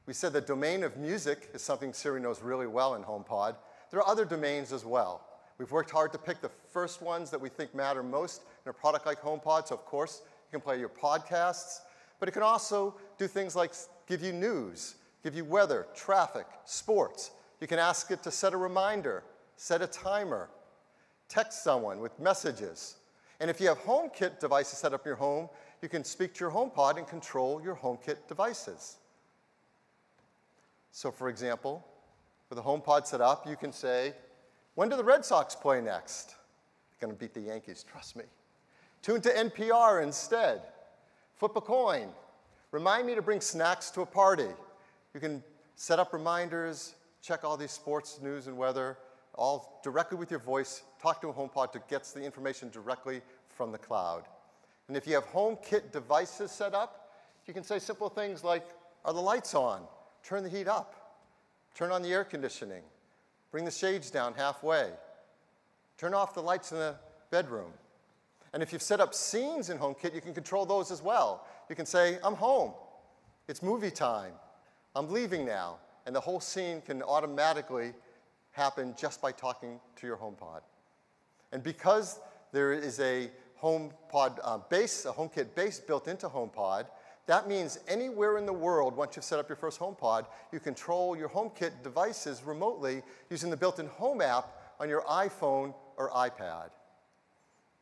We said the domain of music is something Siri knows really well in HomePod. There are other domains as well. We've worked hard to pick the first ones that we think matter most in a product like HomePod. So, of course, you can play your podcasts, but it can also do things like give you news, give you weather, traffic, sports. You can ask it to set a reminder, set a timer, text someone with messages. And if you have HomeKit devices set up in your home, you can speak to your HomePod and control your HomeKit devices. So, for example, with a HomePod set up, you can say, when do the Red Sox play next? They're going to beat the Yankees, trust me. Tune to NPR instead. Flip a coin. Remind me to bring snacks to a party. You can set up reminders, check all these sports, news, and weather, all directly with your voice. Talk to a HomePod that gets the information directly from the cloud. And if you have HomeKit devices set up, you can say simple things like, are the lights on? Turn the heat up. Turn on the air conditioning. Bring the shades down halfway. Turn off the lights in the bedroom. And if you've set up scenes in HomeKit, you can control those as well. You can say, I'm home. It's movie time. I'm leaving now. And the whole scene can automatically happen just by talking to your HomePod. And because there is a HomePod base, a HomeKit base built into HomePod, that means anywhere in the world, once you've set up your first HomePod, you control your HomeKit devices remotely using the built-in Home app on your iPhone or iPad.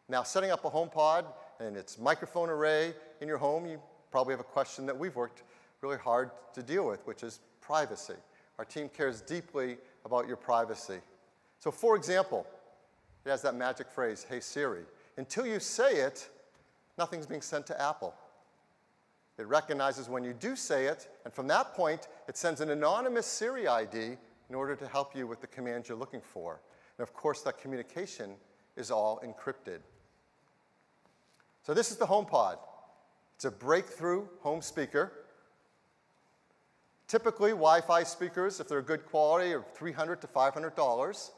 Now, setting up a HomePod and its microphone array in your home, you probably have a question that we've worked really hard to deal with, which is privacy. Our team cares deeply about your privacy. So, for example, it has that magic phrase, hey Siri. Until you say it, nothing's being sent to Apple. It recognizes when you do say it, and from that point, it sends an anonymous Siri ID in order to help you with the commands you're looking for. And of course, that communication is all encrypted. So this is the HomePod. It's a breakthrough home speaker. Typically, Wi-Fi speakers, if they're good quality, are $300 to $500.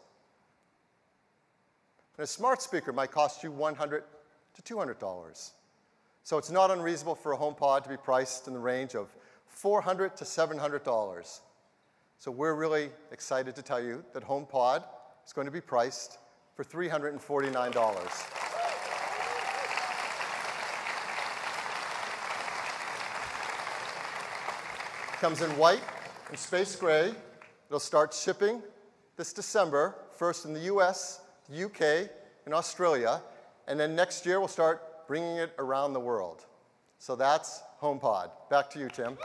And a smart speaker might cost you $100 to $200. So it's not unreasonable for a HomePod to be priced in the range of $400 to $700. So we're really excited to tell you that HomePod is going to be priced for $349. It comes in white and space gray. It'll start shipping this December, first in the US, the UK, and Australia, and then next year we'll start bringing it around the world. So that's HomePod. Back to you, Tim.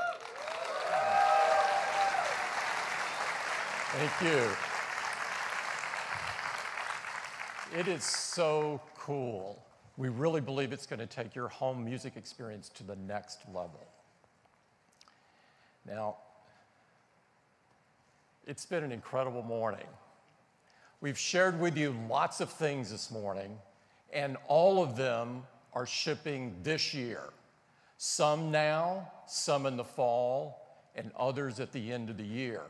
Thank you. It is so cool. We really believe it's going to take your home music experience to the next level. Now, it's been an incredible morning. We've shared with you lots of things this morning, and all of them are shipping this year. Some now, some in the fall, and others at the end of the year.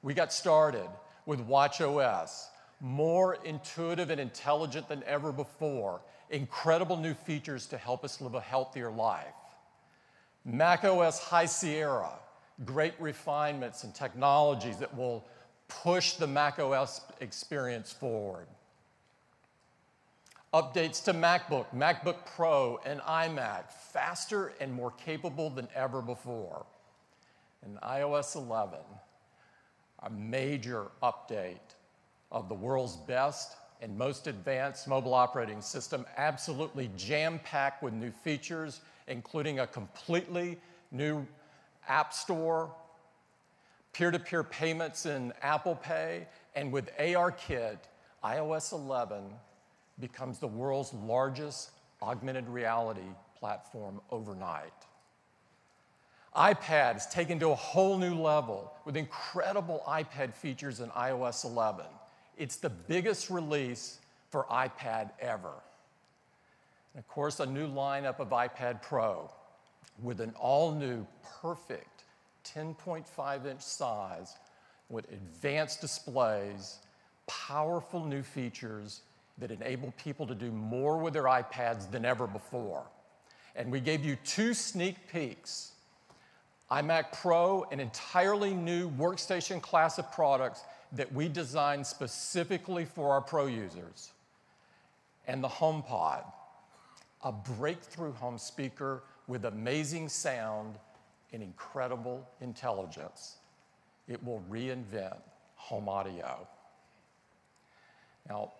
We got started with watchOS, more intuitive and intelligent than ever before, incredible new features to help us live a healthier life. macOS High Sierra, great refinements and technologies that will push the macOS experience forward. Updates to MacBook, MacBook Pro, and iMac, faster and more capable than ever before. And iOS 11, a major update of the world's best and most advanced mobile operating system, absolutely jam-packed with new features, including a completely new App Store, peer-to-peer payments in Apple Pay, and with ARKit, iOS 11 becomes the world's largest augmented reality platform overnight. iPad is taken to a whole new level with incredible iPad features in iOS 11. It's the biggest release for iPad ever. And of course, a new lineup of iPad Pro with an all-new, perfect 10.5-inch size with advanced displays, powerful new features that enable people to do more with their iPads than ever before. And we gave you 2 sneak peeks. iMac Pro, an entirely new workstation class of products that we designed specifically for our Pro users. And the HomePod, a breakthrough home speaker with amazing sound and incredible intelligence. It will reinvent home audio. Now,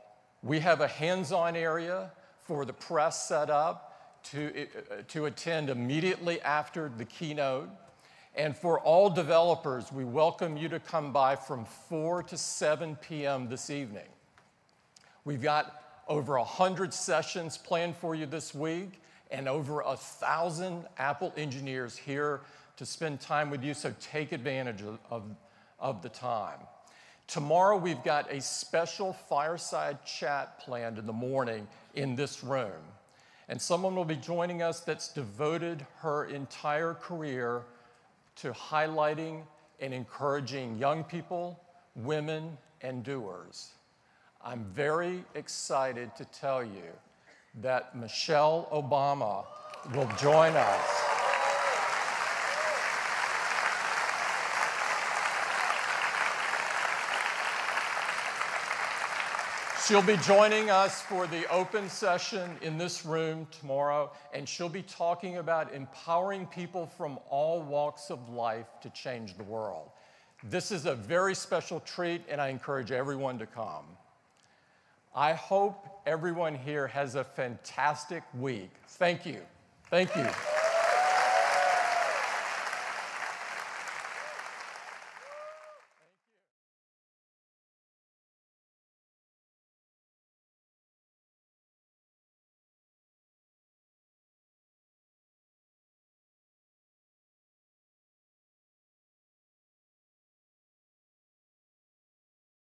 we have a hands-on area for the press set up to attend immediately after the keynote. And for all developers, we welcome you to come by from 4 to 7 p.m. this evening. We've got over 100 sessions planned for you this week and over 1,000 Apple engineers here to spend time with you, so take advantage of the time. Tomorrow, we've got a special fireside chat planned in the morning in this room. And someone will be joining us that's devoted her entire career to highlighting and encouraging young people, women, and doers. I'm very excited to tell you that Michelle Obama will join us. She'll be joining us for the open session in this room tomorrow, and she'll be talking about empowering people from all walks of life to change the world. This is a very special treat, and I encourage everyone to come. I hope everyone here has a fantastic week. Thank you. Thank you.